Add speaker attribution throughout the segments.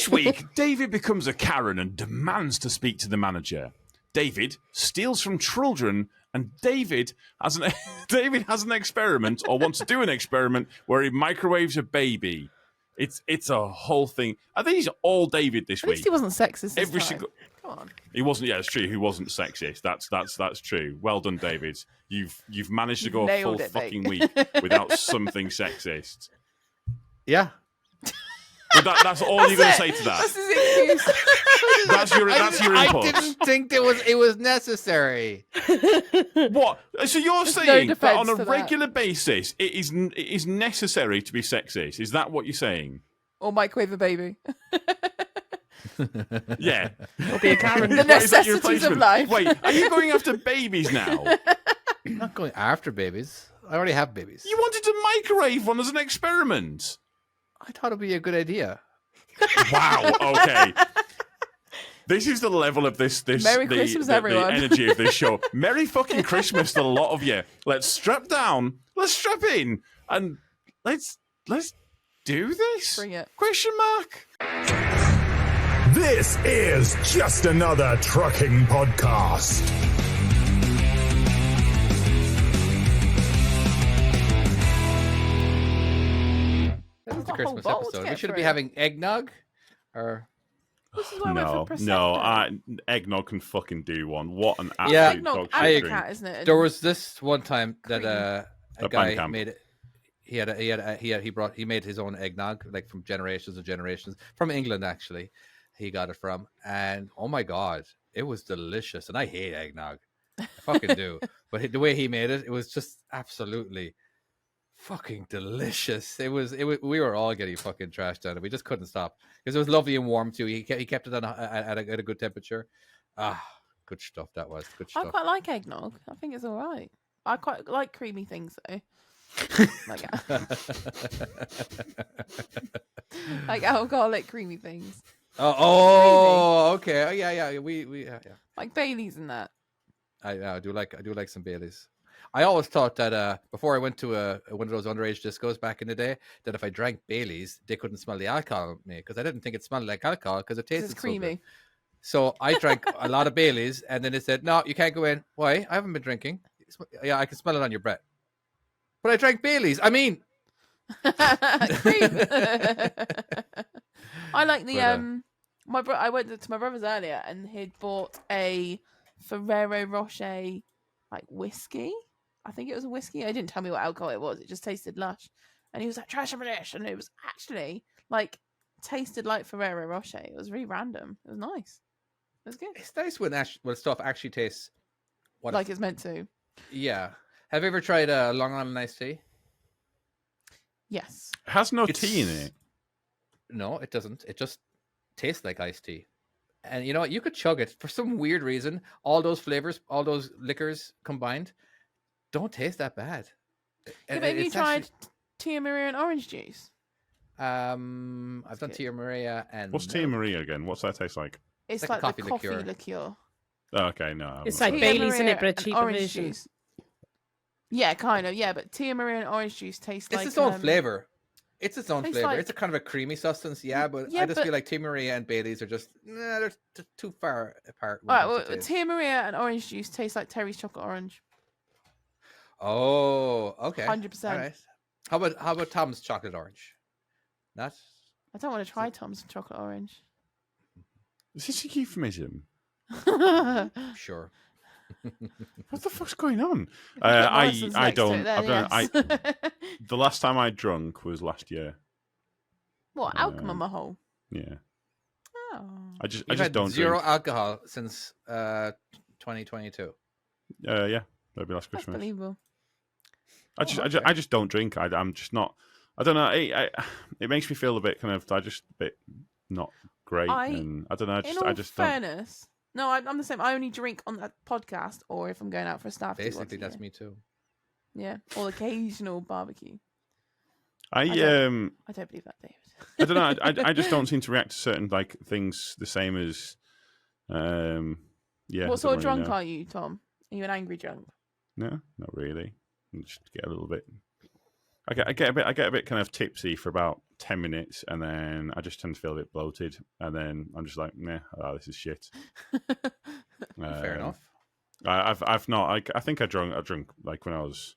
Speaker 1: This week, David becomes a Karen and demands to speak to the manager. David steals from children, and David has an experiment, or wants to do an experiment, where he microwaves a baby. It's a whole thing. I think he's all David this week.
Speaker 2: At least he wasn't sexist this time. Come on.
Speaker 1: He wasn't. Yeah, it's true. He wasn't sexist. That's true. Well done, David. You've managed to go a full fucking week without something sexist.
Speaker 3: Yeah.
Speaker 1: But that's all you're going to say to that.
Speaker 2: That's his excuse.
Speaker 1: That's your input.
Speaker 3: I didn't think it was necessary.
Speaker 1: What? So you're
Speaker 2: There's
Speaker 1: saying
Speaker 2: no
Speaker 1: that on a
Speaker 2: defense to
Speaker 1: regular basis it is necessary to be sexist? Is that what you're saying?
Speaker 2: Or microwave a baby.
Speaker 1: Yeah.
Speaker 4: Or be a Karen.
Speaker 2: The necessities of life.
Speaker 1: Wait, are you going after babies now?
Speaker 3: I'm not going after babies. I already have babies.
Speaker 1: You wanted to microwave one as an experiment.
Speaker 3: I thought it'd be a good idea.
Speaker 1: Wow. Okay. This is the level of this
Speaker 2: Merry Christmas, everyone.
Speaker 1: The energy of this show. Merry fucking Christmas to a lot of you. Let's strap down. Let's strap in, and let's do this.
Speaker 2: Bring it.
Speaker 1: Question mark.
Speaker 5: This is just another trucking podcast.
Speaker 3: This is the
Speaker 2: got a
Speaker 3: Christmas
Speaker 2: whole bowl to
Speaker 3: episode. We
Speaker 2: get
Speaker 3: should be
Speaker 2: through.
Speaker 3: having eggnog, or
Speaker 2: This is why I went for
Speaker 1: No,
Speaker 2: Prosecco.
Speaker 1: eggnog can fucking do one. What an absolute
Speaker 3: Yeah.
Speaker 2: Eggnog
Speaker 1: dog
Speaker 2: and
Speaker 1: shit
Speaker 2: a
Speaker 1: drink.
Speaker 2: cat, isn't it?
Speaker 3: there was this one time that
Speaker 2: Cream.
Speaker 3: a
Speaker 1: A
Speaker 3: guy
Speaker 1: Bandcamp.
Speaker 3: made it. He made his own eggnog, like from generations and generations, from England actually. He got it from, and oh my god, it was delicious. And I hate eggnog, I fucking do. But the way he made it, it was just absolutely fucking delicious. It was. We were all getting fucking trashed on it. We just couldn't stop because it was lovely and warm too. He kept it on at a good temperature. Good stuff. That was good
Speaker 2: I
Speaker 3: stuff.
Speaker 2: quite like eggnog. I think it's all right. I quite like creamy things though. like, like alcoholic creamy things.
Speaker 3: Okay. Oh, yeah. We yeah.
Speaker 2: Like Baileys and that.
Speaker 3: I do like some Baileys. I always thought that before I went to one of those underage discos back in the day, that if I drank Baileys, they couldn't smell the alcohol in me because I didn't think it smelled like alcohol because it tasted
Speaker 2: It's creamy.
Speaker 3: So I drank a lot of Baileys, and then they said, "No, you can't go in." Why? I haven't been drinking. Yeah, I can smell it on your breath. But I drank Baileys. I mean,
Speaker 2: Cream. I like the I went to my brother's earlier and he'd bought a Ferrero Rocher like whiskey. I think it was a whiskey. I didn't tell me what alcohol it was. It just tasted lush. And he was like, "Try some of this," and it was actually like tasted like Ferrero Rocher. It was really random. It was nice. It was good.
Speaker 3: it's nice when stuff actually tastes
Speaker 2: Like it's meant to.
Speaker 3: Yeah. Have you ever tried a Long Island iced tea?
Speaker 2: Yes.
Speaker 1: It has no
Speaker 3: It's-
Speaker 1: tea in it.
Speaker 3: No, it doesn't. It just tastes like iced tea. And you know what? You could chug it for some weird reason. All those flavors, all those liquors combined, don't taste that bad.
Speaker 2: Yeah,
Speaker 3: And
Speaker 2: but have you
Speaker 3: it's
Speaker 2: tried
Speaker 3: actually-
Speaker 2: Tia Maria and orange juice?
Speaker 3: I've done
Speaker 2: good.
Speaker 3: Tia Maria and
Speaker 1: What's Tia Maria again? What's that taste like?
Speaker 2: It's
Speaker 3: like a
Speaker 2: like the
Speaker 3: coffee
Speaker 2: coffee
Speaker 3: liqueur.
Speaker 2: liqueur.
Speaker 1: Oh, okay, no. I
Speaker 4: It's
Speaker 1: haven't
Speaker 4: like
Speaker 1: tried
Speaker 4: Baileys in it, but a
Speaker 2: and
Speaker 4: cheaper
Speaker 2: orange
Speaker 4: version.
Speaker 2: juice. Yeah, kind of. Yeah, but Tia Maria and orange juice tastes
Speaker 3: It's
Speaker 2: like
Speaker 3: its own flavor. It's its own
Speaker 2: tastes
Speaker 3: flavor.
Speaker 2: like-
Speaker 3: It's a kind of a creamy substance, yeah, but
Speaker 2: Yeah,
Speaker 3: I just
Speaker 2: but-
Speaker 3: feel like Tia Maria and Baileys are just they're too far apart. when
Speaker 2: All
Speaker 3: it
Speaker 2: right,
Speaker 3: comes to
Speaker 2: well,
Speaker 3: taste.
Speaker 2: Tia Maria and orange juice tastes like Terry's chocolate orange.
Speaker 3: Oh, okay.
Speaker 2: 100%.
Speaker 3: All right. How about Tom's chocolate orange? Not
Speaker 2: I don't want to try Tom's chocolate orange.
Speaker 1: Is this a euphemism?
Speaker 3: sure.
Speaker 1: What the fuck's going on?
Speaker 2: Morrison's
Speaker 1: I
Speaker 2: next to
Speaker 1: don't.
Speaker 2: it then,
Speaker 1: I've done,
Speaker 2: yes.
Speaker 1: the last time I drunk was last year.
Speaker 2: What, alcohol?
Speaker 1: Yeah.
Speaker 2: Oh.
Speaker 1: I just
Speaker 3: You've had
Speaker 1: don't
Speaker 3: zero
Speaker 1: drink.
Speaker 3: alcohol since 2022.
Speaker 1: Yeah, that'd be last
Speaker 2: That's
Speaker 1: Christmas.
Speaker 2: believable.
Speaker 1: I just don't drink. I'm just not. I don't know. It makes me feel a bit kind of. I just a bit not great, and I don't know.
Speaker 2: In all
Speaker 1: I just don't.
Speaker 2: fairness, no, I'm the same. I only drink on that podcast or if I'm going out for a staff do once
Speaker 3: Basically,
Speaker 2: a
Speaker 3: that's
Speaker 2: year.
Speaker 3: me too.
Speaker 2: Yeah, or occasional barbecue.
Speaker 1: I
Speaker 2: I don't believe that, David.
Speaker 1: I don't know. I just don't seem to react to certain like things the same as. Yeah.
Speaker 2: What sort of drunk
Speaker 1: are
Speaker 2: are you, Tom? Are you an angry drunk?
Speaker 1: No, not really. I just get a little bit. I get a bit kind of tipsy for about 10 minutes, and then I just tend to feel a bit bloated, and then I'm just like, nah, this is shit.
Speaker 3: Fair enough.
Speaker 1: I've not. I think I drunk like when I was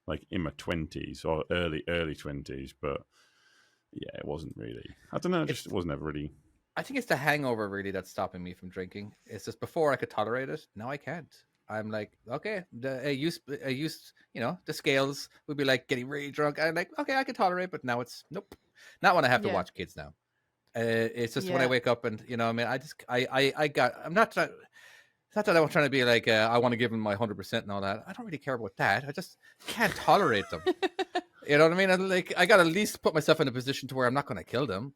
Speaker 1: like in my 20s or early 20s, but yeah, it wasn't really. I don't know. It wasn't ever really.
Speaker 3: I think it's the hangover really that's stopping me from drinking. It's just before I could tolerate it. Now I can't. I'm like, okay, I used, the scales would be like getting really drunk. I'm like, okay, I can tolerate, but now it's nope. Not when I have to watch kids now. It's just when I wake up and I mean, I'm not trying. It's not that I'm trying to be like, I want to give them my 100% and all that. I don't really care about that. I just can't tolerate them. You know what I mean? I got to at least put myself in a position to where I'm not going to kill them.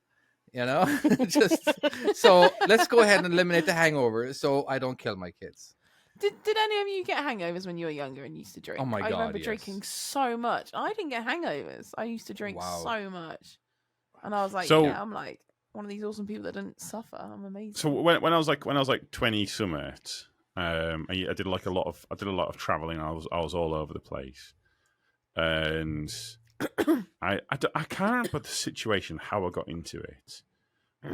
Speaker 3: Just so let's go ahead and eliminate the hangover so I don't kill my kids.
Speaker 2: Did any of you get hangovers when you were younger and used to drink?
Speaker 3: Oh my God,
Speaker 2: I remember drinking so much. I didn't get hangovers. I used to drink so much. And I was like, I'm like one of these awesome people that didn't suffer. I'm amazing.
Speaker 1: So when I was like 20 summit, I did like a lot of traveling. I was all over the place. And I can't remember the situation, how I got into it,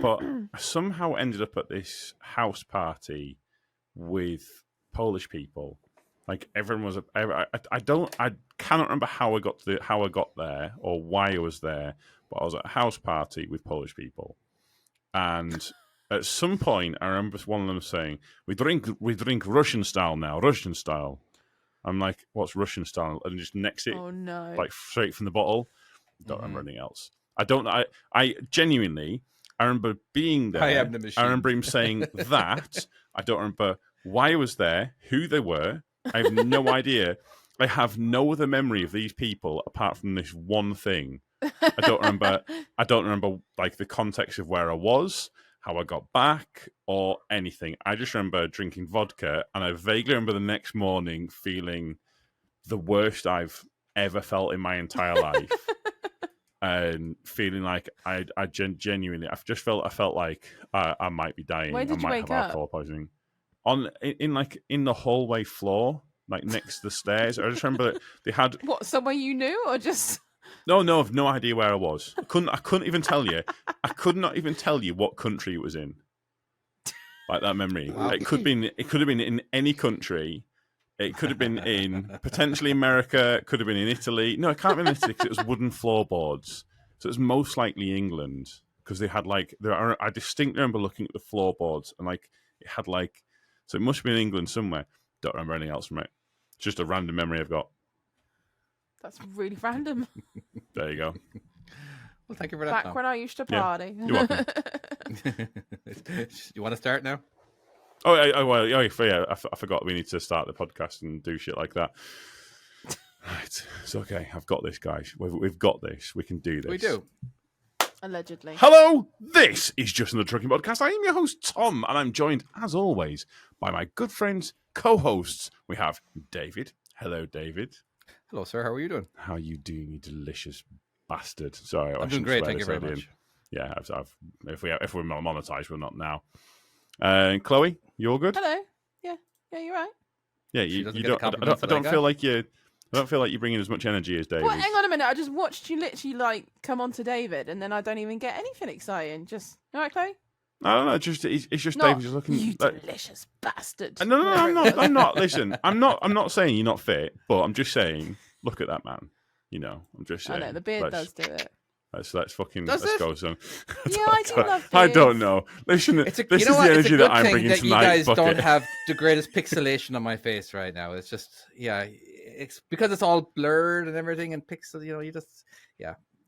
Speaker 1: but I somehow ended up at this house party with Polish people. Like everyone was. I cannot remember how I got there or why I was there, but I was at a house party with Polish people, and at some point I remember one of them saying, "We drink Russian style now, Russian style." I'm like, what's Russian style? And just next it,
Speaker 2: oh no,
Speaker 1: like straight from the bottle. Don't remember anything else. I genuinely, I remember being there.
Speaker 3: I am the machine.
Speaker 1: I remember him saying that. I don't remember why I was there, who they were. I have no idea. I have no other memory of these people apart from this one thing. I don't remember like the context of where I was, how I got back, or anything. I just remember drinking vodka, and I vaguely remember the next morning feeling the worst I've ever felt in my entire life, and feeling like I genuinely, I felt like I might be dying.
Speaker 2: Where did
Speaker 1: I
Speaker 2: you
Speaker 1: might
Speaker 2: wake
Speaker 1: have
Speaker 2: up?
Speaker 1: alcohol poisoning. In the hallway floor, like next to the stairs. I just remember that they had
Speaker 2: what, somewhere you knew, or just
Speaker 1: No, I've no idea where I was. I couldn't even tell you. I could not even tell you what country it was in. Like that memory.
Speaker 3: Wow.
Speaker 1: It could have been in any country. It could have been in potentially America. It could have been in Italy. No, it can't be in Italy because it was wooden floorboards. So it was most likely England because they had I distinctly remember looking at the floorboards and like it had like, so it must have been in England somewhere. Don't remember anything else from it. It's just a random memory I've got.
Speaker 2: that's really random.
Speaker 1: There you go.
Speaker 3: Well, thank you for that.
Speaker 2: Back
Speaker 3: Tom.
Speaker 2: when I used to party.
Speaker 1: You're welcome.
Speaker 3: You want to start now?
Speaker 1: I forgot we need to start the podcast and do shit like that. Right, it's okay. I've got this, guys. We've got this. We can do this.
Speaker 3: We do.
Speaker 2: Allegedly.
Speaker 1: Hello, this is Just Another Trucking Podcast. I am your host, Tom, and I'm joined, as always, by my good friends, co-hosts. We have David. Hello, David.
Speaker 3: Hello, sir. How are you doing?
Speaker 1: How are you doing, you delicious bastard? Sorry,
Speaker 3: I'm doing great. Thank you very much.
Speaker 1: Yeah, if we're monetized, we're not now. Chloe, you all good?
Speaker 2: Hello. Yeah, you're right.
Speaker 1: Yeah,
Speaker 3: She
Speaker 1: you
Speaker 3: doesn't get
Speaker 1: don't.
Speaker 3: the
Speaker 1: I
Speaker 3: compliments
Speaker 1: don't
Speaker 3: that I
Speaker 1: feel
Speaker 3: got.
Speaker 1: like you. I don't feel like you're bringing as much energy as David.
Speaker 2: Well, hang on a minute. I just watched you literally like come on to David, and then I don't even get anything exciting. Just all right, Chloe.
Speaker 1: I don't know. It's just
Speaker 2: Not,
Speaker 1: David just looking.
Speaker 2: you
Speaker 1: Like,
Speaker 2: delicious bastard.
Speaker 1: no, I'm not. I'm not. Listen, I'm not saying you're not fit, but I'm just saying, look at that man. I'm just saying.
Speaker 2: I know the beard does do it.
Speaker 1: Let's
Speaker 3: Does it?
Speaker 1: go, son.
Speaker 2: Yeah, I do love
Speaker 1: I
Speaker 2: beards.
Speaker 1: don't know. Listen,
Speaker 3: It's a,
Speaker 1: this
Speaker 3: you know
Speaker 1: is
Speaker 3: what?
Speaker 1: the
Speaker 3: It's a
Speaker 1: energy
Speaker 3: good
Speaker 1: that I'm
Speaker 3: thing
Speaker 1: bringing
Speaker 3: that
Speaker 1: tonight.
Speaker 3: you guys
Speaker 1: Fuck
Speaker 3: don't
Speaker 1: it.
Speaker 3: have the greatest pixelation on my face right now. It's just, it's because it's all blurred and everything and pixel. You just,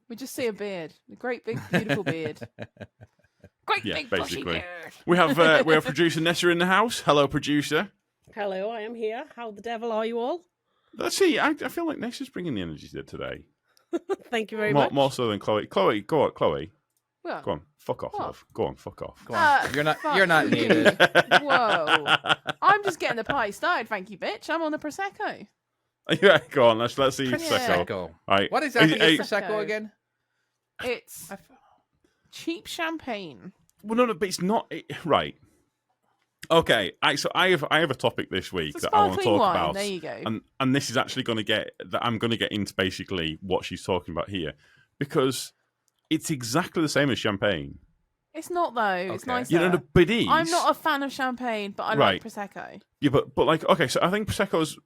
Speaker 2: We just see a beard, a great big beautiful beard. Great
Speaker 1: Yeah,
Speaker 2: big bushy
Speaker 1: basically.
Speaker 2: beard.
Speaker 1: We have producer Nessa in the house. Hello, producer.
Speaker 4: Hello, I am here. How the devil are you all?
Speaker 1: Let's see. I feel like Nessa's bringing the energy today.
Speaker 4: Thank you very much.
Speaker 1: More so than Chloe. Chloe, go on. Chloe,
Speaker 2: Well,
Speaker 1: go on. Fuck off,
Speaker 2: What?
Speaker 1: love. Go on. Fuck off.
Speaker 3: go on. You're not
Speaker 2: fuck
Speaker 3: needed.
Speaker 2: you. Whoa. I'm just getting the party started, thank you, bitch. I'm on the Prosecco.
Speaker 1: Yeah, go on. Let's see.
Speaker 2: Yeah.
Speaker 1: Prosecco.
Speaker 3: Prosecco.
Speaker 1: All right.
Speaker 3: What exactly
Speaker 1: Hey,
Speaker 3: is Prosecco again?
Speaker 2: It's cheap champagne.
Speaker 1: well, no, but it's not right. Okay, so I have a topic this week
Speaker 2: It's a
Speaker 1: that I want to
Speaker 2: sparkling
Speaker 1: talk
Speaker 2: wine.
Speaker 1: about,
Speaker 2: There you go.
Speaker 1: and this is actually going to get that I'm going to get into basically what she's talking about here, because it's exactly the same as champagne.
Speaker 2: It's not though. It's
Speaker 3: Okay.
Speaker 2: nicer.
Speaker 1: You know, but it is.
Speaker 2: I'm not a fan of champagne, but I like prosecco.
Speaker 1: Yeah, but like, okay, so I think prosecco's.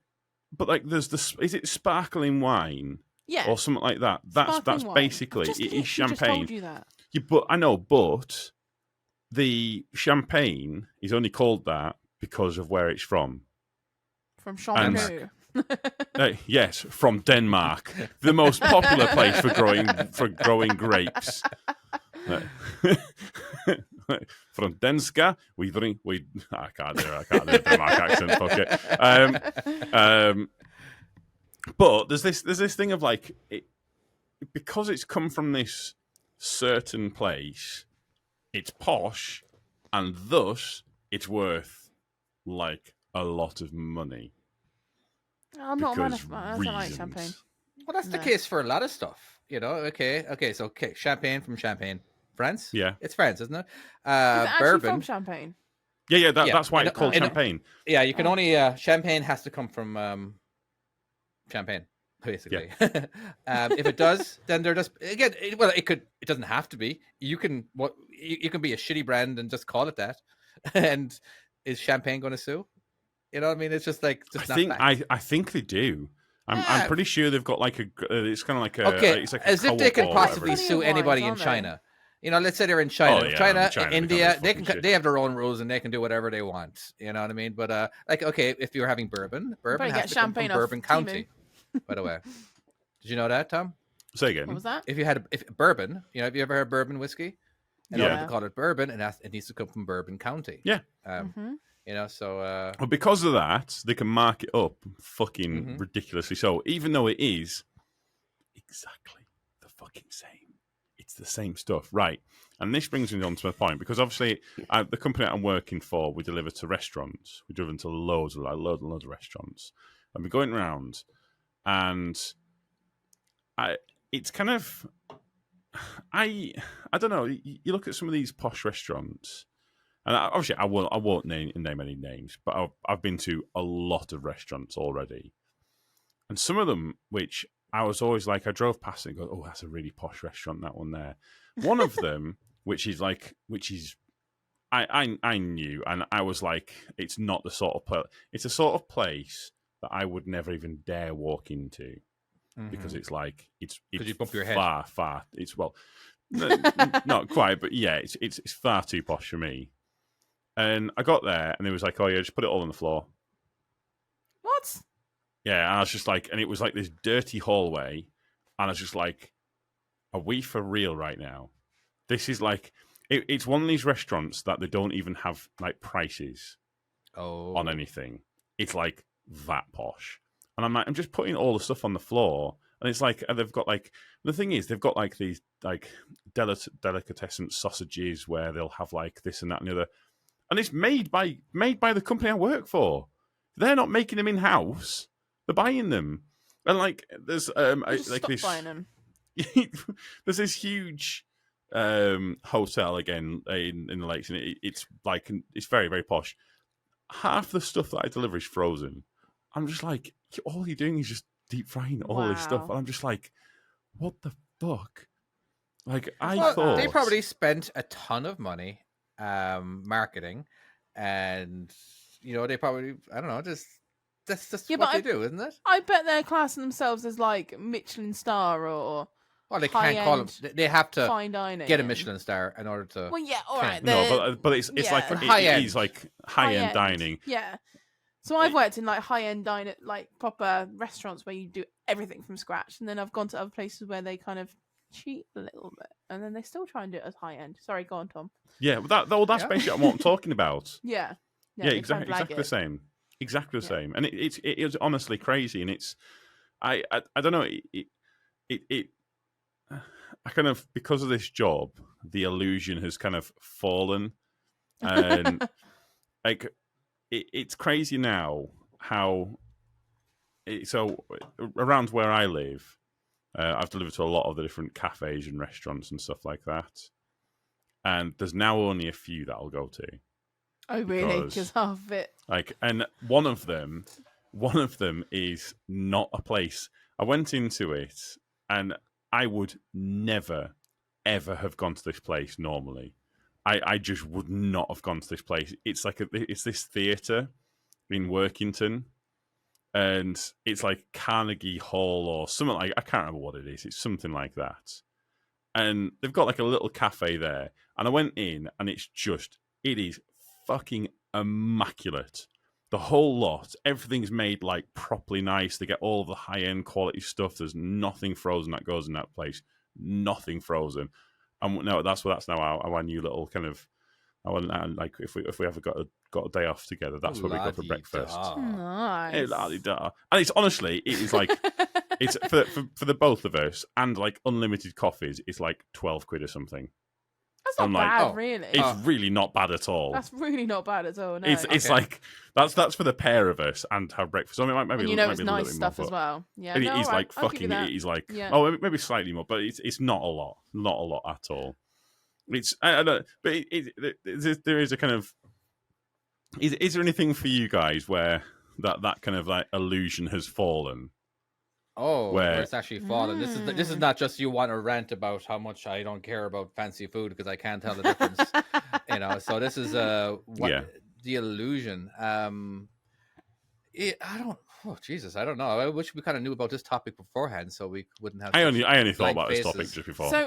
Speaker 1: But like, there's this. Is it sparkling wine?
Speaker 2: Yeah.
Speaker 1: Or something like that. That's
Speaker 2: Sparkling wine.
Speaker 1: basically
Speaker 2: I've just
Speaker 1: it is
Speaker 2: literally
Speaker 1: champagne.
Speaker 2: Just told you that.
Speaker 1: Yeah, but I know, but the champagne is only called that because of where it's from.
Speaker 2: From shampoo.
Speaker 1: Yes, from Denmark, the most popular place for growing grapes. From Denska, we drink. I can't do a Denmark accent. Fuck it. But there's this thing of like because it's come from this certain place, it's posh, and thus it's worth like a lot of money.
Speaker 2: I'm not a man of I don't like champagne.
Speaker 3: Well, that's the case for a lot of stuff, you know. Okay, so champagne from Champagne, France.
Speaker 1: Yeah,
Speaker 3: it's France, isn't it?
Speaker 2: Is it actually
Speaker 3: bourbon
Speaker 2: from champagne?
Speaker 1: Yeah. That's why it's called champagne.
Speaker 3: Yeah, you can only champagne has to come from champagne, basically. Yeah. If it does, then they're just again. It doesn't have to be. You can be a shitty brand and just call it that. And is champagne going to sue? You know what I mean? It's just like
Speaker 1: I think they do. I'm pretty sure they've got like it's kind of like a it's like
Speaker 3: as if they can possibly sue anybody in China. You know, let's say they're in China, China, India. They have their own rules and they can do whatever they want. You know what I mean? But like, okay, if you're having bourbon has to come from Bourbon County. By the way, did you know that, Tom?
Speaker 1: Say again.
Speaker 2: What was that?
Speaker 3: If you had bourbon, you know, have you ever heard bourbon whiskey? In order to call it bourbon, it needs to come from Bourbon County.
Speaker 1: Yeah.
Speaker 3: You know, so
Speaker 1: well, because of that, they can mark it up fucking ridiculously. So even though it is exactly the fucking same, it's the same stuff, right? And this brings me on to my point because obviously, the company that I'm working for, we deliver to restaurants. We deliver to loads of restaurants, and we're going around, and it's kind of, I don't know. You look at some of these posh restaurants. And obviously, I won't name any names, but I've been to a lot of restaurants already, and some of them, which I was always like, I drove past and go, "Oh, that's a really posh restaurant, that one there." One of them, which is I knew, and I was like, it's not the sort of place. It's a sort of place that I would never even dare walk into because it's like it's
Speaker 3: you bump your head.
Speaker 1: far. It's not quite, but yeah, it's far too posh for me. And I got there, and it was like, "Oh yeah, just put it all on the floor."
Speaker 2: What?
Speaker 1: Yeah, and I was just like, and it was like this dirty hallway, and I was just like, "Are we for real right now?" This is like, it's one of these restaurants that they don't even have like prices on anything. It's like that posh, and I'm like, I'm just putting all the stuff on the floor, and it's like they've got like the thing is they've got like these like delicatessen sausages where they'll have like this and that and the other. And it's made by the company I work for. They're not making them in house; they're buying them. And like, there's like this.
Speaker 2: Buying them.
Speaker 1: There's this huge hotel again in the lakes, and it's like it's very very posh. Half the stuff that I deliver is frozen. I'm just like, all you're doing is just deep frying all this stuff, and I'm just like, what the fuck? Like I thought
Speaker 3: they probably spent a ton of money. Marketing, and you know they probably that's just what they do, isn't it?
Speaker 2: I bet they're classing themselves as like Michelin star or
Speaker 3: they can't call them. They have to
Speaker 2: fine dining
Speaker 3: get a Michelin star in order to.
Speaker 2: Well, yeah, all right.
Speaker 1: No, but it's like it is like high-end dining.
Speaker 2: Yeah. So I've worked in like high-end dining, like proper restaurants where you do everything from scratch, and then I've gone to other places where they kind of cheat a little bit, and then they still try and do it as high end. Sorry, go on, Tom.
Speaker 1: Yeah, that's basically what I'm talking about.
Speaker 2: Yeah,
Speaker 1: exactly the same. Exactly the same, and it is honestly crazy, and it's I don't know it I kind of, because of this job, the illusion has kind of fallen, and like it's crazy now how so around where I live. I've delivered to a lot of the different cafes and restaurants and stuff like that. And there's now only a few that I'll go to.
Speaker 2: Oh, really? Because half of it.
Speaker 1: Like, and one of them is not a place. I went into it and I would never, ever have gone to this place normally. I just would not have gone to this place. It's like it's this theatre in Workington, and it's like Carnegie Hall or something like, I can't remember what it is. It's something like that. And they've got like a little cafe there. And I went in, and it is fucking immaculate. The whole lot, everything's made like properly nice. They get all of the high-end quality stuff. There's nothing frozen that goes in that place. Nothing frozen. And no, that's now our new little kind of. Like if we ever got a day off together, that's where we go for breakfast.
Speaker 2: Nice.
Speaker 1: And it's honestly, it is like it's for the both of us, and like unlimited coffees. It's like 12 quid or something.
Speaker 2: That's not bad, really.
Speaker 1: It's really not bad at all.
Speaker 2: That's really not bad at all. No.
Speaker 1: It's like that's for the pair of us and have breakfast. I mean, maybe
Speaker 2: and
Speaker 1: maybe
Speaker 2: it's
Speaker 1: a
Speaker 2: nice
Speaker 1: little bit
Speaker 2: stuff
Speaker 1: more,
Speaker 2: as well. Yeah,
Speaker 1: it
Speaker 2: no,
Speaker 1: is like fucking. It is like maybe slightly more, but it's not a lot, at all. It's I don't, but there is a kind of. Is there anything for you guys where that kind of like illusion has fallen?
Speaker 3: Oh, where it's actually fallen. This is not just you want to rant about how much I don't care about fancy food because I can't tell the difference. So this is the illusion. I don't. Oh Jesus, I don't know. I wish we kind of knew about this topic beforehand, so we wouldn't have.
Speaker 1: I only thought about
Speaker 3: faces.
Speaker 1: this topic just before.
Speaker 2: So,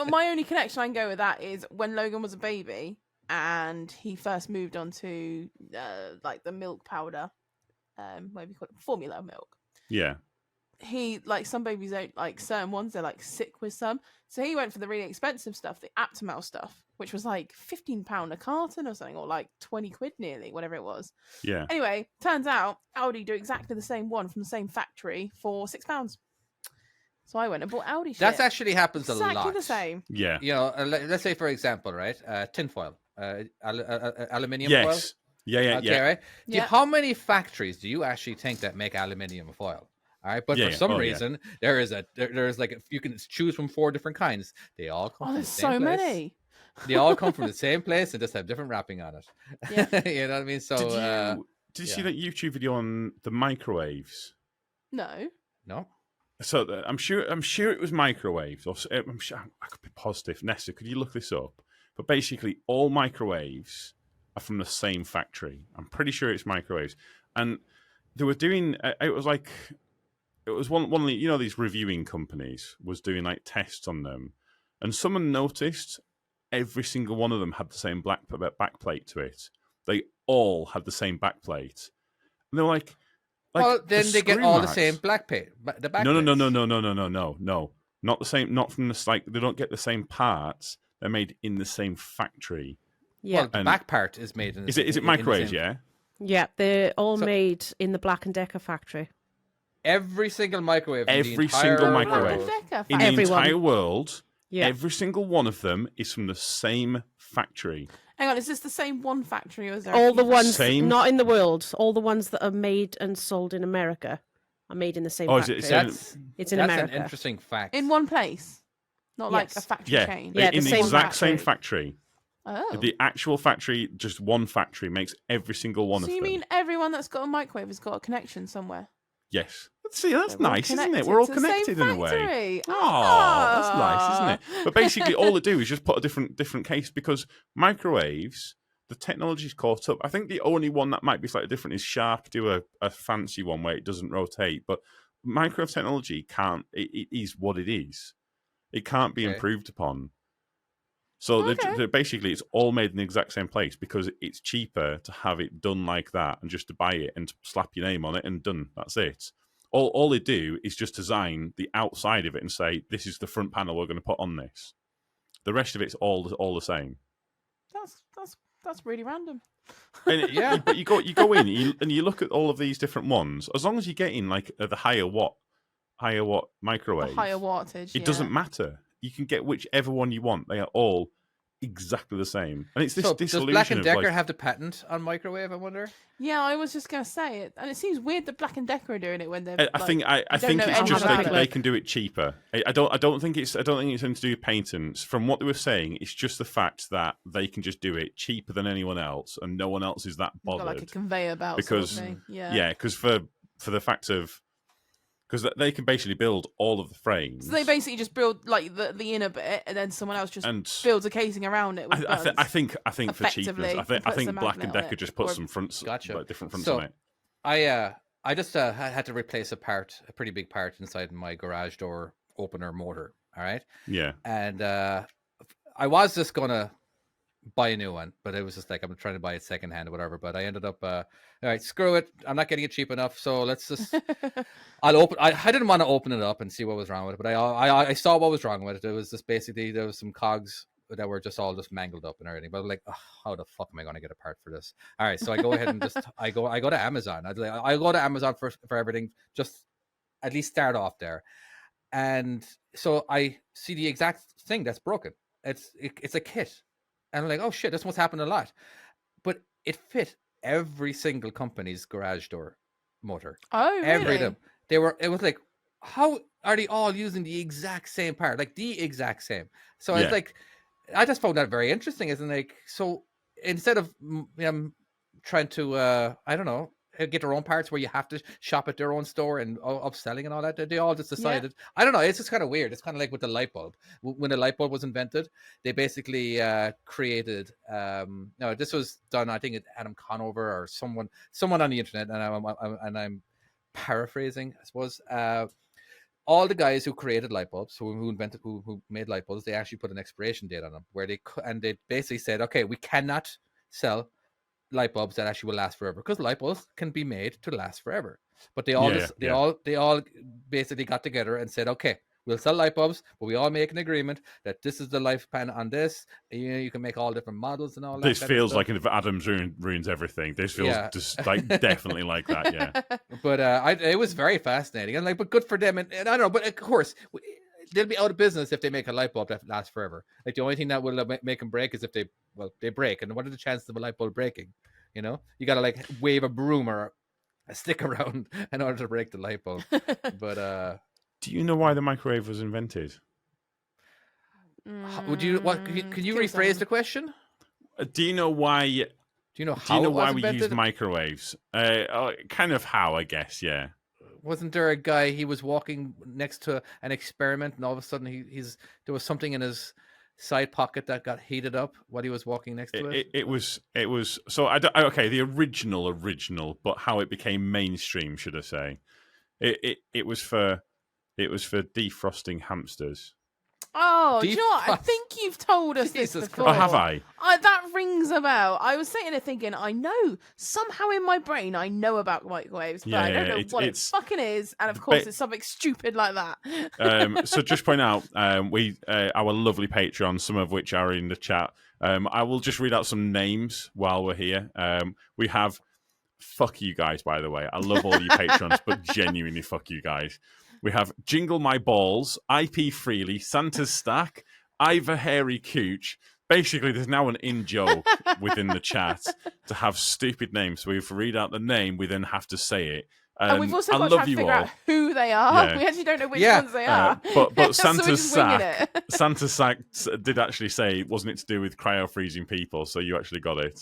Speaker 2: my only connection I can go with that is when Logan was a baby and he first moved on to like the milk powder, what do you call it, formula milk.
Speaker 1: Yeah.
Speaker 2: He like some babies don't like certain ones. They're like sick with some, so he went for the really expensive stuff, the Aptamel stuff, which was like £15 a carton or something, or like 20 quid nearly, whatever it was.
Speaker 1: Yeah.
Speaker 2: Anyway, turns out Aldi do exactly the same one from the same factory for £6. So I went and bought Aldi shit.
Speaker 3: That actually happens a lot.
Speaker 2: Exactly the same.
Speaker 1: Yeah.
Speaker 3: Let's say for example, right? Tinfoil, aluminium foil.
Speaker 1: Yes. Yeah.
Speaker 3: Okay, right. How many factories do you actually think that make aluminium foil? All right, but for some reason, there's like you can choose from 4 different kinds. They all come from the same place.
Speaker 2: Many.
Speaker 3: They all come from the same place and just have different wrapping on it.
Speaker 2: Yeah.
Speaker 3: You know what I mean? So
Speaker 1: did you see that YouTube video on the microwaves?
Speaker 2: No.
Speaker 1: So I'm sure it was microwaves. Or I'm sure I could be positive. Nessa, could you look this up? But basically, all microwaves are from the same factory. I'm pretty sure it's microwaves, and they were doing. It was one of the, these reviewing companies was doing like tests on them, and someone noticed every single one of them had the same backplate to it. They all had the same backplate, and they're like
Speaker 3: well, then they get all the same backplate.
Speaker 1: No, not the same. Not from the they don't get the same parts. They're made in the same factory.
Speaker 4: Yeah,
Speaker 3: well, the back part is made in.
Speaker 1: Is it microwaves?
Speaker 4: Yeah, they're all made in the Black and Decker factory.
Speaker 3: Every single microwave.
Speaker 1: Every single microwave in the entire world.
Speaker 4: Yeah.
Speaker 1: Every single one of them is from the same factory.
Speaker 2: Hang on, is this the same one factory or is there
Speaker 4: all the ones not in the world? All the ones that are made and sold in America are made in the same factory. It's in America.
Speaker 3: That's an interesting fact.
Speaker 2: In one place, not like a factory chain.
Speaker 4: Yeah,
Speaker 1: in the exact same factory.
Speaker 2: Oh.
Speaker 1: The actual factory, just one factory, makes every single one of them.
Speaker 2: So you mean everyone that's got a microwave has got a connection somewhere?
Speaker 1: Yes. See, that's nice, isn't it? We're all connected in a way. Oh, that's nice, isn't it? But basically, all they do is just put a different case, because microwaves, the technology's caught up. I think the only one that might be slightly different is Sharp do a fancy one where it doesn't rotate. But microwave technology can't. It is what it is. It can't be improved upon. So basically, it's all made in the exact same place because it's cheaper to have it done like that and just to buy it and slap your name on it and done. That's it. All they do is just design the outside of it and say, this is the front panel we're going to put on this. The rest of it's all the same.
Speaker 2: That's really random.
Speaker 1: And but you go in and you look at all of these different ones. As long as you get in like the higher watt microwave,
Speaker 2: the higher wattage,
Speaker 1: it doesn't matter. You can get whichever one you want. They are all exactly the same. And it's this
Speaker 3: does Black and Decker have the patent on microwave, I wonder?
Speaker 2: Yeah, I was just going to say it. And it seems weird that Black and Decker are doing it when they're
Speaker 1: I think it's just they can do it cheaper. I don't think it's anything to do with patents. From what they were saying, it's just the fact that they can just do it cheaper than anyone else and no one else is that bothered.
Speaker 2: Got like a conveyor belt
Speaker 1: because
Speaker 2: sort of thing.
Speaker 1: because for the fact of because they can basically build all of the frames.
Speaker 2: So they basically just build like the inner bit, and then someone else just builds a casing around it. With
Speaker 1: I think for cheapness, I think Black and Decker just put some fronts, like different fronts on it.
Speaker 3: I just had to replace a pretty big part inside my garage door opener motor. All right.
Speaker 1: Yeah.
Speaker 3: And I was just gonna buy a new one, but it was just like I'm trying to buy it secondhand or whatever. But I ended up, all right, screw it. I'm not getting it cheap enough, so let's just. I didn't want to open it up and see what was wrong with it, but I saw what was wrong with it. It was just basically there was some cogs that were just all mangled up and everything. But I'm like, oh, how the fuck am I going to get a part for this? All right, so I go ahead and just I go to Amazon. I go to Amazon for everything. Just at least start off there, and so I see the exact thing that's broken. It's a kit, and I'm like, oh shit, this must happen a lot, but it fit every single company's garage door motor.
Speaker 2: Oh, really?
Speaker 3: Every them. It was like, how are they all using the exact same part, like the exact same? So it's like, I just found that very interesting. Isn't like, so instead of trying to I don't know, get their own parts where you have to shop at their own store and upselling and all that, they all just decided, I don't know, it's just kind of weird. It's kind of like with the light bulb. When the light bulb was invented, they basically created no, this was done, I think, Adam Conover or someone on the internet, and I'm paraphrasing, I suppose. All the guys who created light bulbs, who made light bulbs, they actually put an expiration date on them, where they basically said, okay, we cannot sell light bulbs that actually will last forever, because light bulbs can be made to last forever. But they all basically got together and said, okay, we'll sell light bulbs, but we all make an agreement that this is the lifespan on this. You can make all different models and all that.
Speaker 1: This feels like if Adams ruins everything. This feels just like definitely like that, yeah.
Speaker 3: But it was very fascinating, and but good for them. And I don't know, but of course, they'll be out of business if they make a light bulb that lasts forever. Like the only thing that will make them break is if they break. And what are the chances of a light bulb breaking? You know, you got to wave a broom or a stick around in order to break the light bulb. But
Speaker 1: do you know why the microwave was invented?
Speaker 3: Would you? What? Can you rephrase the question?
Speaker 1: Do you know why?
Speaker 3: Do you know
Speaker 1: how? Do you know why we use microwaves? Kind of how, I guess. Yeah.
Speaker 3: Wasn't there a guy? He was walking next to an experiment, and all of a sudden, there was something in his side pocket that got heated up while he was walking next to it.
Speaker 1: It was so okay, the original, but how it became mainstream, should I say? It was for defrosting hamsters.
Speaker 2: Oh, do you know what? I think you've told us this before.
Speaker 1: Oh, have I?
Speaker 2: That rings a bell. I was sitting there thinking, I know, somehow in my brain, I know about microwaves, but I don't know what it fucking is. And of course, it's something stupid like that.
Speaker 1: So just point out, our lovely Patreons, some of which are in the chat. I will just read out some names while we're here. We have, fuck you guys, by the way. I love all you Patrons, but genuinely fuck you guys. We have Jingle My Balls, IP Freely, Santa's Stack, Ivor Hairy Cooch. Basically, there's now an in-joke within the chat to have stupid names. So if we read out the name, we then have to say it.
Speaker 2: And we've also got to try to figure out who they are. Yeah. We actually don't know which ones they are.
Speaker 1: But Santa's Sack did actually say, wasn't it to do with cryo-freezing people? So you actually got it.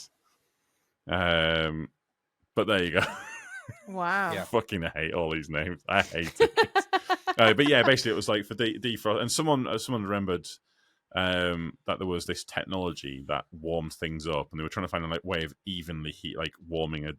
Speaker 1: But there you go.
Speaker 2: Wow.
Speaker 1: I fucking hate all these names. I hate it. But yeah, basically it was like for defrost. And someone remembered that there was this technology that warmed things up, and they were trying to find a way of evenly warming a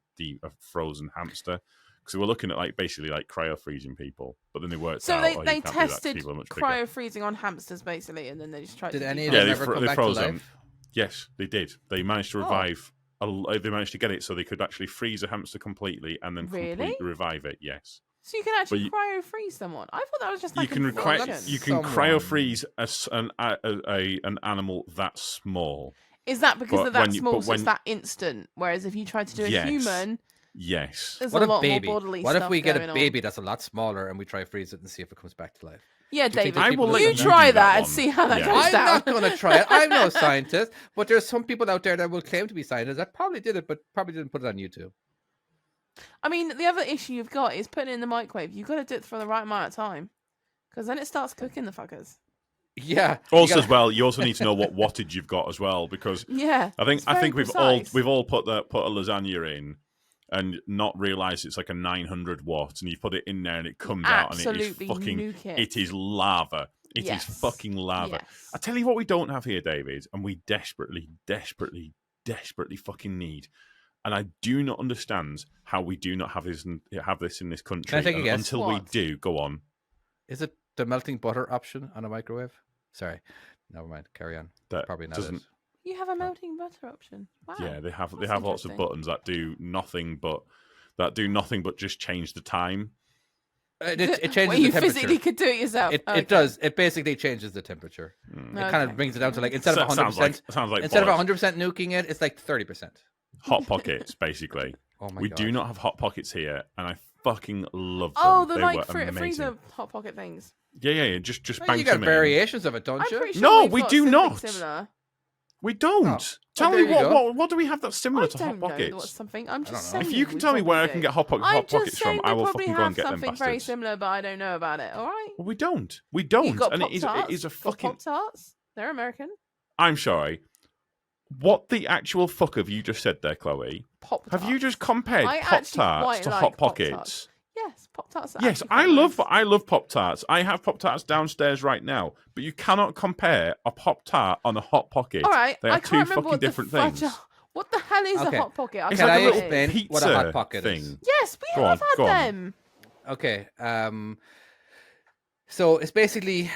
Speaker 1: frozen hamster. Because they were looking at basically cryo freezing people, but then they worked out.
Speaker 2: So they tested cryo freezing on hamsters basically, and then they just tried.
Speaker 3: Did any of them ever come back to life?
Speaker 1: Yes, they did. They managed to revive. They managed to get it so they could actually freeze a hamster completely and then completely revive it. Yes.
Speaker 2: So you can actually cryo freeze someone. I thought that was just
Speaker 1: you can cryo freeze an animal that small.
Speaker 2: Is that because they're that small? So it's that instant. Whereas if you try to do a human.
Speaker 1: Yes.
Speaker 2: There's a lot more bodily
Speaker 3: stuff. What if we get a baby that's a lot smaller and we try to freeze it and see if it comes back to life?
Speaker 2: Yeah, David, you try that and see how that goes down.
Speaker 3: I'm not going to try it. I'm no scientist, but there's some people out there that will claim to be scientists that probably did it, but probably didn't put it on YouTube.
Speaker 2: I mean, the other issue you've got is putting it in the microwave. You've got to do it for the right amount of time, because then it starts cooking the fuckers.
Speaker 3: Yeah.
Speaker 1: Also, as well, you also need to know what wattage you've got as well, because I think we've all put a lasagna in. and not realize it's like a 900 watt, and you put it in there and it comes out and it is fucking,
Speaker 2: nuke
Speaker 1: it is lava. It is fucking lava.
Speaker 2: Yes.
Speaker 1: I tell you what we don't have here, David, and we desperately fucking need. And I do not understand how we do not have this in this country.
Speaker 3: Can I take a guess?
Speaker 1: Until we do. Go on.
Speaker 3: Is it the melting butter option on a microwave? Sorry. Never mind. Carry on.
Speaker 1: That
Speaker 3: probably not
Speaker 1: doesn't.
Speaker 3: it.
Speaker 2: You have a melting butter option. Wow.
Speaker 1: Yeah, they have
Speaker 2: That's
Speaker 1: lots of
Speaker 2: interesting.
Speaker 1: buttons that do nothing but just change the time.
Speaker 3: It changes
Speaker 2: Well,
Speaker 3: the
Speaker 2: you
Speaker 3: temperature.
Speaker 2: physically could do it yourself.
Speaker 3: It does. It basically changes the temperature. It kind of brings it down to like instead of 100%.
Speaker 1: Sounds like
Speaker 3: Instead of
Speaker 1: bollocks.
Speaker 3: 100% nuking it, it's like 30%.
Speaker 1: Hot pockets, basically.
Speaker 3: Oh my
Speaker 1: We
Speaker 3: god.
Speaker 1: do not have hot pockets here, and I fucking love them.
Speaker 2: Oh, the
Speaker 1: They
Speaker 2: like
Speaker 1: were amazing.
Speaker 2: freezer hot pocket things.
Speaker 1: Yeah. Just
Speaker 3: Well,
Speaker 1: bang
Speaker 3: you got
Speaker 1: them in.
Speaker 3: variations of it, don't
Speaker 2: I'm
Speaker 3: you?
Speaker 2: pretty sure
Speaker 1: No,
Speaker 2: we've
Speaker 1: we
Speaker 2: got
Speaker 1: do
Speaker 2: something
Speaker 1: not.
Speaker 2: Similar.
Speaker 1: We don't.
Speaker 3: Oh.
Speaker 1: Tell
Speaker 3: Well,
Speaker 1: me
Speaker 3: there you go.
Speaker 1: what do we have that's similar
Speaker 2: I
Speaker 1: to
Speaker 2: don't
Speaker 1: hot
Speaker 2: know
Speaker 1: pockets?
Speaker 2: what's something. I'm
Speaker 3: don't
Speaker 2: just
Speaker 3: know.
Speaker 2: saying.
Speaker 1: If you can
Speaker 2: we
Speaker 1: tell me where I
Speaker 2: probably
Speaker 1: can
Speaker 2: do.
Speaker 1: get hot
Speaker 2: I'm
Speaker 1: pockets
Speaker 2: just
Speaker 1: from,
Speaker 2: saying
Speaker 1: I will
Speaker 2: they probably
Speaker 1: fucking go
Speaker 2: have
Speaker 1: and get them
Speaker 2: something very
Speaker 1: bastards.
Speaker 2: similar, but I don't know about it. All right.
Speaker 1: Well, we don't. We
Speaker 2: You've
Speaker 1: don't.
Speaker 2: got
Speaker 1: And
Speaker 2: Pop
Speaker 1: it is
Speaker 2: Tarts.
Speaker 1: a fucking.
Speaker 2: Pop Tarts. They're American.
Speaker 1: I'm sorry. What the actual fuck have you just said there, Chloe?
Speaker 2: Pop.
Speaker 1: Have you just compared
Speaker 2: I
Speaker 1: Pop
Speaker 2: actually
Speaker 1: Tarts
Speaker 2: quite
Speaker 1: to
Speaker 2: like
Speaker 1: Hot
Speaker 2: Pop-Tarts.
Speaker 1: Pockets?
Speaker 2: Yes, Pop Tarts.
Speaker 1: Yes, I love Pop Tarts. I have Pop Tarts downstairs right now, but you cannot compare a Pop Tart on a Hot Pocket.
Speaker 2: All right,
Speaker 1: They
Speaker 2: I
Speaker 1: are
Speaker 2: can't
Speaker 1: two
Speaker 2: remember
Speaker 1: fucking
Speaker 2: what
Speaker 1: different
Speaker 2: the fudge-
Speaker 1: things.
Speaker 2: What the hell is
Speaker 3: Okay.
Speaker 2: a hot pocket?
Speaker 1: It's
Speaker 3: Can
Speaker 1: like
Speaker 3: I
Speaker 1: a little
Speaker 3: explain
Speaker 1: pizza
Speaker 3: what a Hot Pocket
Speaker 1: thing.
Speaker 3: is?
Speaker 2: Yes, we
Speaker 1: Go
Speaker 2: have
Speaker 1: on,
Speaker 2: had
Speaker 1: go on.
Speaker 2: them.
Speaker 3: Okay. So it's basically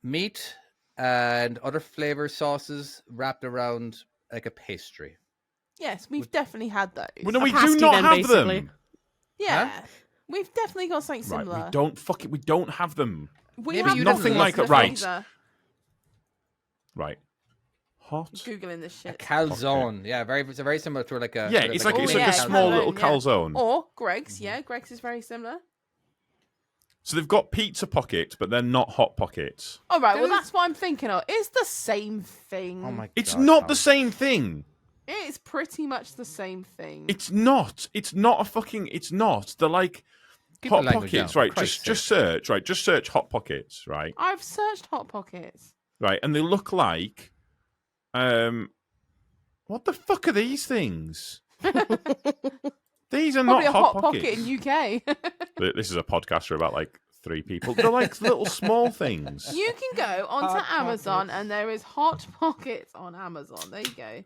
Speaker 3: meat and other flavor sauces wrapped around like a pastry.
Speaker 2: Yes, we've definitely had those.
Speaker 1: Well, no, we do
Speaker 4: pasty
Speaker 1: not
Speaker 4: then,
Speaker 1: have
Speaker 4: basically.
Speaker 1: them.
Speaker 2: Yeah, we've definitely got something
Speaker 1: Right,
Speaker 2: similar.
Speaker 1: we don't fuck it. We don't have them.
Speaker 2: We
Speaker 3: Maybe
Speaker 2: have
Speaker 3: you
Speaker 2: them
Speaker 1: nothing
Speaker 2: in
Speaker 1: like
Speaker 2: the
Speaker 1: it, right.
Speaker 2: freezer.
Speaker 1: Right. Hot.
Speaker 2: Googling this shit.
Speaker 3: Calzone. Yeah, it's very similar to like a.
Speaker 1: Yeah,
Speaker 3: sort of
Speaker 1: it's like
Speaker 2: Oh,
Speaker 1: it's
Speaker 2: yeah,
Speaker 1: like a small
Speaker 2: calzone,
Speaker 1: little
Speaker 2: yeah.
Speaker 1: calzone.
Speaker 2: Or Greg's. Yeah, Greg's is very similar.
Speaker 1: So they've got pizza pockets, but they're not hot pockets.
Speaker 2: All right, well
Speaker 3: Dude.
Speaker 2: that's what I'm thinking of. It's the same thing.
Speaker 3: Oh my god.
Speaker 1: It's not
Speaker 3: Tom.
Speaker 1: the same thing.
Speaker 2: It's pretty much the same thing.
Speaker 1: It's not. It's not a fucking. It's not. They're like
Speaker 3: Keep
Speaker 1: hot
Speaker 3: the language
Speaker 1: pockets,
Speaker 3: down,
Speaker 1: right?
Speaker 3: for Christ's
Speaker 1: Just search, right? Just search hot pockets, right?
Speaker 2: I've searched hot pockets.
Speaker 1: Right, and they look like, what the fuck are these things? These are
Speaker 2: Probably
Speaker 1: not
Speaker 2: a hot
Speaker 1: pockets.
Speaker 2: pocket in UK.
Speaker 1: This is a podcast for about like 3 people. They're like little small things.
Speaker 2: You can go onto
Speaker 3: Hot
Speaker 2: Amazon
Speaker 3: Pockets.
Speaker 2: and there is hot pockets on Amazon. There you go.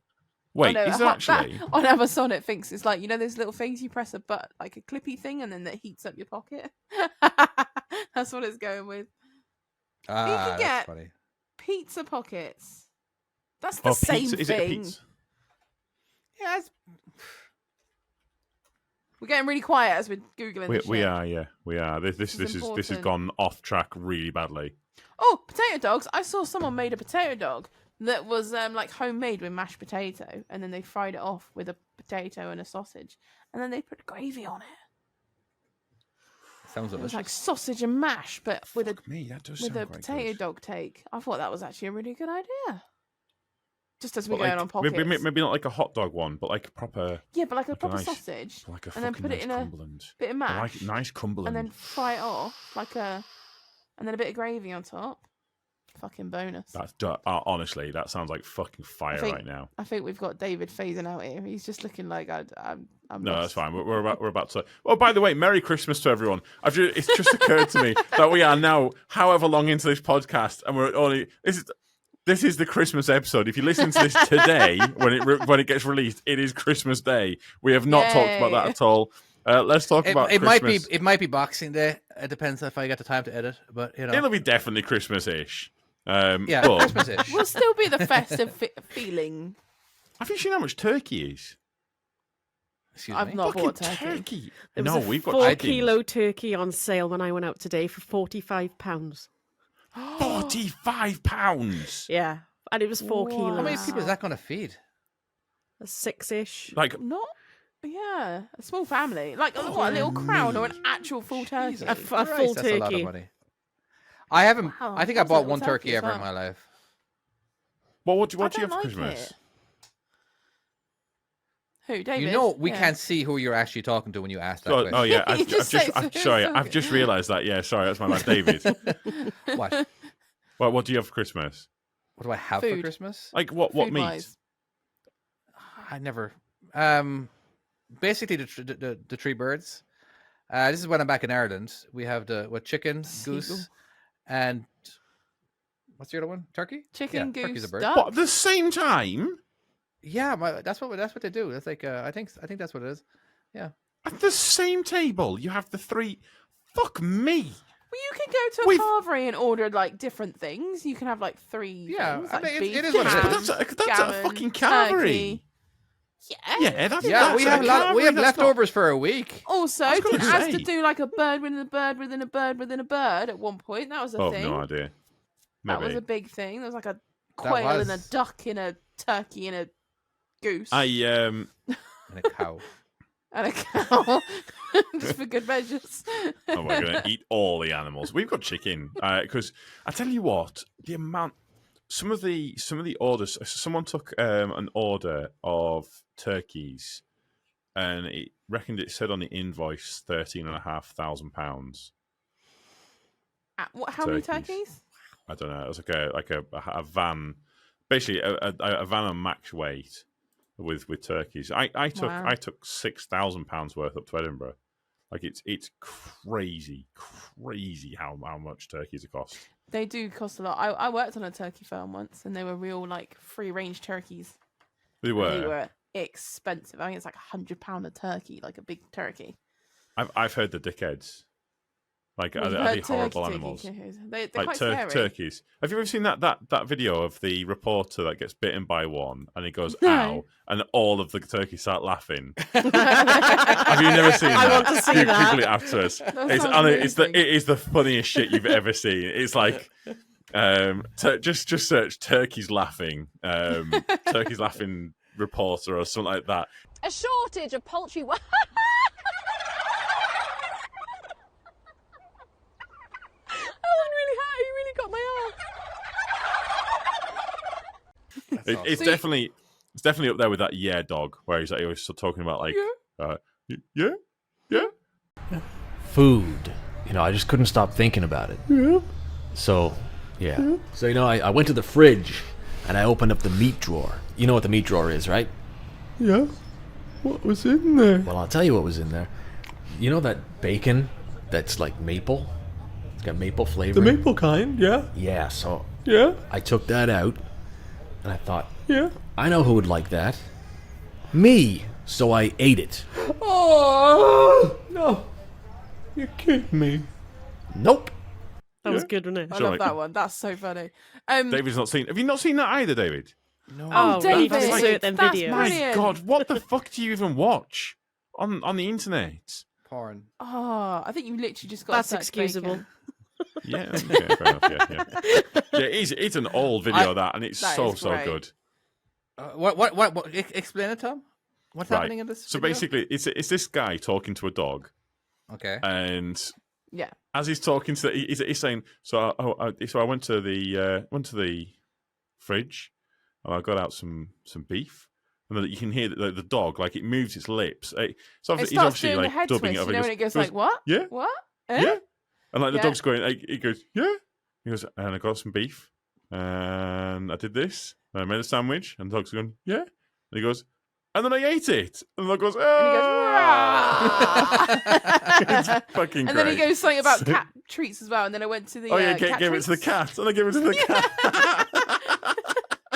Speaker 1: Wait,
Speaker 2: Oh, no,
Speaker 1: is there
Speaker 2: hot- that-
Speaker 1: actually?
Speaker 2: on Amazon? It thinks it's like, you know, those little things you press a button, like a clippy thing, and then that heats up your pocket. That's what it's going with.
Speaker 3: That's
Speaker 2: get-
Speaker 3: funny.
Speaker 2: Pizza pockets. That's the
Speaker 1: Oh,
Speaker 2: same
Speaker 1: pizza.
Speaker 2: thing.
Speaker 1: Is it a pizza?
Speaker 3: Yeah, it's
Speaker 2: We're getting really quiet as we're googling. this
Speaker 1: We
Speaker 2: shit.
Speaker 1: are, yeah, we are. This
Speaker 2: is
Speaker 1: has
Speaker 2: important.
Speaker 1: gone off track really badly.
Speaker 2: Oh, potato dogs! I saw someone made a potato dog that was like homemade with mashed potato, and then they fried it off with a potato and a sausage, and then they put gravy on it.
Speaker 3: sounds
Speaker 2: It was
Speaker 3: delicious.
Speaker 2: like sausage and mash, but with a
Speaker 1: Me, that does
Speaker 2: with
Speaker 1: sound
Speaker 2: a
Speaker 1: quite
Speaker 2: potato
Speaker 1: good.
Speaker 2: dog take. I thought that was actually a really good idea. Just as we're
Speaker 1: But
Speaker 2: going
Speaker 1: like,
Speaker 2: on pockets.
Speaker 1: maybe not like a hot dog one, but like a proper,
Speaker 2: Yeah, but like a
Speaker 1: like a
Speaker 2: proper
Speaker 1: nice-
Speaker 2: sausage,
Speaker 1: like a
Speaker 2: and then
Speaker 1: fucking
Speaker 2: put it
Speaker 1: nice
Speaker 2: in a
Speaker 1: Cumberland.
Speaker 2: bit of
Speaker 1: I
Speaker 2: mash,
Speaker 1: like it, nice Cumberland.
Speaker 2: and then fry it off and then a bit of gravy on top. Fucking bonus.
Speaker 1: Honestly, that sounds like fucking fire
Speaker 2: think-
Speaker 1: right now.
Speaker 2: I think we've got David phasing out here. He's just looking like I'm
Speaker 1: No,
Speaker 2: lost.
Speaker 1: that's fine. We're about to. Oh, by the way, Merry Christmas to everyone. It's just occurred to me that we are now however long into this podcast, and we're only this is the Christmas episode. If you listen to this today, when it gets released, it is Christmas Day. We have not talked about that
Speaker 2: Yay.
Speaker 1: at all. Let's talk about
Speaker 3: It
Speaker 1: Christmas.
Speaker 3: might be Boxing Day. It depends if I get the time to edit, but you know.
Speaker 1: It'll be definitely Christmas-ish.
Speaker 3: Yeah,
Speaker 1: but
Speaker 3: Christmas-ish.
Speaker 2: We'll still be the festive feeling.
Speaker 1: have you seen how much turkey is?
Speaker 3: Excuse
Speaker 2: I've
Speaker 3: me.
Speaker 2: not
Speaker 1: Fucking
Speaker 2: bought turkey.
Speaker 1: turkey.
Speaker 4: There
Speaker 1: No,
Speaker 4: was a
Speaker 1: we've got
Speaker 4: 4
Speaker 1: chickens.
Speaker 4: kilo turkey on sale when I went out today for £45.
Speaker 1: £45.
Speaker 4: Yeah, and it was 4
Speaker 2: Wow.
Speaker 4: kilos.
Speaker 3: How many people is that going to feed?
Speaker 4: 6-ish.
Speaker 1: Like
Speaker 2: Not. Yeah, a small family. Like what, a little crown or an actual full turkey?
Speaker 3: Jesus
Speaker 4: A full
Speaker 3: Christ, that's a lot of
Speaker 4: turkey.
Speaker 3: money. I haven't.
Speaker 2: Wow,
Speaker 3: I think I
Speaker 2: that's a
Speaker 3: bought
Speaker 2: little
Speaker 3: one turkey
Speaker 2: turkey as
Speaker 3: ever in
Speaker 2: well.
Speaker 3: my life.
Speaker 1: what do you
Speaker 2: I
Speaker 1: have
Speaker 2: don't
Speaker 1: for
Speaker 2: like
Speaker 1: Christmas?
Speaker 2: it. Who, David?
Speaker 3: You know, we
Speaker 2: Yeah.
Speaker 3: can't see who you're actually talking to when you ask that
Speaker 1: Oh,
Speaker 3: question.
Speaker 1: oh yeah,
Speaker 2: You
Speaker 1: I've
Speaker 2: just
Speaker 1: just,
Speaker 2: say
Speaker 1: I'm
Speaker 2: it's
Speaker 1: sorry,
Speaker 2: so
Speaker 1: I've
Speaker 2: good.
Speaker 1: just realised that. Yeah, sorry, that's my bad, David.
Speaker 3: What?
Speaker 1: Well, what do you have for Christmas?
Speaker 3: What do I have for
Speaker 2: Food.
Speaker 3: Christmas?
Speaker 1: Like what meat?
Speaker 2: Food-wise.
Speaker 3: I never. basically the three birds. This is when I'm back in Ireland. We have the chicken, goose, and what's the other one? Turkey.
Speaker 2: Chicken,
Speaker 3: yeah, turkey's
Speaker 2: goose,
Speaker 3: a bird.
Speaker 2: duck.
Speaker 1: What, at the same time?
Speaker 3: Yeah, that's what they do. That's like I think that's what it is. Yeah.
Speaker 1: At the same table, you have the three. Fuck me.
Speaker 2: Well, you can go to a carvery and order like different things. You can have like three things. Like beef,
Speaker 3: it is what it
Speaker 2: ham,
Speaker 3: is.
Speaker 1: But that's
Speaker 2: gammon,
Speaker 1: a fucking carvery.
Speaker 2: turkey. Yeah.
Speaker 1: Yeah,
Speaker 3: we have leftovers for a week.
Speaker 2: Also,
Speaker 1: I was
Speaker 2: did
Speaker 1: gonna
Speaker 2: Asda
Speaker 1: say.
Speaker 2: do like a bird within a bird within a bird within a bird at one point? That was a
Speaker 1: Oh,
Speaker 2: thing.
Speaker 1: no idea.
Speaker 2: That
Speaker 1: Maybe.
Speaker 2: was a big thing. There was like a quail and a duck and a turkey and a goose.
Speaker 3: And a cow.
Speaker 2: And a cow. Just for good measures.
Speaker 1: Oh, we're going to eat all the animals. We've got chicken. Because I tell you what, the amount... Some of the orders... Someone took an order of turkeys and it reckoned it said on the invoice £13,500.
Speaker 2: How many turkeys?
Speaker 1: I don't know. It was like a van... Basically, a van on max weight with turkeys. I took £6,000 worth up to Edinburgh. Like it's crazy how much turkeys cost.
Speaker 2: They do cost a lot. I worked on a turkey farm once, and they were real like free range turkeys.
Speaker 1: They were.
Speaker 2: And they were expensive. I think it's like £100 a turkey, like a big turkey.
Speaker 1: I've heard the dickheads. Like
Speaker 2: Well,
Speaker 1: are
Speaker 2: you've
Speaker 1: they
Speaker 2: heard
Speaker 1: horrible
Speaker 2: turkey
Speaker 1: animals?
Speaker 2: They're
Speaker 1: Like
Speaker 2: quite scary.
Speaker 1: turkeys. Have you ever seen that video of the reporter that gets bitten by one and he goes
Speaker 2: No.
Speaker 1: ow, and all of the turkeys start laughing? Have you never seen that?
Speaker 4: I want to see that.
Speaker 1: Google it after us.
Speaker 2: That sounds amazing.
Speaker 1: It is the funniest shit you've ever seen. It's like just search turkeys laughing, turkeys laughing reporter or something like that.
Speaker 6: A shortage of poultry. He really got my arm.
Speaker 1: It's definitely up there with that dog where he's like always talking about like yeah.
Speaker 7: Food. I just couldn't stop thinking about it. Yeah. So, yeah. So, I went to the fridge and I opened up the meat drawer. You know what the meat drawer is, right?
Speaker 8: Yeah. What was in there?
Speaker 7: Well, I'll tell you what was in there. You know that bacon that's like maple? It's got maple flavor.
Speaker 8: The maple kind, yeah.
Speaker 7: Yeah, so
Speaker 8: Yeah.
Speaker 7: I took that out and I thought,
Speaker 8: Yeah.
Speaker 7: I know who would like that. Me. So I ate it.
Speaker 8: Oh, no. You're kidding me.
Speaker 7: Nope.
Speaker 4: That was good, wasn't it?
Speaker 2: I
Speaker 1: Sure,
Speaker 2: love
Speaker 1: like-
Speaker 2: that one. That's so funny.
Speaker 1: David's not seen. Have you not seen that either, David?
Speaker 3: No.
Speaker 2: Oh, David,
Speaker 4: that's like them
Speaker 2: that's
Speaker 4: videos.
Speaker 1: My
Speaker 2: brilliant.
Speaker 1: God, what the fuck do you even watch on the internet?
Speaker 3: Porn.
Speaker 2: Oh, I think you literally just got.
Speaker 4: That's
Speaker 2: to search
Speaker 4: excusable.
Speaker 2: bacon.
Speaker 1: Yeah, okay, fair enough. Yeah. It's an old video that, and it's
Speaker 2: That
Speaker 1: so
Speaker 2: is great.
Speaker 1: good.
Speaker 3: What? Explain it, Tom. What's
Speaker 1: Right.
Speaker 3: happening in this?
Speaker 1: So
Speaker 3: video?
Speaker 1: basically, it's this guy talking to a dog,
Speaker 3: Okay.
Speaker 1: and
Speaker 2: Yeah.
Speaker 1: as he's talking to, he's saying, so I went to the fridge, and I got out some beef, and then you can hear the dog like it moves its lips.
Speaker 2: It
Speaker 1: He's
Speaker 2: starts
Speaker 1: obviously
Speaker 2: doing the
Speaker 1: like
Speaker 2: head
Speaker 1: dubbing
Speaker 2: twist,
Speaker 1: it.
Speaker 2: when it goes like, what?
Speaker 1: Yeah.
Speaker 2: What? Eh?
Speaker 1: Yeah, and like the
Speaker 2: Yeah.
Speaker 1: dog's going, he goes, yeah. He goes, and I got some beef, and I did this, and I made a sandwich, and the dog's going, yeah. And he goes, and then I ate it, and the dog goes,
Speaker 2: And he goes,
Speaker 1: ah. It's
Speaker 2: "Rah!"
Speaker 1: fucking
Speaker 2: And then he
Speaker 1: great.
Speaker 2: goes something about
Speaker 1: So-
Speaker 2: cat treats as well. And then I went to the
Speaker 1: Oh yeah,
Speaker 2: cat
Speaker 1: gave it to the
Speaker 2: treats.
Speaker 1: cat, and I gave it to the cat.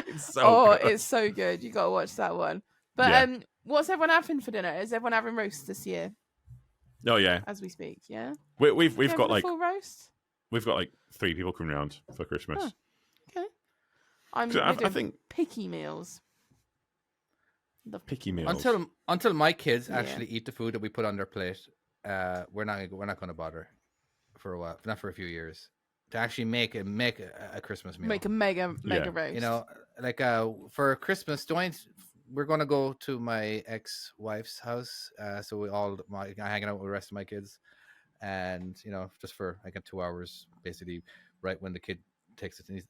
Speaker 1: It's so
Speaker 2: Oh,
Speaker 1: good.
Speaker 2: it's so good. You got to watch that one. But
Speaker 1: Yeah.
Speaker 2: what's everyone having for dinner? Is everyone having roast this year
Speaker 1: Oh yeah,
Speaker 2: as we speak? Yeah.
Speaker 1: we've
Speaker 2: You
Speaker 1: got
Speaker 2: having a
Speaker 1: like
Speaker 2: full roast.
Speaker 1: 3 people coming around for Christmas.
Speaker 2: Oh. Okay. I'm
Speaker 1: 'Cause I
Speaker 2: doing
Speaker 1: think
Speaker 2: picky meals.
Speaker 1: picky meals.
Speaker 3: Until my kids
Speaker 2: Yeah.
Speaker 3: actually eat the food that we put on their plate, we're not going to bother for a while, not for a few years, to actually make a Christmas meal.
Speaker 2: Make a mega
Speaker 1: Yeah.
Speaker 2: roast.
Speaker 3: You know, like for Christmas, we're going to go to my ex-wife's house, so we all hanging out with the rest of my kids, and just for like 2 hours, basically, right when the kid takes it and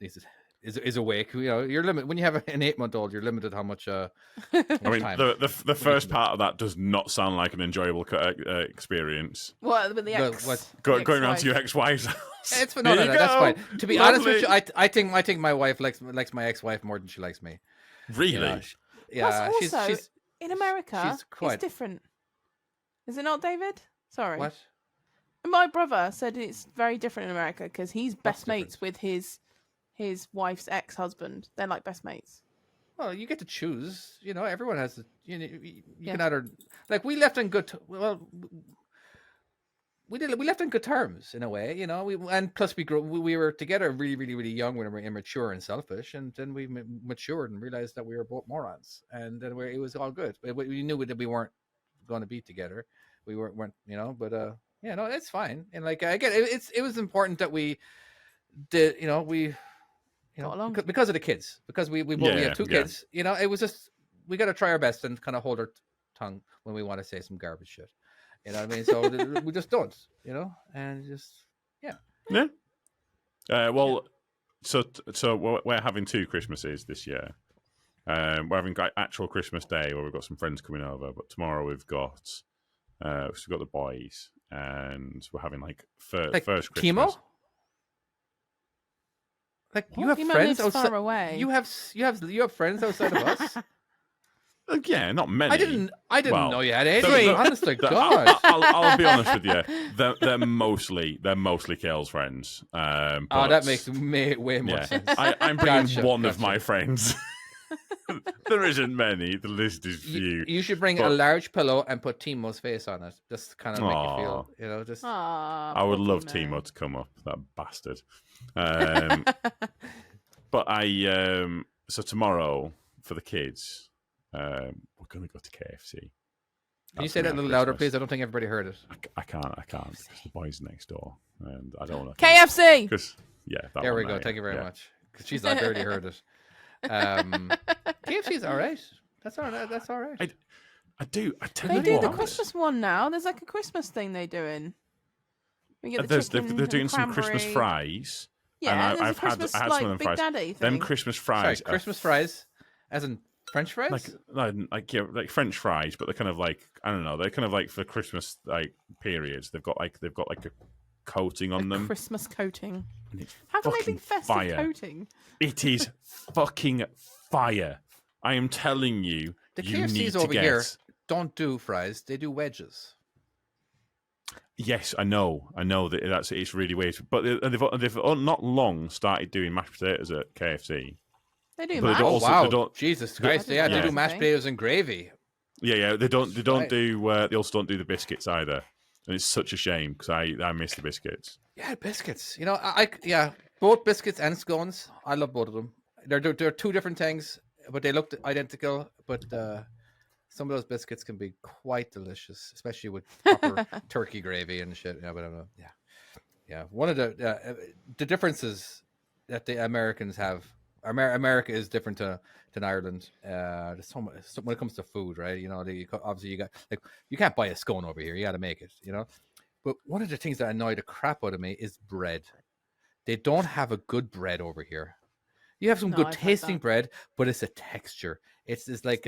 Speaker 3: is awake. You're limited when you have an 8-month-old. You're limited how much.
Speaker 1: I mean,
Speaker 3: time.
Speaker 1: the first part of that does not sound like an enjoyable experience.
Speaker 2: What with the ex?
Speaker 3: what-
Speaker 1: Going around
Speaker 2: ex-wife?
Speaker 1: to your ex-wife's house.
Speaker 3: It's no,
Speaker 1: Here
Speaker 3: no,
Speaker 1: you
Speaker 3: no, that's
Speaker 1: go.
Speaker 3: fine. To be honest with
Speaker 1: Lovely.
Speaker 3: you, I think my wife likes my ex-wife more than she likes me.
Speaker 1: Really?
Speaker 3: Yeah,
Speaker 2: Plus
Speaker 3: she's
Speaker 2: also, in America,
Speaker 3: she's quite-
Speaker 2: it's different. Is it not, David? Sorry.
Speaker 3: What?
Speaker 2: My brother said it's very different in America because he's best
Speaker 3: different?
Speaker 2: mates with his wife's ex-husband. They're like best mates.
Speaker 3: Well, you get to choose. You know, everyone has to. You
Speaker 2: Yeah.
Speaker 3: can either like we left on good. We left on good terms in a way. You know, and plus we were together really, really, really young when we were immature and selfish, and then we matured and realized that we were both morons, and then it was all good. We knew that we weren't going to be together. We weren't, you know. But yeah, no, it's fine. And like again, it was important that we did. You know, we. You know, because of the kids, because we have two kids. You know, it was just we got to try our best and kind of hold our tongue when we want to say some garbage shit. You know what I mean? So we just don't. You know, and just
Speaker 1: yeah. Well, so we're having 2 Christmases this year. We're having actual Christmas Day where we've got some friends coming over, but tomorrow we've got the boys, and we're having like first Christmas.
Speaker 3: Chemo? Like you have friends outside.
Speaker 2: Far away.
Speaker 3: You have friends outside of us.
Speaker 1: Yeah, not many.
Speaker 3: I didn't know you had any. Honest to God.
Speaker 1: I'll be honest with you. They're mostly Kale's friends.
Speaker 3: That makes way more sense.
Speaker 1: I'm bringing one of my friends. There isn't many. The list is few.
Speaker 3: You should bring a large pillow and put Timo's face on it. Just kind of make you feel, you know, just.
Speaker 1: I would love Timo to come up. That bastard. But so tomorrow for the kids, we're gonna go to KFC.
Speaker 3: Can you say that a little louder, please? I don't think everybody heard it.
Speaker 1: I can't because the boy's next door, and I don't want to.
Speaker 2: KFC.
Speaker 1: Because
Speaker 3: there we go. Thank you very much. Because she's not already heard it. KFC's all right. That's all right. That's all right.
Speaker 1: I do.
Speaker 2: They do the Christmas one now. There's like a Christmas thing they're doing.
Speaker 1: They're doing some Christmas fries.
Speaker 2: Yeah,
Speaker 1: and I've had some of them
Speaker 2: Big
Speaker 1: fries.
Speaker 2: Daddy
Speaker 1: Them
Speaker 2: thing.
Speaker 1: Christmas fries.
Speaker 3: Sorry, Christmas fries, as in French fries.
Speaker 1: Like French fries, but they're kind of like I don't know. They're kind of like for Christmas periods. They've got like a coating on them.
Speaker 2: Christmas coating.
Speaker 1: How
Speaker 2: can they be festive coating?
Speaker 1: It is fucking fire. I am telling you.
Speaker 3: The
Speaker 1: you
Speaker 3: KFCs
Speaker 1: need to
Speaker 3: over
Speaker 1: get...
Speaker 3: here don't do fries; they do wedges.
Speaker 1: Yes, I know that it's really weird, but they've not long started doing mashed potatoes at KFC.
Speaker 2: They do.
Speaker 3: Oh wow! Jesus Christ! They do mashed potatoes and gravy.
Speaker 1: Yeah. They don't do. They also don't do the biscuits either, and it's such a shame because I miss the biscuits.
Speaker 3: Yeah, biscuits. You know, both biscuits and scones. I love both of them. They're 2 different things, but they look identical. But some of those biscuits can be quite delicious, especially with proper turkey gravy and shit. Yeah, but yeah. One of the differences that the Americans have. America is different to Ireland. There's so much when it comes to food, right? You know, obviously you got like you can't buy a scone over here. You got to make it. You know, but one of the things that annoy the crap out of me is bread. They don't have a good bread over here. You have some good tasting bread, but it's a texture. It's like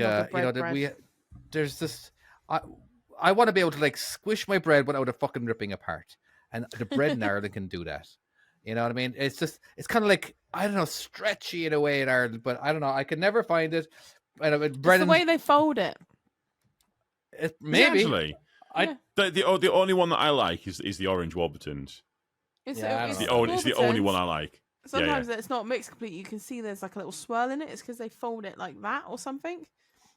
Speaker 3: there's this. I want to be able to like squish my bread without it fucking ripping apart, and the bread in Ireland can do that. You know what I mean? It's kind of like I don't know, stretchy in a way in Ireland, but I don't know. I could never find it. And bread
Speaker 2: the way they fold it.
Speaker 3: Maybe.
Speaker 1: Actually, the only one that I like is the orange Warburtons.
Speaker 2: It's
Speaker 1: the only one I like.
Speaker 2: Sometimes it's not mixed completely. You can see there's like a little swirl in it. It's because they fold it like that or something.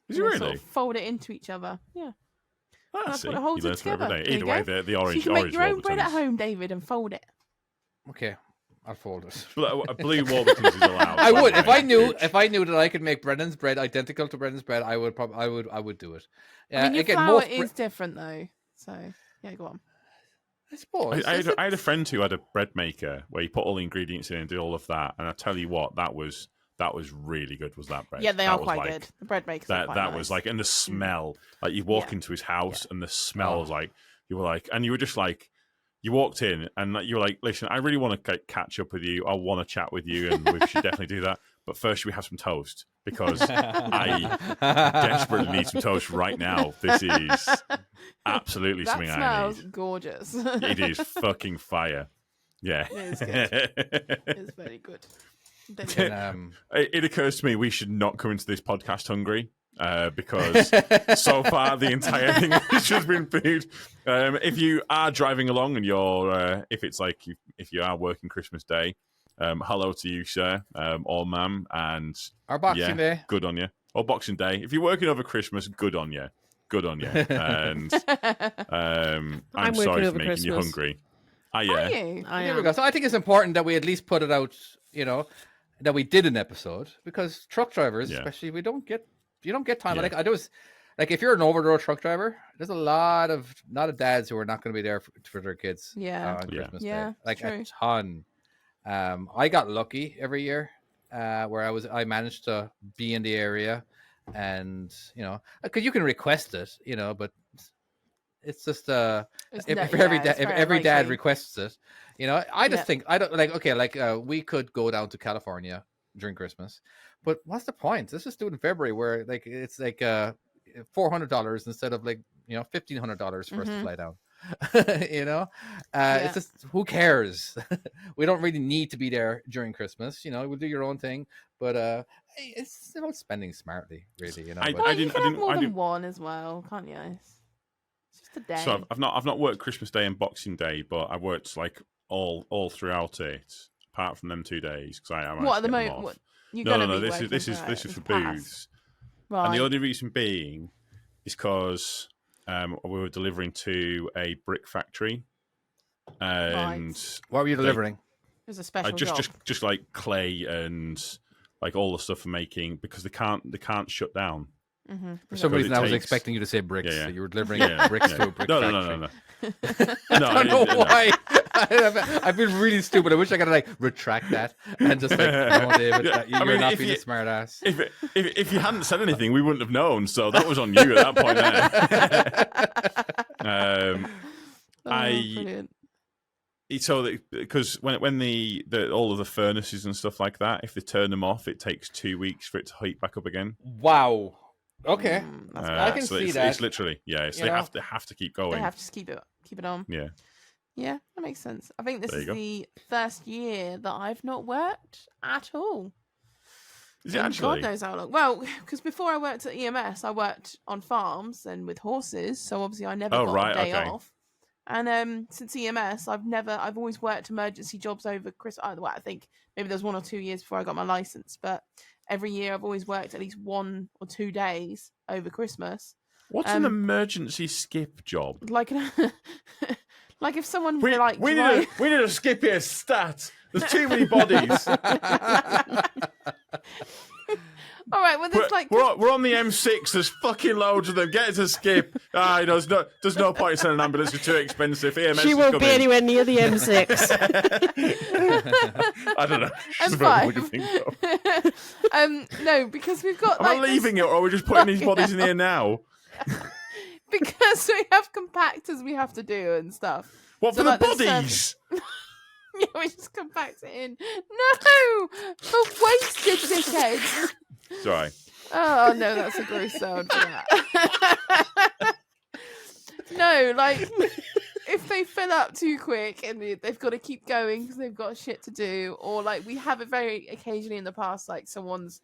Speaker 1: Is it really?
Speaker 2: Sort of fold it into each other. Yeah. That's
Speaker 1: see.
Speaker 2: what it holds it together.
Speaker 1: Either way, the orange.
Speaker 2: So you can make your own
Speaker 1: Warburtons.
Speaker 2: bread at home, David, and fold it.
Speaker 3: Okay, I'll fold it.
Speaker 1: Blue Warburtons is allowed.
Speaker 3: I would if I knew that I could make Brennan's bread identical to Brennan's bread. I would do it.
Speaker 2: I mean, your flour is different though. So yeah, go on.
Speaker 3: I suppose.
Speaker 1: I had a friend who had a bread maker where he put all the ingredients in and did all of that, and I tell you what, that was really good. Was that bread?
Speaker 2: Yeah, they are quite good. The bread makers.
Speaker 1: That was like, and the smell, like you walk into his house and the smell was like, you were like, and you were just like, you walked in and you were like, listen, I really want to catch up with you. I want to chat with you, and we should definitely do that. But first, we have some toast because I desperately need some toast right now. This is absolutely something I need.
Speaker 2: That smells gorgeous.
Speaker 1: It is fucking fire. Yeah.
Speaker 2: It is good. It's very good.
Speaker 1: It occurs to me we should not come into this podcast hungry. because so far the entire thing has just been food. If you are driving along and you're, if you are working Christmas Day, hello to you, sir, or ma'am, and
Speaker 3: Our Boxing Day.
Speaker 1: Good on you. Or Boxing Day. If you're working over Christmas, good on you. Good on you. And I'm sorry for making you hungry.
Speaker 2: Are you?
Speaker 3: There we go. So I think it's important that we at least put it out, that we did an episode, because truck drivers, especially, you don't get time.
Speaker 1: Yeah.
Speaker 3: If you're an over-the-road truck driver, there's a lot of dads who are not going to be there for their kids on Christmas Day. A ton. I got lucky every year where I managed to be in the area, and because you can request it, but it's just if every dad requests it, I just think I don't we could go down to California during Christmas, but what's the point? Let's just do it in February, where it's $400 instead of $1,500 for us to fly down. It's just, who cares? We don't really need to be there during Christmas. We'll do your own thing, but it's about spending smartly, really.
Speaker 2: I didn't more than one as well, can't you? It's just a day.
Speaker 1: So I've not worked Christmas Day and Boxing Day, but I worked all throughout it, apart from them 2 days, because I
Speaker 2: what at the moment? What,
Speaker 1: no. This is for booths,
Speaker 2: right?
Speaker 1: And the only reason being is because we were delivering to a brick factory, and
Speaker 3: what were you delivering?
Speaker 2: It was a special job.
Speaker 1: Just like clay and like all the stuff for making, because they can't shut down.
Speaker 2: Mm-hmm.
Speaker 3: For some reason, I was expecting you to say bricks. So you were delivering bricks to a brick factory.
Speaker 1: No.
Speaker 3: I don't know why. I've been really stupid. I wish I could retract that and just no, David, you're not being a smart ass.
Speaker 1: If you hadn't said anything, we wouldn't have known. So that was on you at that point.
Speaker 2: Brilliant.
Speaker 1: So because when the all of the furnaces and stuff like that, if they turn them off, it takes 2 weeks for it to heat back up again.
Speaker 3: Wow. Okay, I can see that.
Speaker 1: It's literally they have to keep going.
Speaker 2: They have to keep it on. Yeah, that makes sense. I think this is the first year that I've not worked at all.
Speaker 1: Is it actually?
Speaker 2: God knows how long. Well, because before I worked at EMS, I worked on farms and with horses, so obviously I never got a day off. And since EMS, I've always worked emergency jobs over Christmas. I think maybe there was 1 or 2 years before I got my license, but every year I've always worked at least 1 or 2 days over Christmas.
Speaker 1: What's an emergency skip job?
Speaker 2: Like if someone
Speaker 1: we need a skip here, stat. There's too many bodies.
Speaker 2: All right, well,
Speaker 1: we're on the M6. There's fucking loads of them. Get it to skip. There's no point in sending an ambulance. It's too expensive. EMS
Speaker 4: she won't be anywhere near the M6.
Speaker 1: I don't know.
Speaker 2: I'm fine. No, because we've got.
Speaker 1: Am I leaving it, or are we just putting these bodies in here now?
Speaker 2: Because we have compactors we have to do and stuff.
Speaker 1: What, for the bodies?
Speaker 2: Yeah, we just compact it in. No! For wasted dickheads.
Speaker 1: Sorry.
Speaker 2: Oh, no, that's a gross sound for that. No, if they fill up too quick and they've got to keep going because they've got shit to do, or we have it very occasionally in the past, someone's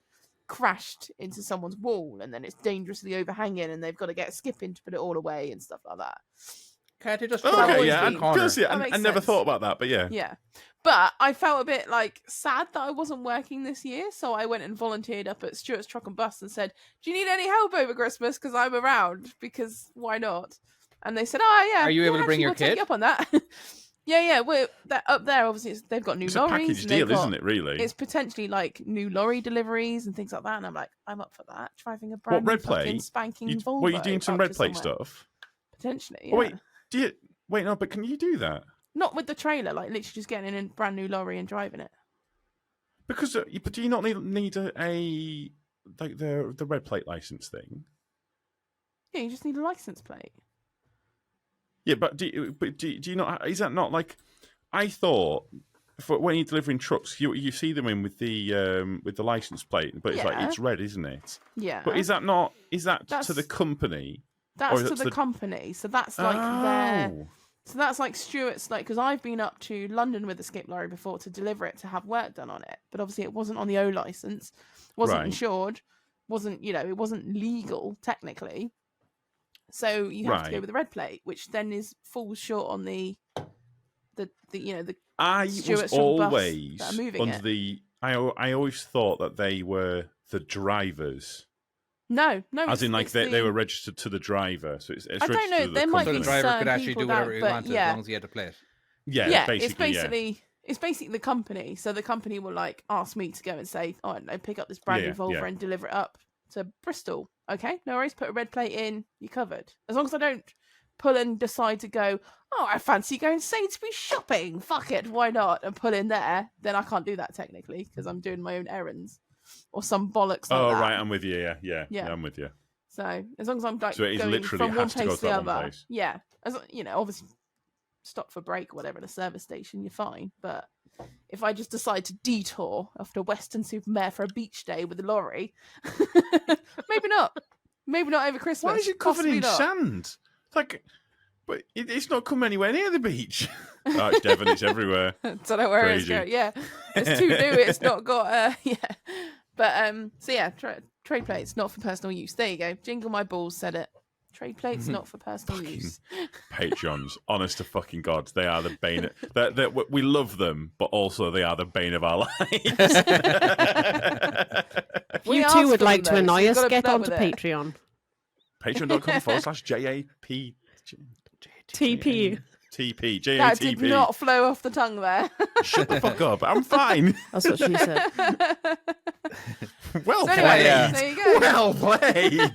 Speaker 2: crashed into someone's wall and then it's dangerously overhanging and they've got to get a skip in to put it all away and stuff like that.
Speaker 3: Can't you just
Speaker 1: I never thought about that, but yeah.
Speaker 2: Yeah. But I felt a bit sad that I wasn't working this year, so I went and volunteered up at Stuart's Truck and Bus and said, "Do you need any help over Christmas? Because I'm around. Because why not?" And they said, "Oh yeah."
Speaker 3: Are you able to bring your
Speaker 2: we'll take
Speaker 3: kid?
Speaker 2: you up on that? Yeah. We're up there. Obviously, they've got new
Speaker 1: it's
Speaker 2: lorries.
Speaker 1: It's a package deal, isn't it? Really,
Speaker 2: it's potentially new lorry deliveries and things like that. And I'm up for that. Driving a brand new fucking spanking Volvo.
Speaker 1: Were you doing some red plate stuff?
Speaker 2: Potentially. Yeah.
Speaker 1: Oh, wait, no, but can you do that?
Speaker 2: Not with the trailer, literally just getting in a brand new lorry and driving it.
Speaker 1: Because, but do you not need the red plate license thing?
Speaker 2: Yeah, you just need a license plate.
Speaker 1: Yeah, but do you not? Is that not I thought for when you're delivering trucks, you see them in with the license plate, but it's it's red, isn't it?
Speaker 2: Yeah.
Speaker 1: But is that to the company?
Speaker 2: That's to the company. So that's their. So that's Stuart's, because I've been up to London with a skip lorry before to deliver it, to have work done on it. But obviously it wasn't on the O license, wasn't insured. wasn't, it wasn't legal technically. So you have to go
Speaker 1: Right.
Speaker 2: with the red plate, which then falls short on the
Speaker 1: I
Speaker 2: Stuart
Speaker 1: was
Speaker 2: shuttle bus
Speaker 1: always
Speaker 2: that are moving
Speaker 1: under
Speaker 2: it.
Speaker 1: the. I always thought that they were the drivers,
Speaker 2: No,
Speaker 1: as in like
Speaker 2: it's
Speaker 1: they were registered to the driver. So it's
Speaker 2: I don't
Speaker 1: registered
Speaker 2: know,
Speaker 1: to the
Speaker 2: there might
Speaker 3: So
Speaker 2: be
Speaker 3: the
Speaker 1: company.
Speaker 3: driver
Speaker 2: certain
Speaker 3: could actually
Speaker 2: people
Speaker 3: do whatever
Speaker 2: that,
Speaker 3: he
Speaker 2: but
Speaker 3: wanted
Speaker 2: yeah.
Speaker 3: as long as he had to play it.
Speaker 1: Yeah,
Speaker 2: it's
Speaker 1: basically.
Speaker 2: basically the company. So the company will like ask me to go and say, "Oh, no, pick up this brand new Volvo and deliver it up to Bristol." Okay, no worries. Put a red plate in. You're covered. As long as I don't pull and decide to go, "Oh, I fancy going Sainsbury's shopping. Fuck it, why not?" and pull in there, then I can't do that technically because I'm doing my own errands or some bollocks like that.
Speaker 1: Right, I'm with you. Yeah, I'm with you.
Speaker 2: So as long as I'm like
Speaker 1: So it is
Speaker 2: going
Speaker 1: literally
Speaker 2: from one
Speaker 1: has to go
Speaker 2: place
Speaker 1: to
Speaker 2: to the
Speaker 1: that one
Speaker 2: other,
Speaker 1: place.
Speaker 2: yeah. As obviously stop for break or whatever at a service station, you're fine. But if I just decide to detour after Weston-super-Mare for a beach day with a lorry, maybe not. Maybe not over Christmas.
Speaker 1: Why is it covered
Speaker 2: Possibly
Speaker 1: in
Speaker 2: not.
Speaker 1: sand? But it's not come anywhere near the beach. Oh, it's Devon. It's everywhere.
Speaker 2: Don't know where it's
Speaker 1: Crazy.
Speaker 2: going. Yeah, it's too new. It's not got. Yeah, but so yeah, trade plates not for personal use. There you go. Jingle my balls said it. Trade plates not for personal use.
Speaker 1: Patreons, honest to fucking God, they are the bane. We love them, but also they are the bane of our lives.
Speaker 4: If you two would like to annoy us, get onto
Speaker 2: it.
Speaker 4: Patreon.
Speaker 1: Patreon.com/JAP.
Speaker 4: TP.
Speaker 1: TP.
Speaker 2: That did
Speaker 1: JATP.
Speaker 2: not flow off the tongue there.
Speaker 1: Shut the fuck up. I'm fine.
Speaker 4: That's what she said.
Speaker 1: Well
Speaker 2: So anyway,
Speaker 1: played.
Speaker 2: there you go.
Speaker 1: Well played.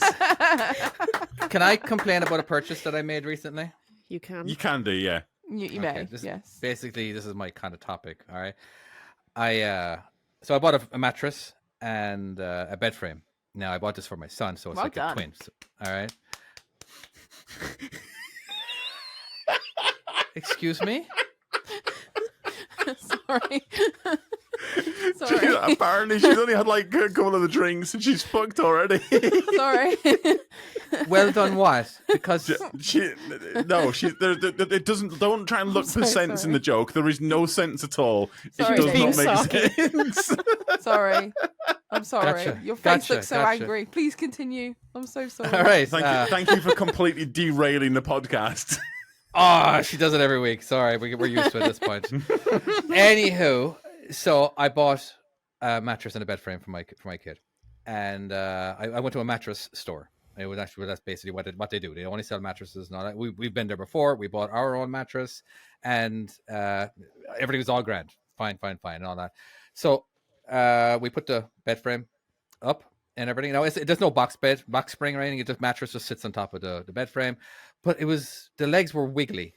Speaker 3: Can I complain about a purchase that I made recently?
Speaker 4: You can.
Speaker 1: You can do, yeah.
Speaker 2: You may,
Speaker 3: this-
Speaker 2: yes.
Speaker 3: Basically, this is my kind of topic. All right. So I bought a mattress and a bed frame. Now I bought this for my son, so it's
Speaker 2: Well
Speaker 3: like
Speaker 2: done.
Speaker 3: a twin. All right. Excuse me.
Speaker 2: Sorry. Sorry.
Speaker 1: Apparently, she's only had like a couple of the drinks and she's fucked already.
Speaker 2: Sorry.
Speaker 3: Well done. What? Because
Speaker 1: It doesn't. Don't try and look for
Speaker 2: so
Speaker 1: sense in
Speaker 2: sorry.
Speaker 1: the joke. There is no sense at all.
Speaker 2: Sorry,
Speaker 1: it does
Speaker 2: Dave.
Speaker 1: not make
Speaker 4: Being
Speaker 1: sense.
Speaker 2: Sorry. I'm sorry.
Speaker 3: Gotcha.
Speaker 2: Your face
Speaker 3: Gotcha.
Speaker 2: looks so
Speaker 3: Gotcha.
Speaker 2: angry. Please continue. I'm so sorry.
Speaker 3: all right.
Speaker 1: Thank you for completely derailing the podcast.
Speaker 3: Oh, she does it every week. Sorry, we're used to it at this point. Anywho, so I bought a mattress and a bed frame for my kid, and I went to a mattress store. That's basically what they do. They only sell mattresses and all that. We've been there before. We bought our own mattress, and everything was all grand, fine, and all that. So we put the bed frame up and everything. Now there's no box spring or anything. It just mattress just sits on top of the bed frame. But the legs were wiggly.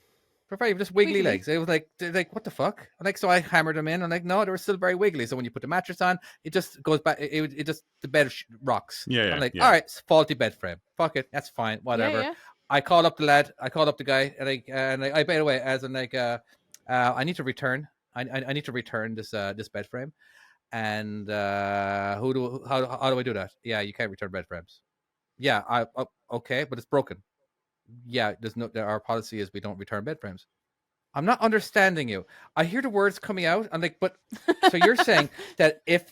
Speaker 3: Just wiggly legs. It was like, they're like, what the fuck? So I hammered them in. I'm like, no, they were still very wiggly. So when you put the mattress on, it just goes back. It just, the bed rocks.
Speaker 1: Yeah,
Speaker 3: I'm like,
Speaker 1: yeah.
Speaker 3: all right, it's faulty bed frame. Fuck it. That's fine. Whatever.
Speaker 2: Yeah.
Speaker 3: I called up the lad. I called up the guy. And I by the way, as in like, I need to return. I need to return this bed frame. And how do I do that? Yeah, you can't return bed frames. Yeah, okay, but it's broken. Yeah, our policy is we don't return bed frames. I'm not understanding you. I hear the words coming out. I'm like, but so you're saying that if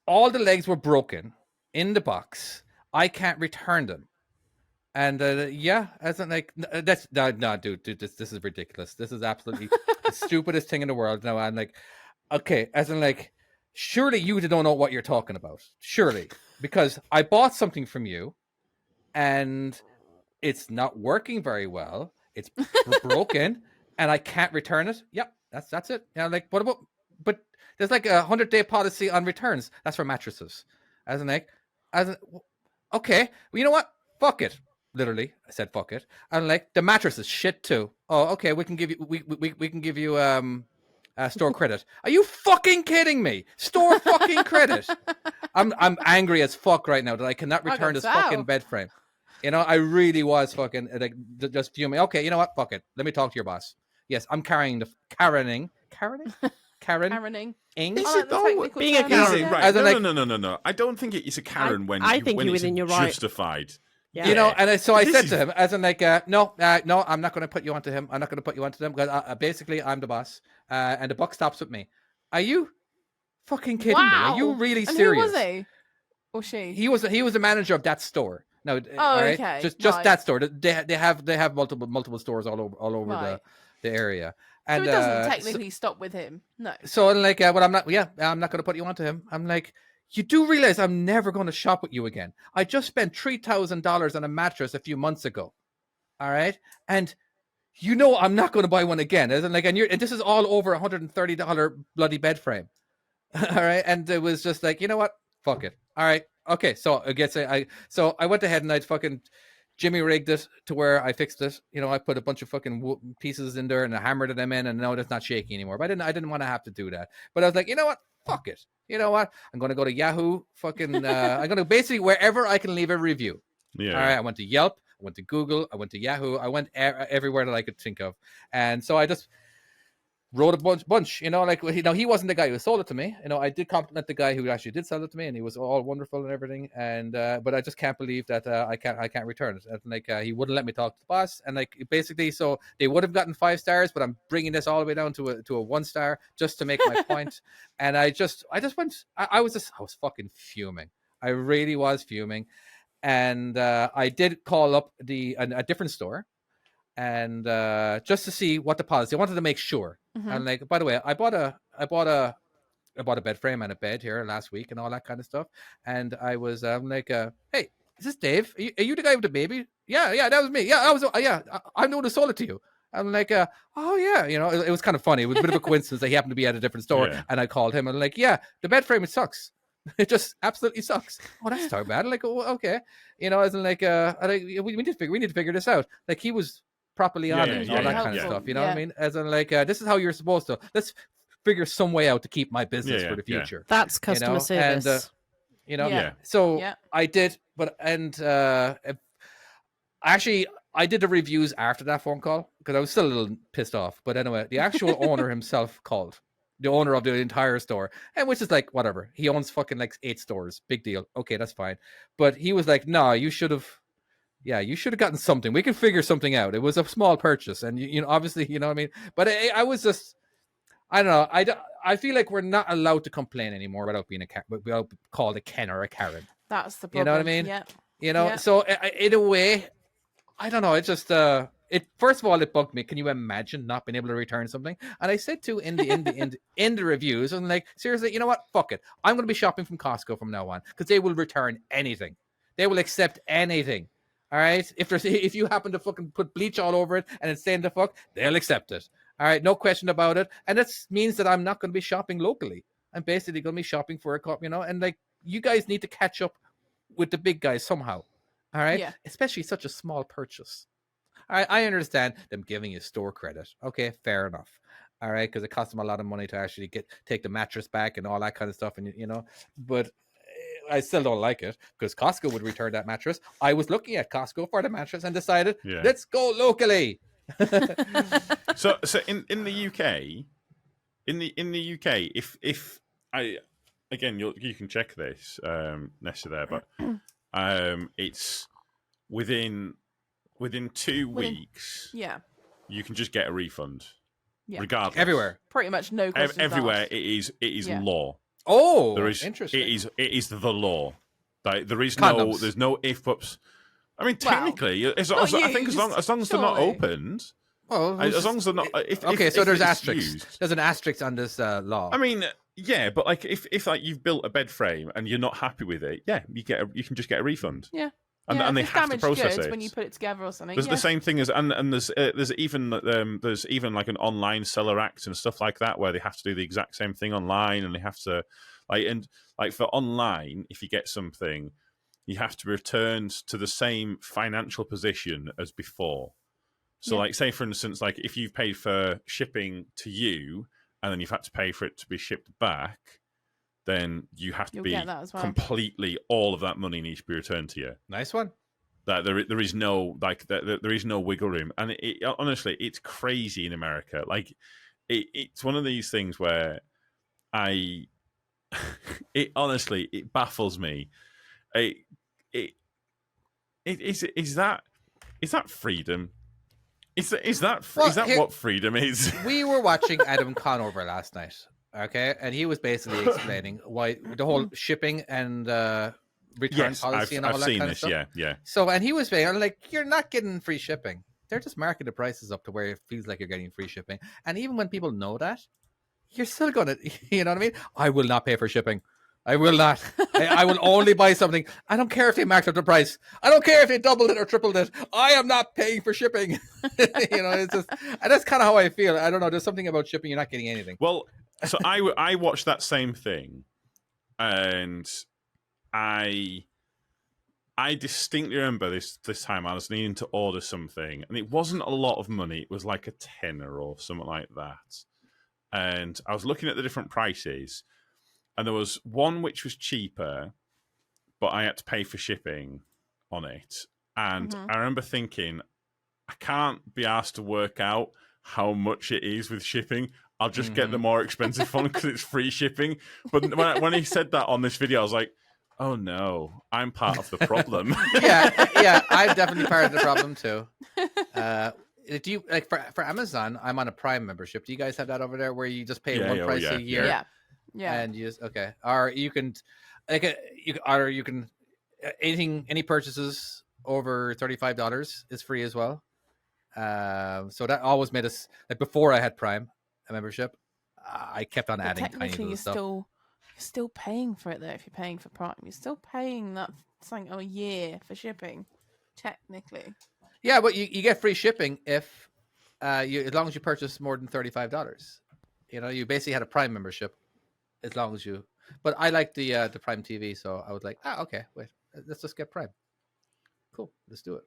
Speaker 3: all the legs were broken in the box, I can't return them? And yeah, as in like that's no, dude, this is ridiculous. This is absolutely the stupidest thing in the world. No, I'm like, okay, as in like, surely you don't know what you're talking about. Surely, because I bought something from you, and it's not working very well. It's broken, and I can't return it. Yep, that's it. Yeah, like what about? But there's like a 100-day policy on returns. That's for mattresses. Okay. Well, you know what? Fuck it. Literally, I said fuck it. And like the mattress is shit too. Oh, okay. We can give you we can give you store credit. Are you fucking kidding me? Store fucking credit. I'm angry as fuck right now that I cannot return this fucking bed frame. You know, I really was fucking like just fuming. Okay, you know what? Fuck it. Let me talk to your boss. Yes, I'm carrying the Karening.
Speaker 2: Karening.
Speaker 1: Is
Speaker 2: I like
Speaker 1: it
Speaker 2: the
Speaker 1: though?
Speaker 2: technical
Speaker 4: Being a
Speaker 2: term.
Speaker 4: Karen.
Speaker 1: Is it? Right.
Speaker 3: As in,
Speaker 1: No. I don't think it's a Karen when
Speaker 4: I think
Speaker 1: when
Speaker 4: you're
Speaker 1: it's
Speaker 4: within your right.
Speaker 1: justified.
Speaker 4: Yeah.
Speaker 3: You know, and so I
Speaker 1: This
Speaker 3: said
Speaker 1: is-
Speaker 3: to him, as in like, no, I'm not going to put you onto him. I'm not going to put you onto them because basically I'm the boss, and the buck stops with me. Are you fucking kidding me? Are you really
Speaker 2: And
Speaker 3: serious?
Speaker 2: who was he? Or she?
Speaker 3: He was the manager of that store. No,
Speaker 2: Oh,
Speaker 3: all right?
Speaker 2: okay,
Speaker 3: Just
Speaker 2: right.
Speaker 3: that store. They have multiple stores all over
Speaker 2: Right.
Speaker 3: the area.
Speaker 2: So
Speaker 3: And
Speaker 2: it doesn't technically stop with him. No.
Speaker 3: so I'm like, well, I'm not going to put you onto him. I'm like, you do realize I'm never going to shop with you again. I just spent $3,000 on a mattress a few months ago. All right, and you know I'm not going to buy one again. And like, and this is all over $130 bloody bed frame. All right, and it was just like, you know what? Fuck it. All right, okay. So I guess I went ahead and I fucking Jimmy rigged it to where I fixed it. You know, I put a bunch of fucking pieces in there and I hammered them in, and now it's not shaky anymore. But I didn't want to have to do that. But I was like, you know what? Fuck it. You know what? I'm going to go to Yahoo. Fucking, I'm going to basically wherever I can leave a review.
Speaker 1: Yeah.
Speaker 3: All right. I went to Yelp. I went to Google. I went to Yahoo. I went everywhere that I could think of, and so I just wrote a bunch. You know, like, you know, he wasn't the guy who sold it to me. You know, I did compliment the guy who actually did sell it to me, and he was all wonderful and everything. And but I just can't believe that I can't return it. And, like, he wouldn't let me talk to the boss, and like basically, so they would have gotten 5 stars, but I'm bringing this all the way down to a 1 star just to make my point. And I was fucking fuming. I really was fuming. And I did call up a different store, and just to see what the policy. I wanted to make sure. And like, by the way, I bought a bed frame and a bed here last week and all that kind of stuff. And I was like, hey, is this Dave? Are you the guy with the baby? Yeah, that was me. Yeah, I was. I'm the one who sold it to you. I'm like, oh yeah, you know, it was kind of funny. It was a bit of a coincidence that he happened to be at a different store, and I called him and like, yeah, the bed frame, it sucks. It just absolutely sucks. Oh, that's so bad. I'm like, oh, okay, you know, as in like, we need to figure this out. Like, he was properly on it and all that kind of stuff. You know what I mean? As in like, this is how you're supposed to. Let's figure some way out to keep my business for the future.
Speaker 4: That's customer service.
Speaker 3: And you know, so I did, but actually, I did the reviews after that phone call because I was still a little pissed off. But anyway, the actual owner himself called. The owner of the entire store, and which is like, whatever. He owns fucking like 8 stores. Big deal. Okay, that's fine. But he was like, no, you should have gotten something. We can figure something out. It was a small purchase, and you know, obviously, you know what I mean. But I was just, I don't know. I feel like we're not allowed to complain anymore without being without called a Ken or a Karen.
Speaker 2: That's the problem.
Speaker 3: You know what I mean?
Speaker 2: Yeah.
Speaker 3: You know, so in a way, I don't know. It just it first of all, it bugged me. Can you imagine not being able to return something? And I said to in the reviews, I'm like, seriously, you know what? Fuck it. I'm going to be shopping from Costco from now on because they will return anything. They will accept anything. All right. If you happen to fucking put bleach all over it and it's saying the fuck, they'll accept it. All right, no question about it. And that means that I'm not going to be shopping locally. I'm basically going to be shopping for a cup, you know. And like, you guys need to catch up with the big guys somehow. All right, especially such a small purchase. I understand them giving you store credit. Okay, fair enough. All right, because it costs them a lot of money to actually take the mattress back and all that kind of stuff, and you know. But I still don't like it because Costco would return that mattress. I was looking at Costco for the mattress and decided, let's go locally.
Speaker 1: So in the UK, if I again, you can check this, Nessa there, but it's within 2 weeks.
Speaker 2: Yeah,
Speaker 1: you can just get a refund. Yeah, regardless.
Speaker 3: Everywhere,
Speaker 2: pretty much no questions
Speaker 1: everywhere.
Speaker 2: asked.
Speaker 1: It is law.
Speaker 3: Oh,
Speaker 1: there is
Speaker 3: interesting.
Speaker 1: It is the law. Like, there is
Speaker 3: Condoms.
Speaker 1: no if buts. I mean, technically, I think as long as they're not opened.
Speaker 3: Well,
Speaker 1: as long as they're not.
Speaker 3: So there's asterisks. There's an asterisk on this law.
Speaker 1: I mean, yeah, but like if like you've built a bed frame and you're not happy with it, you can just get a refund.
Speaker 2: Yeah.
Speaker 1: And they have to process it
Speaker 2: when you put it together or something.
Speaker 1: There's the same thing as and there's even like an online seller act and stuff like that where they have to do the exact same thing online, and they have to for online, if you get something, you have to be returned to the same financial position as before. So like, say for instance, like if you've paid for shipping to you and then you've had to pay for it to be shipped back, then you have to be completely, all of that money needs to be returned to you.
Speaker 3: Nice one.
Speaker 1: That there is no there is no wiggle room, and honestly, it's crazy in America. Like it's one of these things where it honestly baffles me. Is that freedom? Is that what freedom is?
Speaker 3: We were watching Adam Conover last night, okay, and he was basically explaining why the whole shipping and return
Speaker 1: Yes,
Speaker 3: policy and all
Speaker 1: I've
Speaker 3: that
Speaker 1: seen
Speaker 3: kind
Speaker 1: this.
Speaker 3: of stuff.
Speaker 1: Yeah.
Speaker 3: So, and he was saying, I'm like, you're not getting free shipping. They're just marking the prices up to where it feels like you're getting free shipping. And even when people know that, you're still going to, you know what I mean? I will not pay for shipping. I will not. I will only buy something. I don't care if they marked up the price. I don't care if they doubled it or tripled it. I am not paying for shipping. It's just, and that's kind of how I feel. I don't know. There's something about shipping. You're not getting anything.
Speaker 1: Well, so I watched that same thing, and I distinctly remember this time I was needing to order something, and it wasn't a lot of money. It was like a tenner or something like that. And I was looking at the different prices, and there was one which was cheaper, but I had to pay for shipping on it. And I remember thinking, I can't be asked to work out how much it is with shipping. I'll just get the more expensive one because it's free shipping. But when he said that on this video, I was like, oh no, I'm part of the problem.
Speaker 3: yeah, I'm definitely part of the problem too. Do you like for Amazon? I'm on a Prime membership. Do you guys have that over there where you just pay one price a year?
Speaker 2: Yeah.
Speaker 3: And you just okay. Or you can any purchases over $35 is free as well. So that always made us like before I had Prime a membership. I kept on adding tiny little stuff.
Speaker 2: You're still paying for it though. If you're paying for Prime, you're still paying that something a year for shipping. Technically.
Speaker 3: Yeah, but you get free shipping if as long as you purchase more than $35. You basically had a Prime membership as long as you. But I like the Prime TV, so I was like, okay, wait, let's just get Prime. Cool, let's do it.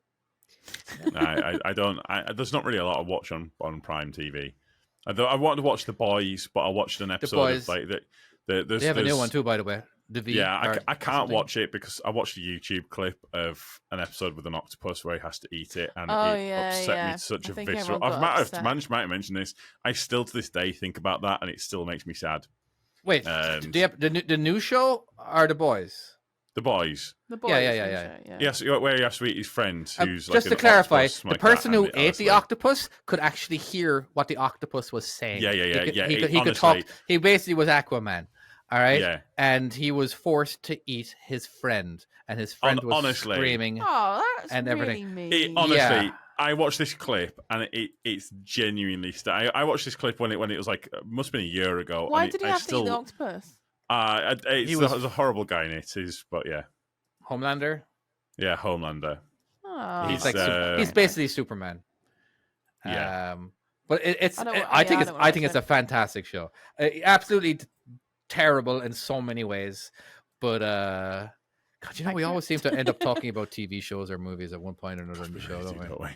Speaker 1: I don't. There's not really a lot to watch on Prime TV. I wanted to watch The Boys, but I watched an episode of like that.
Speaker 3: They have a new one too, by the way.
Speaker 1: I can't watch it because I watched a YouTube clip of an episode with an octopus where he has to eat it, and it upset me to such a visceral. I might have mentioned this. I still to this day think about that, and it still makes me sad.
Speaker 3: Wait, the new show or The Boys?
Speaker 1: The Boys.
Speaker 2: The Boys.
Speaker 3: Yeah.
Speaker 1: Yes, where he has to eat his friend, who's
Speaker 3: just
Speaker 1: like
Speaker 3: to clarify,
Speaker 1: octopus,
Speaker 3: the person who ate the octopus could actually hear what the octopus was saying. He could talk. He basically was Aquaman. All right.
Speaker 1: Yeah.
Speaker 3: And he was forced to eat his friend, and his friend was screaming.
Speaker 2: Oh, that's
Speaker 3: and everything.
Speaker 2: Really mean.
Speaker 1: Honestly, I watched this clip, and it's genuinely. I watched this clip when it was like must have been a year ago.
Speaker 2: Why
Speaker 1: and
Speaker 2: did he have to eat the octopus?
Speaker 1: He was a horrible guy in it. But yeah.
Speaker 3: Homelander.
Speaker 1: Yeah, Homelander.
Speaker 2: Oh.
Speaker 3: He's basically Superman.
Speaker 1: Yeah.
Speaker 3: But I think it's a fantastic show. Absolutely terrible in so many ways, but God, we always seem to end up talking about TV shows or movies at one point or another in the show, don't we?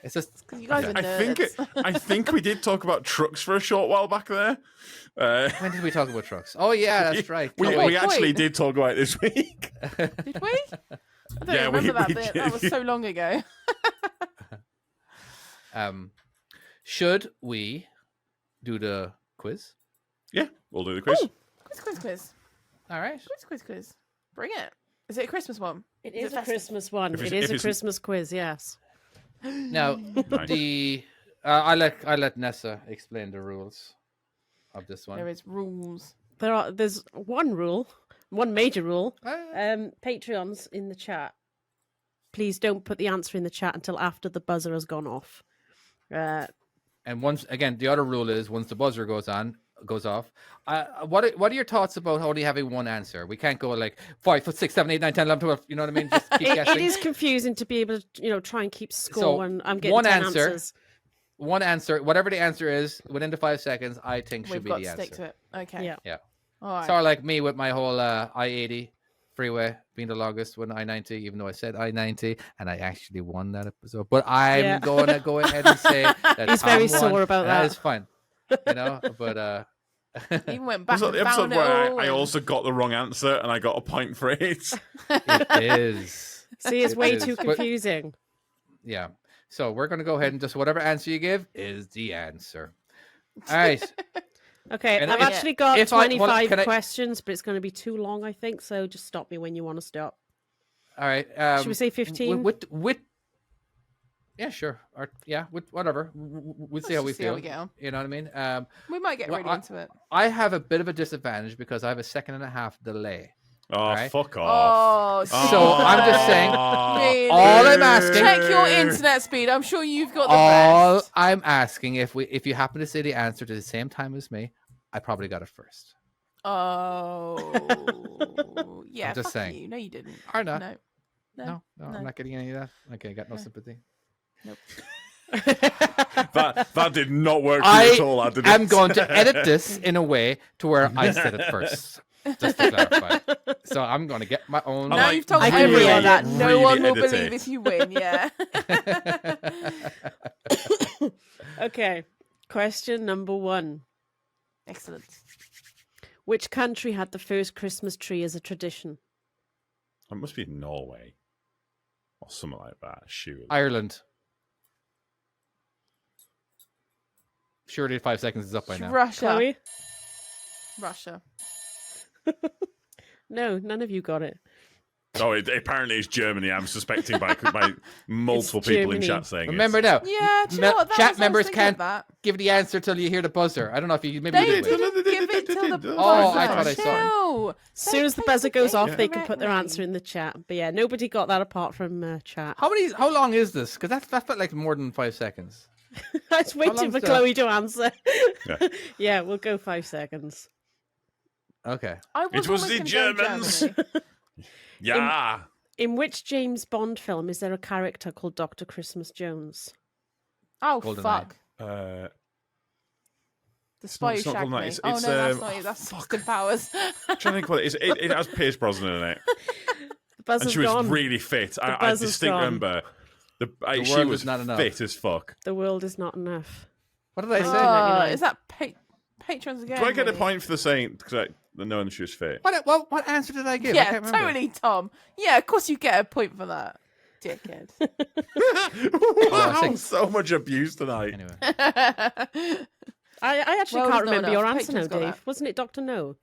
Speaker 3: It's just
Speaker 2: you guys are nerds.
Speaker 1: I think we did talk about trucks for a short while back there.
Speaker 3: When did we talk about trucks? Oh yeah, that's right.
Speaker 1: We actually did talk about it this week.
Speaker 2: Did we? I don't remember that bit. That was so long ago.
Speaker 3: Should we do the quiz?
Speaker 1: Yeah, we'll do the quiz.
Speaker 2: Ooh, quiz.
Speaker 3: All right.
Speaker 2: Quiz. Bring it. Is it a Christmas one?
Speaker 4: It is a Christmas one. It is a Christmas quiz, yes.
Speaker 3: Now, I let Nessa explain the rules of this one.
Speaker 2: There is rules.
Speaker 4: There's one major rule. Patreons in the chat, please don't put the answer in the chat until after the buzzer has gone off.
Speaker 3: And once again, the other rule is once the buzzer goes off. What are your thoughts about only having one answer? We can't go like 5, 6, 7, 8, 9, 10, 11, 12. You know what I mean? Just keep guessing.
Speaker 4: It is confusing to be able to, try and keep score when I'm getting
Speaker 3: one
Speaker 4: 10
Speaker 3: answer.
Speaker 4: answers.
Speaker 3: One answer, whatever the answer is, within the 5 seconds, I think should
Speaker 2: We've
Speaker 3: be
Speaker 2: got
Speaker 3: the
Speaker 2: to
Speaker 3: answer.
Speaker 2: stick to it. Okay.
Speaker 3: Yeah.
Speaker 2: All right.
Speaker 3: Sort of like me with my whole I-80 freeway being the longest with I-90, even though I said I-90 and I actually won that episode. But I'm going to go ahead and say that
Speaker 4: he's very sore about that.
Speaker 3: That is fine. But
Speaker 2: even went back
Speaker 1: the
Speaker 2: and
Speaker 1: episode
Speaker 2: found it
Speaker 1: where
Speaker 2: all
Speaker 1: I
Speaker 2: and-
Speaker 1: also got the wrong answer and I got a point for it.
Speaker 3: it is.
Speaker 4: See, it's way too
Speaker 3: But-
Speaker 4: confusing.
Speaker 3: Yeah. So we're going to go ahead and just whatever answer you give is the answer. All right.
Speaker 4: Okay,
Speaker 3: And
Speaker 4: I've
Speaker 3: if-
Speaker 4: actually got
Speaker 3: if I-
Speaker 4: 25
Speaker 3: can I-
Speaker 4: questions, but it's going to be too long, I think. So just stop me when you want to stop.
Speaker 3: All right.
Speaker 4: Should we say 15?
Speaker 3: With yeah, sure. Or with whatever. We'll see how we feel. You know what I mean?
Speaker 2: We might get
Speaker 3: well,
Speaker 2: really into it.
Speaker 3: I have a bit of a disadvantage because I have a 1.5 second delay.
Speaker 1: Oh,
Speaker 3: right?
Speaker 1: fuck off.
Speaker 2: Oh,
Speaker 3: So I'm just saying,
Speaker 2: Really?
Speaker 3: all I'm asking.
Speaker 2: Check your internet speed. I'm sure you've got the
Speaker 3: All
Speaker 2: best.
Speaker 3: I'm asking, if you happen to say the answer to the same time as me, I probably got it first.
Speaker 2: Oh, yeah.
Speaker 3: I'm just
Speaker 2: fuck
Speaker 3: saying.
Speaker 2: You. No, you didn't.
Speaker 3: Or not?
Speaker 2: No.
Speaker 3: No, I'm not getting any of that. Okay, got no sympathy.
Speaker 2: Nope.
Speaker 1: That did not work for you at all. Did it?
Speaker 3: I'm going to edit this in a way to where I said it first, just to clarify. So I'm going to get my own.
Speaker 2: Now
Speaker 1: like,
Speaker 2: you've told
Speaker 4: really,
Speaker 2: everyone that no
Speaker 1: really
Speaker 2: one will
Speaker 1: edit
Speaker 2: believe
Speaker 1: it.
Speaker 2: if you win. Yeah.
Speaker 4: Okay. Question number 1.
Speaker 2: Excellent.
Speaker 4: Which country had the first Christmas tree as a tradition?
Speaker 1: It must be Norway or something like that. Surely.
Speaker 3: Ireland. Surely 5 seconds is up by now.
Speaker 2: Russia.
Speaker 4: Chloe?
Speaker 2: Russia.
Speaker 4: No, none of you got it.
Speaker 1: Oh, apparently it's Germany. I'm suspecting by multiple people in
Speaker 4: Germany.
Speaker 1: chat saying
Speaker 3: Remember
Speaker 1: it.
Speaker 3: now,
Speaker 2: Yeah, do you know what? That
Speaker 3: chat
Speaker 2: was,
Speaker 3: members
Speaker 2: I was thinking
Speaker 3: can't
Speaker 2: of that.
Speaker 3: give the answer till you hear the buzzer. I don't know if you maybe
Speaker 2: They
Speaker 3: you did.
Speaker 2: didn't give it till the
Speaker 3: Oh,
Speaker 2: buzzer.
Speaker 3: I thought I saw it.
Speaker 2: Chill.
Speaker 4: As soon as the buzzer goes off, they can put their
Speaker 2: correctly.
Speaker 4: answer in the chat. But yeah, nobody got that apart from chat.
Speaker 3: How long is this? Because that felt like more than 5 seconds.
Speaker 4: I was waiting
Speaker 3: long's
Speaker 4: for
Speaker 3: the-
Speaker 4: Chloe to answer.
Speaker 1: Yeah.
Speaker 4: Yeah, we'll go 5 seconds.
Speaker 3: Okay.
Speaker 2: I
Speaker 1: It was
Speaker 2: almost
Speaker 1: the
Speaker 2: gonna go
Speaker 1: Germans.
Speaker 2: Germany.
Speaker 1: Yeah.
Speaker 4: In which James Bond film is there a character called Dr. Christmas Jones?
Speaker 2: Oh,
Speaker 3: Goldeneye.
Speaker 2: fuck.
Speaker 1: Uh,
Speaker 2: The Spy Who
Speaker 1: it's not
Speaker 2: Shagged
Speaker 1: Goldeneye,
Speaker 2: Me.
Speaker 1: it's-
Speaker 2: Oh, no,
Speaker 1: it's,
Speaker 2: that's not it. That's Austin Powers.
Speaker 1: I'm trying to think what it is. It has Pierce Brosnan in it,
Speaker 4: The buzzer's
Speaker 1: and she was
Speaker 4: gone.
Speaker 1: really fit. I
Speaker 4: buzzer's
Speaker 1: distinctly
Speaker 4: gone.
Speaker 1: remember she
Speaker 3: world
Speaker 1: was
Speaker 3: is not enough.
Speaker 1: fit as fuck.
Speaker 4: The world is not enough.
Speaker 3: What did I say?
Speaker 2: Oh, is that patrons again?
Speaker 1: Do I get a
Speaker 2: really?
Speaker 1: point for the saying because knowing she was fit?
Speaker 3: What answer did I give? I
Speaker 2: Yeah,
Speaker 3: can't remember.
Speaker 2: totally, Tom. Yeah, of course you get a point for that, dickhead.
Speaker 1: Wow,
Speaker 3: think-
Speaker 1: so much abuse tonight.
Speaker 3: Anyway,
Speaker 4: I actually
Speaker 2: Well,
Speaker 4: can't
Speaker 2: there's not
Speaker 4: remember your
Speaker 2: enough.
Speaker 4: answer now,
Speaker 2: Patrons got
Speaker 4: Dave.
Speaker 2: that.
Speaker 4: Wasn't it Dr. No?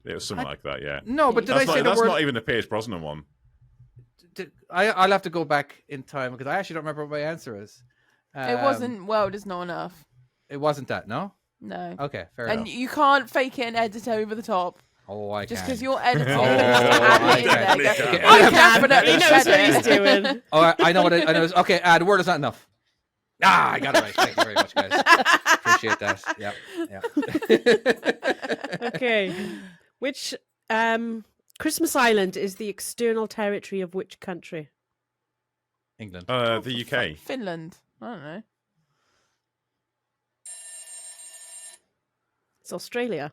Speaker 1: It was something like that, yeah.
Speaker 3: no, but did
Speaker 1: That's,
Speaker 3: I say
Speaker 1: not, that's
Speaker 3: the
Speaker 1: not
Speaker 3: word?
Speaker 1: even the Pierce Brosnan one.
Speaker 3: I'll have to go back in time because I actually don't remember what my answer is.
Speaker 2: It wasn't world is not enough.
Speaker 3: It wasn't that. No.
Speaker 2: No.
Speaker 3: Okay, fair
Speaker 2: And
Speaker 3: enough.
Speaker 2: you can't fake it and edit over the top.
Speaker 3: Oh, I
Speaker 2: Just
Speaker 3: can.
Speaker 2: because you're editing.
Speaker 3: Oh,
Speaker 2: add
Speaker 3: I
Speaker 2: it in there,
Speaker 1: definitely
Speaker 2: go,
Speaker 1: can.
Speaker 2: I definitely
Speaker 4: He knows what
Speaker 2: said
Speaker 4: he's
Speaker 2: it.
Speaker 4: doing.
Speaker 3: Oh, I know what I know. Okay, the word is not enough. Ah, I got it right. Thank you very much, guys. Appreciate that. Yeah.
Speaker 4: Okay. Which Christmas Island is the external territory of which country?
Speaker 3: England.
Speaker 1: The UK.
Speaker 2: Finland. I don't know.
Speaker 4: It's Australia.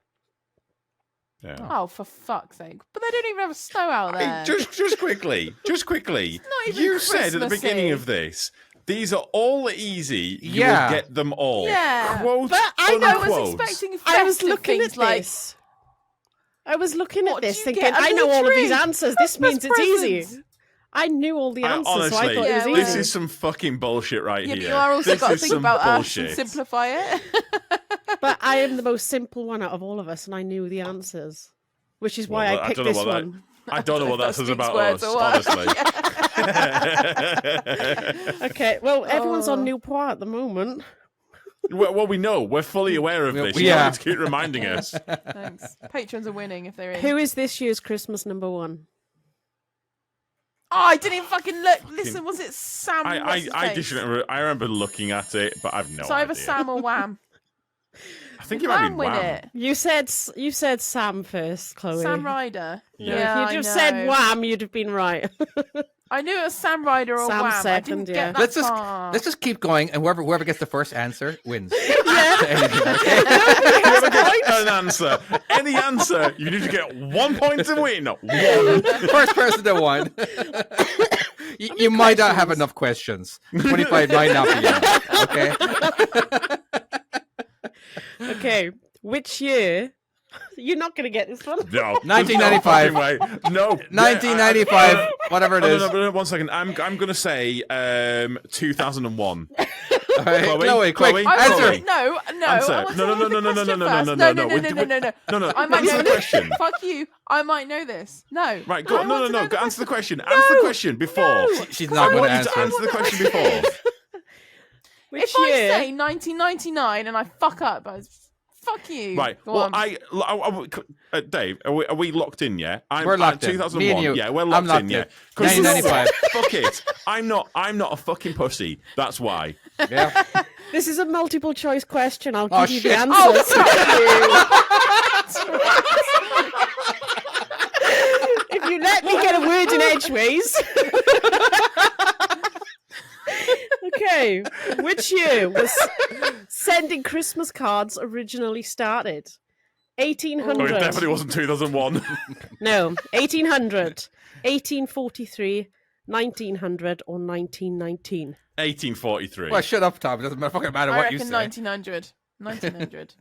Speaker 1: Yeah.
Speaker 2: Oh, for fuck's sake! But they don't even have snow out there.
Speaker 1: Hey, just quickly.
Speaker 2: not even
Speaker 1: You said at the
Speaker 2: Christmassy.
Speaker 1: beginning of this, these are all easy. You
Speaker 3: Yeah.
Speaker 1: will get them all.
Speaker 2: Yeah.
Speaker 1: Quote,
Speaker 4: But I
Speaker 2: was
Speaker 1: unquote.
Speaker 2: expecting.
Speaker 4: I was
Speaker 2: festive
Speaker 4: looking
Speaker 2: things
Speaker 4: at
Speaker 2: like
Speaker 4: this. I was looking
Speaker 2: What
Speaker 4: at
Speaker 2: do
Speaker 4: this
Speaker 2: you
Speaker 4: thinking,
Speaker 2: get
Speaker 4: I
Speaker 2: under
Speaker 4: know
Speaker 2: the
Speaker 4: all of these
Speaker 2: tree?
Speaker 4: answers. This
Speaker 2: Christmas
Speaker 4: means it's easy.
Speaker 2: presents.
Speaker 4: I knew all the answers,
Speaker 1: Honestly,
Speaker 4: so I thought
Speaker 2: Yeah,
Speaker 4: it was
Speaker 2: well-
Speaker 1: this
Speaker 4: easy.
Speaker 1: is some fucking bullshit right
Speaker 2: Yeah,
Speaker 1: here.
Speaker 2: but you are also
Speaker 1: this
Speaker 2: got to
Speaker 1: is
Speaker 2: think
Speaker 1: some
Speaker 2: about
Speaker 1: bullshit.
Speaker 2: us and simplify it.
Speaker 4: But I am the most simple one out of all of us, and I knew the answers, which is why
Speaker 1: Well,
Speaker 4: I picked
Speaker 1: don't know
Speaker 4: this
Speaker 1: what
Speaker 4: one.
Speaker 1: I don't know what that
Speaker 2: That
Speaker 1: says
Speaker 2: speaks
Speaker 1: about
Speaker 2: words
Speaker 1: us,
Speaker 2: or what?
Speaker 1: honestly.
Speaker 4: Okay, well, everyone's
Speaker 2: Oh.
Speaker 4: on Newport at the moment.
Speaker 1: Well, we know. We're fully aware of this. You
Speaker 3: Yeah.
Speaker 1: don't need to keep reminding us.
Speaker 2: Thanks. Patrons are winning if they're in.
Speaker 4: Who is this year's Christmas number one?
Speaker 2: Oh, I didn't even fucking look. Listen, was it Sam?
Speaker 1: I remember looking at it, but I've no
Speaker 2: It's either
Speaker 1: idea.
Speaker 2: Sam or Wham.
Speaker 1: I think it might be
Speaker 2: Wham win
Speaker 1: Wham.
Speaker 2: it.
Speaker 4: You said Sam first, Chloe.
Speaker 2: Sam Ryder.
Speaker 4: No,
Speaker 2: Yeah,
Speaker 4: if you'd
Speaker 2: I
Speaker 4: just said
Speaker 2: know.
Speaker 4: Wham, you'd have been right.
Speaker 2: I knew it was Sam Ryder or
Speaker 4: Sam
Speaker 2: Wham.
Speaker 4: second,
Speaker 2: I didn't
Speaker 4: yeah.
Speaker 2: get that far.
Speaker 3: Let's just keep going, and whoever gets the first answer wins.
Speaker 4: yeah.
Speaker 1: You ever get an answer? Any answer, you need to get 1 point to win. One.
Speaker 3: First person to one. You might not have enough questions. 25 might not be enough. Okay.
Speaker 4: Okay, which year? You're not going to get this one.
Speaker 1: No.
Speaker 3: 1995.
Speaker 1: There's no fucking way. No.
Speaker 3: 1995, whatever it
Speaker 1: No,
Speaker 3: is.
Speaker 1: no, 1 second. I'm going to say 2001.
Speaker 3: All right, Chloe, quick,
Speaker 1: Chloe,
Speaker 2: I
Speaker 3: answer.
Speaker 2: want- No.
Speaker 1: Answer.
Speaker 2: I want
Speaker 1: No,
Speaker 2: to
Speaker 1: no,
Speaker 2: hear
Speaker 1: no,
Speaker 2: the
Speaker 1: no, no,
Speaker 2: question
Speaker 1: no,
Speaker 2: first.
Speaker 1: no,
Speaker 2: No.
Speaker 1: no.
Speaker 2: I might
Speaker 1: Answer
Speaker 2: know
Speaker 1: the
Speaker 2: this.
Speaker 1: question.
Speaker 2: Fuck you. I might know this. No.
Speaker 1: Right, go.
Speaker 2: I want to know the
Speaker 1: Answer the
Speaker 2: question.
Speaker 1: question. Answer the question before.
Speaker 3: She's
Speaker 2: Because
Speaker 3: not
Speaker 2: I
Speaker 3: going
Speaker 2: want
Speaker 3: to
Speaker 2: you
Speaker 1: To
Speaker 3: answer.
Speaker 1: answer the question before.
Speaker 4: Which
Speaker 2: If I
Speaker 4: year?
Speaker 2: say 1999 and I fuck up by Fuck you.
Speaker 1: Right.
Speaker 2: Go
Speaker 1: Well,
Speaker 2: on.
Speaker 1: Dave, are we locked in? Yeah,
Speaker 3: We're locked in.
Speaker 1: 2001.
Speaker 3: Me and you.
Speaker 1: Yeah, we're
Speaker 3: I'm
Speaker 1: locked in.
Speaker 3: locked
Speaker 1: Yeah.
Speaker 3: in.
Speaker 1: 'Cause you know
Speaker 3: 1995.
Speaker 1: what? Fuck it. I'm not a fucking pussy. That's why.
Speaker 3: Yeah.
Speaker 4: This is a multiple choice question. I'll
Speaker 3: Oh,
Speaker 4: give you
Speaker 3: shit.
Speaker 4: the answers. If you let me get a word in edgeways. Okay. Which year was sending Christmas cards originally started? 1800.
Speaker 1: Oh, it definitely wasn't 2001.
Speaker 4: No. 1800, 1843, 1900, or 1919.
Speaker 1: 1843.
Speaker 3: Well, shut up, Tom. It doesn't fucking matter
Speaker 2: I
Speaker 3: what you
Speaker 2: reckon
Speaker 3: say.
Speaker 2: 1900. 1900.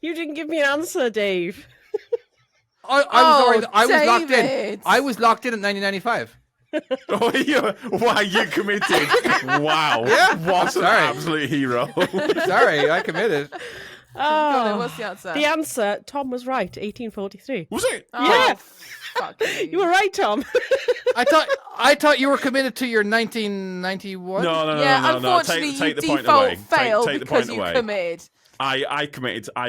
Speaker 4: You didn't give me an answer, Dave.
Speaker 3: I was
Speaker 2: Oh,
Speaker 3: already, I was locked in.
Speaker 2: David.
Speaker 3: I was locked in at 1995.
Speaker 1: Oh, wow, you committed. Wow.
Speaker 3: Yeah.
Speaker 1: What an
Speaker 3: Sorry.
Speaker 1: absolute hero.
Speaker 3: Sorry, I committed.
Speaker 2: Go on then, what's the answer?
Speaker 4: The answer, Tom was right, 1843.
Speaker 1: Was it?
Speaker 2: Oh,
Speaker 4: Yeah.
Speaker 2: Fuck you.
Speaker 4: You were right, Tom.
Speaker 3: I thought you were committed to your 1991.
Speaker 1: No.
Speaker 2: Yeah, unfortunately,
Speaker 1: Take
Speaker 2: you
Speaker 1: the point
Speaker 2: default
Speaker 1: away.
Speaker 2: failed
Speaker 1: Take the
Speaker 2: because
Speaker 1: point
Speaker 2: you
Speaker 1: away.
Speaker 2: committed.
Speaker 1: I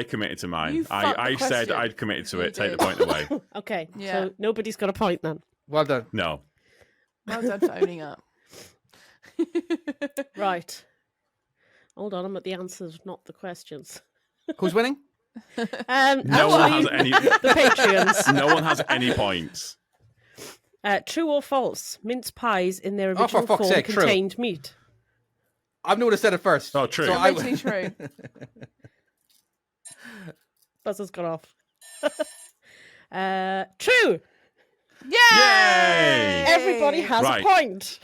Speaker 1: committed to mine.
Speaker 2: You fucked the
Speaker 1: I said
Speaker 2: question.
Speaker 1: I'd committed to
Speaker 2: You
Speaker 1: it. Take the
Speaker 2: did.
Speaker 1: point away.
Speaker 4: Okay,
Speaker 2: Yeah.
Speaker 4: so nobody's got a point then.
Speaker 3: Well done.
Speaker 1: No.
Speaker 2: Well done for owning up.
Speaker 4: Right. Hold on, I'm at the answers, not the questions.
Speaker 3: Who's winning?
Speaker 1: No one has any.
Speaker 4: The Patreons.
Speaker 1: No one has any points.
Speaker 4: True or false? Mince pies in their
Speaker 3: Oh, for
Speaker 4: original
Speaker 3: fuck's
Speaker 4: form
Speaker 3: sake, true.
Speaker 4: contained meat.
Speaker 3: I'm the one who said it first.
Speaker 1: Oh, true.
Speaker 3: So I
Speaker 2: Totally true.
Speaker 4: Buzzer's gone off. True.
Speaker 2: Yay!
Speaker 4: Everybody has
Speaker 1: Right.
Speaker 4: a point.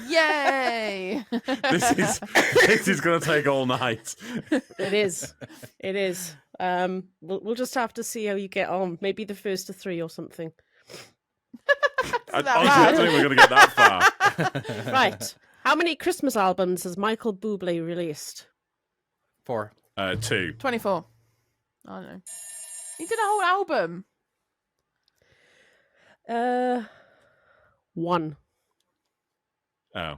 Speaker 2: Yay!
Speaker 1: This is going to take all night.
Speaker 4: It is. It is. We'll just have to see how you get on. Maybe the first of 3 or something.
Speaker 1: Honestly, I don't think we're going to get that far.
Speaker 4: Right. How many Christmas albums has Michael Bublé released?
Speaker 3: 4.
Speaker 1: 2.
Speaker 2: 24. I don't know. He did a whole album.
Speaker 4: 1.
Speaker 1: Oh.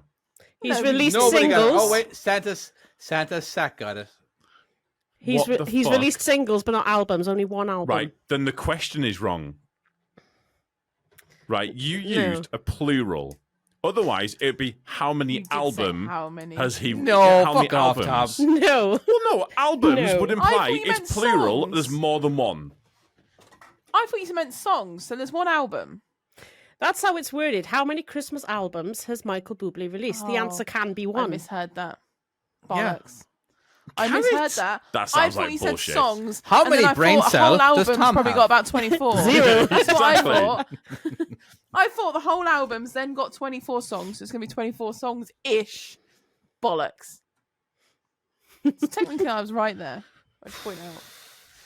Speaker 4: He's
Speaker 2: No,
Speaker 4: released
Speaker 3: Nobody got it.
Speaker 4: singles.
Speaker 3: Oh wait, Santa's sack got it.
Speaker 4: He's
Speaker 1: What the
Speaker 4: he's
Speaker 1: fuck?
Speaker 4: released singles, but not albums. Only one album.
Speaker 1: Right. Then the question is wrong. Right. You
Speaker 4: No.
Speaker 1: used a plural. Otherwise, it'd be how many
Speaker 2: You did say
Speaker 1: album
Speaker 2: how many.
Speaker 1: has he?
Speaker 3: No,
Speaker 1: how many
Speaker 3: fuck off,
Speaker 1: albums?
Speaker 3: Tom.
Speaker 4: No.
Speaker 1: Well, no. Albums
Speaker 4: No.
Speaker 1: would
Speaker 2: I
Speaker 1: imply
Speaker 2: thought you meant
Speaker 1: it's plural.
Speaker 2: songs.
Speaker 1: There's more than one.
Speaker 2: I thought you meant songs, so there's one album.
Speaker 4: That's how it's worded. How many Christmas albums has Michael Bublé released? The
Speaker 2: Oh,
Speaker 4: answer can be
Speaker 2: I
Speaker 4: 1.
Speaker 2: misheard that.
Speaker 3: Yeah.
Speaker 2: Bollocks. I
Speaker 1: Carrot?
Speaker 2: misheard that.
Speaker 1: That
Speaker 2: I
Speaker 1: sounds
Speaker 2: thought
Speaker 1: like
Speaker 2: you
Speaker 1: bullshit.
Speaker 2: said songs.
Speaker 3: How
Speaker 2: and then
Speaker 3: many
Speaker 2: I
Speaker 3: brain
Speaker 2: thought a
Speaker 3: cell
Speaker 2: whole
Speaker 3: does
Speaker 2: album's
Speaker 3: Tom
Speaker 2: probably
Speaker 3: have?
Speaker 2: got about 24.
Speaker 4: Zero.
Speaker 2: That's what I
Speaker 1: Exactly.
Speaker 2: thought. I thought the whole album's then got 24 songs, so it's going to be 24 songs-ish. Bollocks. So technically, I was right there. I just point out.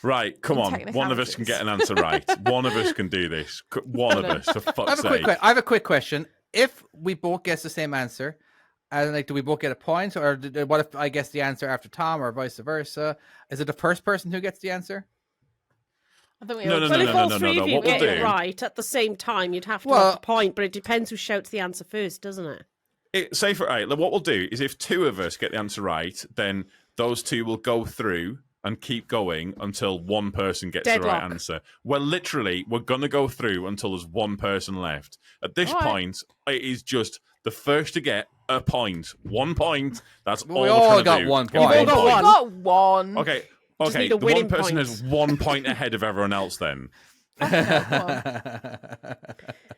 Speaker 1: Right. Come
Speaker 2: In
Speaker 1: on. One of us can get an answer right. One of us can do this. One of us, for fuck's sake.
Speaker 3: I have a quick question. If we both guess the same answer, and like, do we both get a point, or what if I guess the answer after Tom, or vice versa? Is it the first person who gets the answer?
Speaker 2: I think we
Speaker 1: No,
Speaker 2: all
Speaker 1: no,
Speaker 4: Well,
Speaker 1: no,
Speaker 4: if
Speaker 1: no,
Speaker 4: all
Speaker 1: no,
Speaker 4: three
Speaker 1: no.
Speaker 4: of you
Speaker 1: What we'll
Speaker 4: get it
Speaker 1: do-
Speaker 4: right at the same time, you'd have to
Speaker 3: Well-
Speaker 4: have the point, but it depends who shouts the answer first, doesn't it?
Speaker 1: Say for right, what we'll do is if 2 of us get the answer right, then those 2 will go through and keep going until one person gets the right
Speaker 4: Deadlock.
Speaker 1: answer. We're going to go through until there's one person left. At this
Speaker 2: All right.
Speaker 1: point, it is just the first to get a point. 1 point. That's
Speaker 3: Well,
Speaker 1: all
Speaker 3: we
Speaker 1: we're
Speaker 3: all
Speaker 1: trying to
Speaker 3: got
Speaker 1: do.
Speaker 3: 1
Speaker 1: Get 1
Speaker 3: point.
Speaker 4: We've all
Speaker 2: We
Speaker 4: got
Speaker 2: got one.
Speaker 1: Okay.
Speaker 4: Just
Speaker 1: Okay,
Speaker 4: need a
Speaker 1: the one
Speaker 4: winning
Speaker 1: person
Speaker 4: point.
Speaker 1: has 1 point ahead of everyone else then.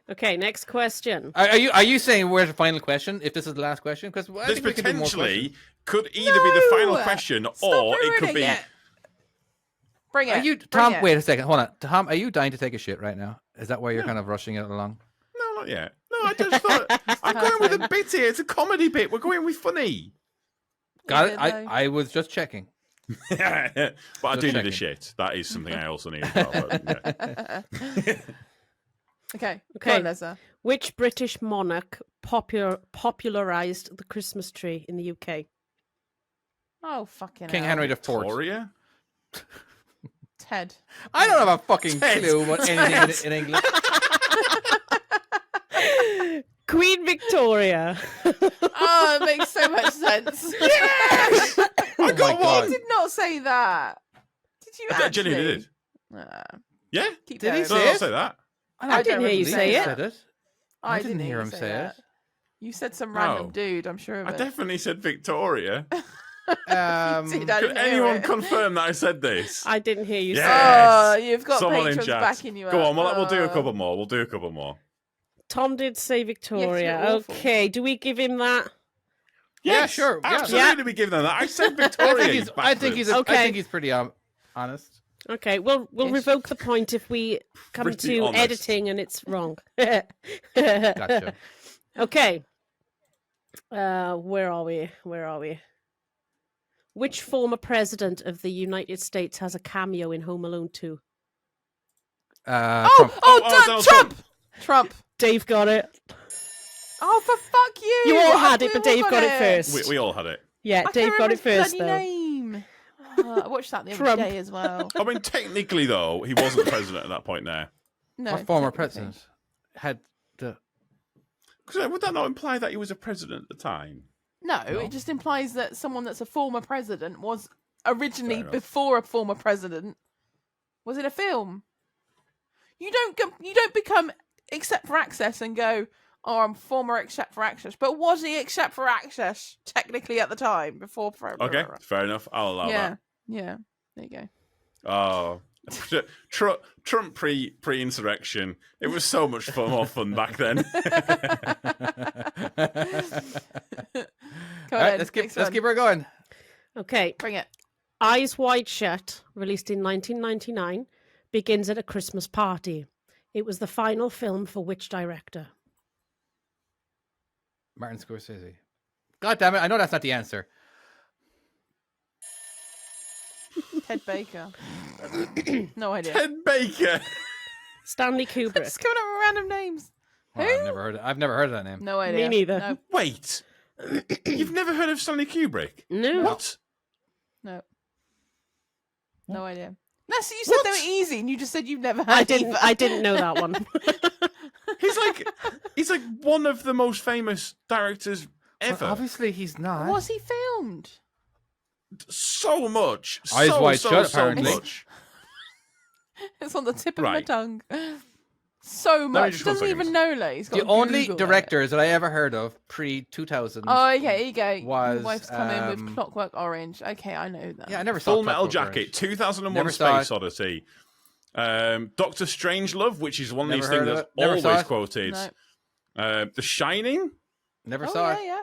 Speaker 4: Okay, next question.
Speaker 3: Are you saying where's the final question? If this is the last question, because
Speaker 1: This potentially could either be the final
Speaker 2: No!
Speaker 1: question
Speaker 2: Stop
Speaker 1: or it could
Speaker 2: ruining
Speaker 1: be...
Speaker 2: it. Bring it.
Speaker 3: Are you
Speaker 2: Bring
Speaker 3: Tom?
Speaker 2: it.
Speaker 3: Wait a second. Hold on, Tom. Are you dying to take a shit right now? Is that why you're kind of rushing it along?
Speaker 1: No, not yet. No, I just thought... I'm going with a bit here. It's a comedy bit. We're going with funny.
Speaker 3: Got
Speaker 2: Yeah,
Speaker 3: it.
Speaker 2: though.
Speaker 3: I was just checking.
Speaker 1: But I do need a
Speaker 3: checking.
Speaker 1: shit. That is something I also need as well. But, yeah.
Speaker 2: Okay.
Speaker 4: Okay.
Speaker 2: Go on, Nessa.
Speaker 4: Which British monarch popularised the Christmas tree in the UK?
Speaker 2: Oh, fucking
Speaker 3: King
Speaker 2: hell.
Speaker 3: Henry IV.
Speaker 1: Victoria?
Speaker 2: Ted.
Speaker 3: I don't have a fucking
Speaker 1: Ted.
Speaker 3: clue what anything in English.
Speaker 4: Queen Victoria.
Speaker 2: Oh, it makes so much sense.
Speaker 1: I got got
Speaker 3: God.
Speaker 1: one.
Speaker 2: I did not say that. Did you
Speaker 1: I
Speaker 2: actually?
Speaker 1: genuinely did. Yeah?
Speaker 2: Keep
Speaker 3: Did he
Speaker 2: going.
Speaker 3: say
Speaker 1: Did I not
Speaker 3: it?
Speaker 1: say that?
Speaker 4: I didn't hear you
Speaker 3: believe
Speaker 4: say
Speaker 3: he
Speaker 4: it.
Speaker 3: said it. I didn't hear him
Speaker 2: you
Speaker 3: say
Speaker 2: that.
Speaker 3: it.
Speaker 2: You said some random
Speaker 1: Oh.
Speaker 2: dude, I'm sure of
Speaker 1: I
Speaker 2: it.
Speaker 1: definitely said Victoria.
Speaker 2: Did, I
Speaker 1: Could
Speaker 2: didn't hear
Speaker 1: anyone
Speaker 2: it.
Speaker 1: confirm that I said this?
Speaker 4: I didn't hear you
Speaker 1: Yes.
Speaker 4: say it.
Speaker 2: Oh, you've got
Speaker 1: Someone in
Speaker 2: patrons
Speaker 1: chat.
Speaker 2: backing you up.
Speaker 1: Go on, we'll do a
Speaker 2: Oh.
Speaker 1: couple more. We'll do a couple more.
Speaker 4: Tom did say Victoria.
Speaker 2: you're awful.
Speaker 4: Okay, do we give him that?
Speaker 3: Yeah,
Speaker 1: Yes,
Speaker 3: sure. Yeah.
Speaker 1: Absolutely, be giving them that. I said Victoria.
Speaker 3: I
Speaker 1: you
Speaker 3: think he's
Speaker 1: bastards.
Speaker 3: pretty honest.
Speaker 4: Okay, we'll
Speaker 2: Ish.
Speaker 4: revoke the point if we come
Speaker 1: Pretty
Speaker 4: to
Speaker 1: honest.
Speaker 4: editing and it's wrong.
Speaker 3: Gotcha.
Speaker 4: Okay. Where are we? Which former president of the United States has a cameo in Home Alone 2?
Speaker 3: Trump.
Speaker 1: Donald
Speaker 2: Trump! Trump.
Speaker 4: Dave got it.
Speaker 2: Oh, for fuck you!
Speaker 4: You all had
Speaker 2: We
Speaker 4: it, but
Speaker 2: all
Speaker 4: Dave got it first.
Speaker 1: We all had it.
Speaker 4: Yeah,
Speaker 2: I
Speaker 4: Dave
Speaker 2: can't
Speaker 4: got it
Speaker 2: remember his
Speaker 4: first,
Speaker 2: bloody
Speaker 4: though.
Speaker 2: name. I watched that the other
Speaker 4: Trump.
Speaker 2: day as well.
Speaker 1: I mean, technically, though, he wasn't the president at that point there.
Speaker 2: No,
Speaker 3: What former
Speaker 2: technically.
Speaker 3: president had the?
Speaker 1: Because would that not imply that he was a president at the time?
Speaker 2: No, it just implies that someone that's a former president was originally
Speaker 1: Fair enough.
Speaker 2: before a former president was in a film. You don't become except for access and go, oh, I'm former except for access. But was he except for access technically at the time before?
Speaker 1: Okay, fair enough. I'll allow that.
Speaker 2: Yeah. There you go.
Speaker 1: Oh, Trump pre-insurrection. It was so much more fun back then.
Speaker 2: Go
Speaker 3: All right,
Speaker 2: ahead.
Speaker 3: let's
Speaker 2: next
Speaker 3: keep
Speaker 2: one.
Speaker 3: her going.
Speaker 4: Okay.
Speaker 2: Bring it.
Speaker 4: Eyes Wide Shut, released in 1999, begins at a Christmas party. It was the final film for which director?
Speaker 3: Martin Scorsese. God damn it! I know that's not the answer.
Speaker 2: Ted Baker. No idea.
Speaker 1: Ted Baker.
Speaker 4: Stanley Kubrick.
Speaker 2: Just coming up with random names.
Speaker 3: Well,
Speaker 2: Who?
Speaker 3: I've never heard of that name.
Speaker 2: No idea.
Speaker 4: Me neither.
Speaker 2: No.
Speaker 1: Wait, you've never heard of Stanley Kubrick?
Speaker 4: No.
Speaker 1: What?
Speaker 2: No. No idea. Nessa, you said they were easy, and you just said you've never heard.
Speaker 4: I didn't know that one.
Speaker 1: He's like one of the most famous directors ever.
Speaker 3: Well, obviously, he's not.
Speaker 2: Was he filmed?
Speaker 1: So much.
Speaker 3: Eyes
Speaker 1: so,
Speaker 3: wide
Speaker 1: so,
Speaker 3: shut,
Speaker 1: so
Speaker 3: apparently.
Speaker 1: much.
Speaker 2: It's on the tip of my
Speaker 1: Right.
Speaker 2: tongue. So
Speaker 1: me
Speaker 2: much.
Speaker 1: just
Speaker 2: Doesn't
Speaker 1: one
Speaker 2: even
Speaker 1: second.
Speaker 2: know. Like, he's got
Speaker 3: The only
Speaker 2: Google it.
Speaker 3: directors that I ever heard of pre-2000.
Speaker 2: Oh, okay, here you go. Your
Speaker 3: was,
Speaker 2: wife's come in with Clockwork Orange. Okay, I know that.
Speaker 3: yeah, I never saw
Speaker 1: Full Metal
Speaker 3: Clockwork
Speaker 1: Jacket,
Speaker 3: Orange.
Speaker 1: 2001:
Speaker 3: Never saw
Speaker 1: Space Odyssey, Doctor Strangelove, which is one of these
Speaker 3: Never
Speaker 1: things
Speaker 3: heard of
Speaker 1: that's
Speaker 3: it. Never saw
Speaker 1: always
Speaker 3: it.
Speaker 1: quoted.
Speaker 2: No.
Speaker 1: The Shining.
Speaker 3: Never
Speaker 2: Oh,
Speaker 3: saw
Speaker 2: yeah,
Speaker 3: it.
Speaker 2: yeah.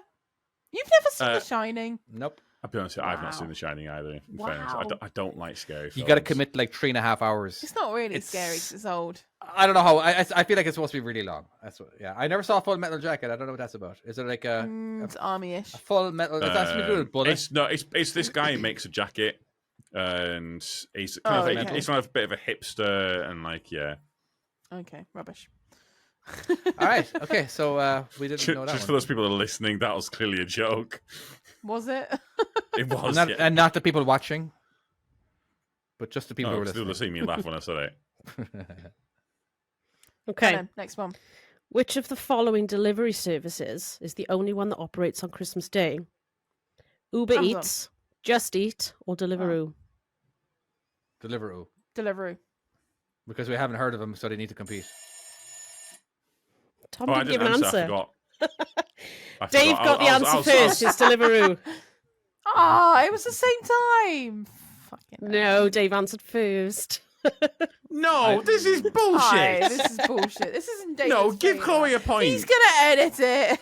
Speaker 2: You've never seen
Speaker 1: Uh,
Speaker 2: The Shining?
Speaker 3: Nope.
Speaker 1: I'll be honest, with you, I've not
Speaker 2: Wow.
Speaker 1: seen The Shining either. In
Speaker 2: Wow.
Speaker 1: fairness, I don't like scary films.
Speaker 3: You got to commit like 3.5 hours.
Speaker 2: It's not really
Speaker 3: It's-
Speaker 2: scary 'cause it's old.
Speaker 3: I don't know how. I feel like it's supposed to be really long. That's what. Yeah, I never saw Full Metal Jacket. I don't know what that's about. Is it like a
Speaker 2: It's army-ish.
Speaker 3: full metal? Is that something to do with bullets?
Speaker 1: It's this guy who makes a jacket, and he's
Speaker 2: Oh,
Speaker 1: kind of
Speaker 2: okay.
Speaker 1: he's kind of a bit of a hipster, and like
Speaker 2: Okay, rubbish.
Speaker 3: All right. Okay. So we didn't know that
Speaker 1: just for
Speaker 3: one.
Speaker 1: those people that are listening, that was clearly a joke.
Speaker 2: Was it?
Speaker 1: It was,
Speaker 3: Not,
Speaker 1: yeah.
Speaker 3: and not the people watching, but just the people
Speaker 1: No,
Speaker 3: who were
Speaker 1: 'cause they would have
Speaker 3: listening.
Speaker 1: seen me laugh when I said it.
Speaker 4: Okay.
Speaker 2: Then, next one.
Speaker 4: Which of the following delivery services is the only one that operates on Christmas Day? Uber
Speaker 2: Amazon.
Speaker 4: Eats, Just Eat, or Deliveroo?
Speaker 3: Deliveroo,
Speaker 2: Deliveroo.
Speaker 3: because we haven't heard of them, so they need to compete.
Speaker 4: Tom
Speaker 1: Oh, I
Speaker 4: didn't give
Speaker 1: didn't
Speaker 4: an
Speaker 1: answer. I
Speaker 4: answer.
Speaker 1: forgot.
Speaker 4: Dave got the answer first. It's Deliveroo.
Speaker 2: Ah, it was the same time. Fucking hell.
Speaker 4: No, Dave answered first.
Speaker 1: No, this is
Speaker 2: Aye,
Speaker 1: bullshit.
Speaker 2: this is bullshit. This isn't David's
Speaker 1: No, give
Speaker 2: favour.
Speaker 1: Chloe a point.
Speaker 2: He's gonna edit it.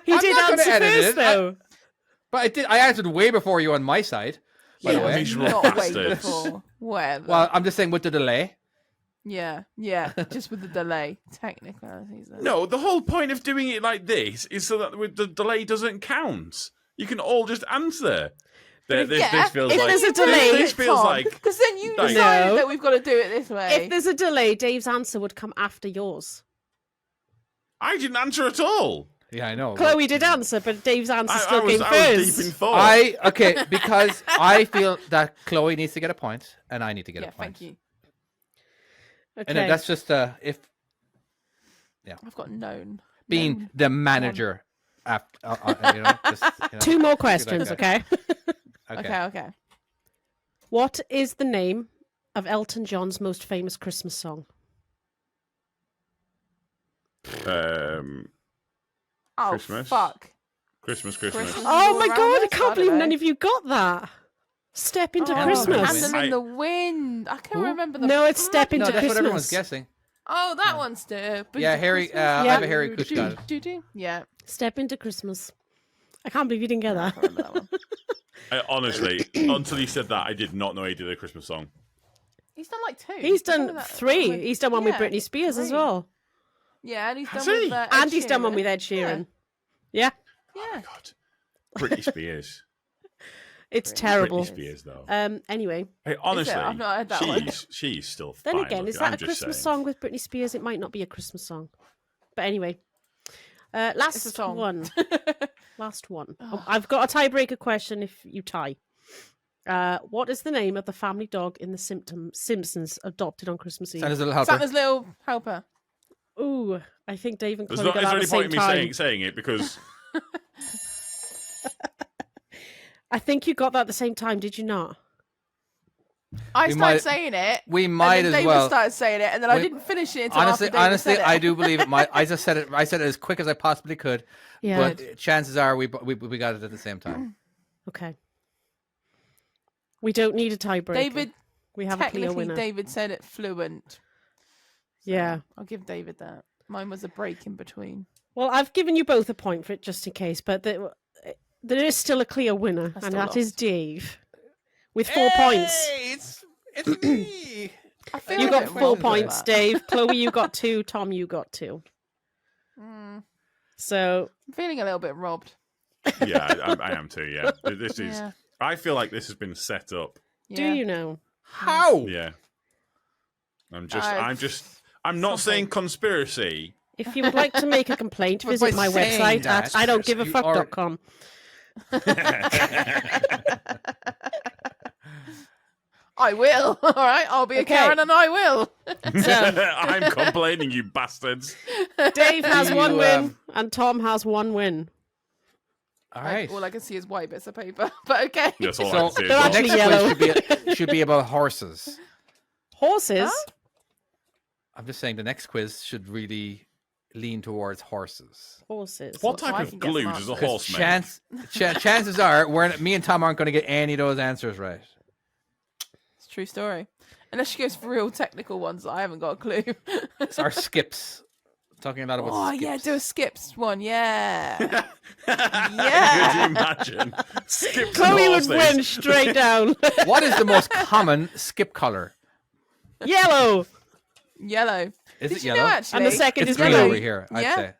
Speaker 4: He
Speaker 3: I'm
Speaker 4: did
Speaker 3: not gonna
Speaker 4: answer
Speaker 3: edit
Speaker 4: first,
Speaker 3: it.
Speaker 4: though.
Speaker 3: But I did. I answered way before you on my side. By the
Speaker 1: Yeah,
Speaker 3: way.
Speaker 1: miserable
Speaker 2: not way
Speaker 1: bastards.
Speaker 2: before. Whatever.
Speaker 3: Well, I'm just saying with the delay.
Speaker 2: yeah, just with the delay. Technicalities. Then.
Speaker 1: No, the whole point of doing it like this is so that the delay doesn't count. You can all just answer. This feels
Speaker 4: if
Speaker 1: like
Speaker 4: there's a delay-
Speaker 1: This feels like
Speaker 2: because then you
Speaker 1: Like-
Speaker 2: decided
Speaker 4: No.
Speaker 2: that we've got to do it this way.
Speaker 4: If there's a delay, Dave's answer would come after yours.
Speaker 1: I didn't answer at all.
Speaker 3: Yeah, I know.
Speaker 4: Chloe did answer, but Dave's answer
Speaker 1: I
Speaker 4: still
Speaker 1: was
Speaker 4: came
Speaker 1: deep
Speaker 4: first.
Speaker 1: in thought.
Speaker 3: Okay, because I feel that Chloe needs to get a point, and I need to get
Speaker 2: yeah,
Speaker 3: a point.
Speaker 2: thank you.
Speaker 3: And
Speaker 4: Okay.
Speaker 3: then that's just if
Speaker 2: I've got known.
Speaker 3: being
Speaker 2: Known.
Speaker 3: the manager. After, just,
Speaker 4: Two more
Speaker 3: like
Speaker 4: questions,
Speaker 3: that.
Speaker 4: okay?
Speaker 2: Okay.
Speaker 4: What is the name of Elton John's most famous Christmas song?
Speaker 2: Oh,
Speaker 1: Christmas.
Speaker 2: fuck.
Speaker 1: Christmas.
Speaker 2: Christmas.
Speaker 4: Oh my
Speaker 2: Around
Speaker 4: god, I
Speaker 2: us?
Speaker 4: can't
Speaker 2: I
Speaker 4: believe
Speaker 2: don't
Speaker 4: none
Speaker 2: know.
Speaker 4: of you got that. Step into
Speaker 2: Oh,
Speaker 4: Christmas.
Speaker 2: Candle in the Wind. I can't remember the.
Speaker 4: No, it's Step into
Speaker 3: No, that's what everyone's
Speaker 4: Christmas.
Speaker 3: guessing.
Speaker 2: Oh, that one's the.
Speaker 3: Yeah, Harry. I have a Harry Kush got it.
Speaker 2: Yeah.
Speaker 4: Step into Christmas. I can't believe you didn't get
Speaker 2: I
Speaker 4: that.
Speaker 2: can't remember that one.
Speaker 1: Honestly, until he said that, I did not know he did a Christmas song.
Speaker 2: He's done like 2.
Speaker 4: He's done 3. He's done one with Britney Spears as
Speaker 2: 3.
Speaker 4: well.
Speaker 2: Yeah, and he's
Speaker 1: Has
Speaker 2: done
Speaker 1: he?
Speaker 2: with. Ed
Speaker 4: And he's done one
Speaker 2: Sheeran.
Speaker 4: with Ed Sheeran. Yeah.
Speaker 2: Yeah.
Speaker 1: God. Britney Spears.
Speaker 4: It's terrible.
Speaker 1: Britney Spears, though.
Speaker 4: Anyway.
Speaker 1: Hey, honestly,
Speaker 2: I've not heard that one.
Speaker 1: she's still
Speaker 4: Then
Speaker 1: fine
Speaker 4: again, is
Speaker 1: looking,
Speaker 4: that
Speaker 1: I'm
Speaker 4: a
Speaker 1: just
Speaker 4: Christmas
Speaker 1: saying.
Speaker 4: song with Britney Spears? It might not be a Christmas song. But anyway.
Speaker 2: It's a
Speaker 4: Last
Speaker 2: song.
Speaker 4: one. Last one. Oh, I've got a tiebreaker question if you tie. What is the name of the family dog in the Simpsons adopted on Christmas Eve?
Speaker 3: Santa's little helper.
Speaker 2: Santa's little helper.
Speaker 4: Ooh, I think Dave and
Speaker 1: Is
Speaker 4: Chloe
Speaker 1: there
Speaker 4: got that at
Speaker 1: any
Speaker 4: the same
Speaker 1: point in
Speaker 4: time.
Speaker 1: me saying it? Because
Speaker 4: I think you got that at the same time, did you not?
Speaker 2: I
Speaker 3: We
Speaker 2: started
Speaker 3: might-
Speaker 2: saying it.
Speaker 3: we might
Speaker 2: and then
Speaker 3: as
Speaker 2: David
Speaker 3: well.
Speaker 2: started saying it, and then I didn't finish it until
Speaker 3: Honestly,
Speaker 2: after David
Speaker 3: honestly,
Speaker 2: said it.
Speaker 3: I do believe it. I just said it. I said it as quick as I possibly could.
Speaker 4: Yeah.
Speaker 3: But chances are we got it at the same time.
Speaker 4: Okay. We don't need a tiebreaker.
Speaker 2: David,
Speaker 4: we have a clear
Speaker 2: technically,
Speaker 4: winner.
Speaker 2: David said it fluent.
Speaker 4: Yeah.
Speaker 2: I'll give David that. Mine was a break in between.
Speaker 4: Well, I've given you both a point for it just in case, but there is still a clear winner,
Speaker 2: I
Speaker 4: and
Speaker 2: still
Speaker 4: that is
Speaker 2: lost.
Speaker 4: Dave with 4 points.
Speaker 3: It's me.
Speaker 2: I feel
Speaker 4: You
Speaker 2: a
Speaker 4: got
Speaker 2: bit
Speaker 4: 4
Speaker 2: robbed by
Speaker 4: points,
Speaker 2: that.
Speaker 4: Dave. Chloe, you got 2. Tom, you got 2. So
Speaker 2: I'm feeling a little bit robbed.
Speaker 1: yeah, I am too. Yeah, this is.
Speaker 2: Yeah.
Speaker 1: I feel like this has been set up.
Speaker 4: do you know?
Speaker 3: How?
Speaker 1: Yeah. I'm
Speaker 2: I've-
Speaker 1: not saying
Speaker 2: something.
Speaker 1: conspiracy.
Speaker 4: If you would like to make a complaint,
Speaker 3: But
Speaker 4: visit
Speaker 3: by
Speaker 4: my
Speaker 3: saying
Speaker 4: website
Speaker 3: that,
Speaker 4: at idon'tgiveafuck.com.
Speaker 2: I will. All right, I'll be a
Speaker 4: Okay.
Speaker 2: Karen, and I will.
Speaker 1: I'm complaining, you bastards.
Speaker 4: Dave has
Speaker 3: Do
Speaker 4: 1
Speaker 3: you,
Speaker 4: win, and Tom has 1 win.
Speaker 3: All right.
Speaker 2: All I can see is white bits of paper. But okay.
Speaker 1: That's all I
Speaker 3: So
Speaker 1: can say.
Speaker 4: they're
Speaker 1: as well.
Speaker 4: actually
Speaker 3: next
Speaker 4: yellow.
Speaker 3: quiz should be about horses.
Speaker 4: Horses?
Speaker 3: I'm just saying the next quiz should really lean towards horses.
Speaker 4: Horses.
Speaker 1: What
Speaker 2: So I
Speaker 1: type
Speaker 2: can
Speaker 1: of
Speaker 2: guess
Speaker 1: glue
Speaker 2: an
Speaker 1: does a
Speaker 2: answer.
Speaker 1: horse make?
Speaker 3: Chances are me and Tom aren't going to get any of those answers right.
Speaker 2: It's a true story. Unless she goes for real technical ones, I haven't got a clue.
Speaker 3: It's our skips. Talking a lot about
Speaker 2: Oh,
Speaker 3: skips.
Speaker 2: yeah, do a skips one, yeah.
Speaker 1: Could you imagine? Skips and
Speaker 4: Chloe would
Speaker 1: horses.
Speaker 4: win straight down.
Speaker 3: What is the most common skip color?
Speaker 4: Yellow.
Speaker 2: Yellow.
Speaker 3: Is
Speaker 2: Did
Speaker 3: it
Speaker 2: you
Speaker 3: yellow?
Speaker 2: know, actually?
Speaker 4: And the second
Speaker 3: It's
Speaker 4: is
Speaker 3: green
Speaker 4: yellow.
Speaker 3: over here, I'd
Speaker 2: Yeah.
Speaker 3: say.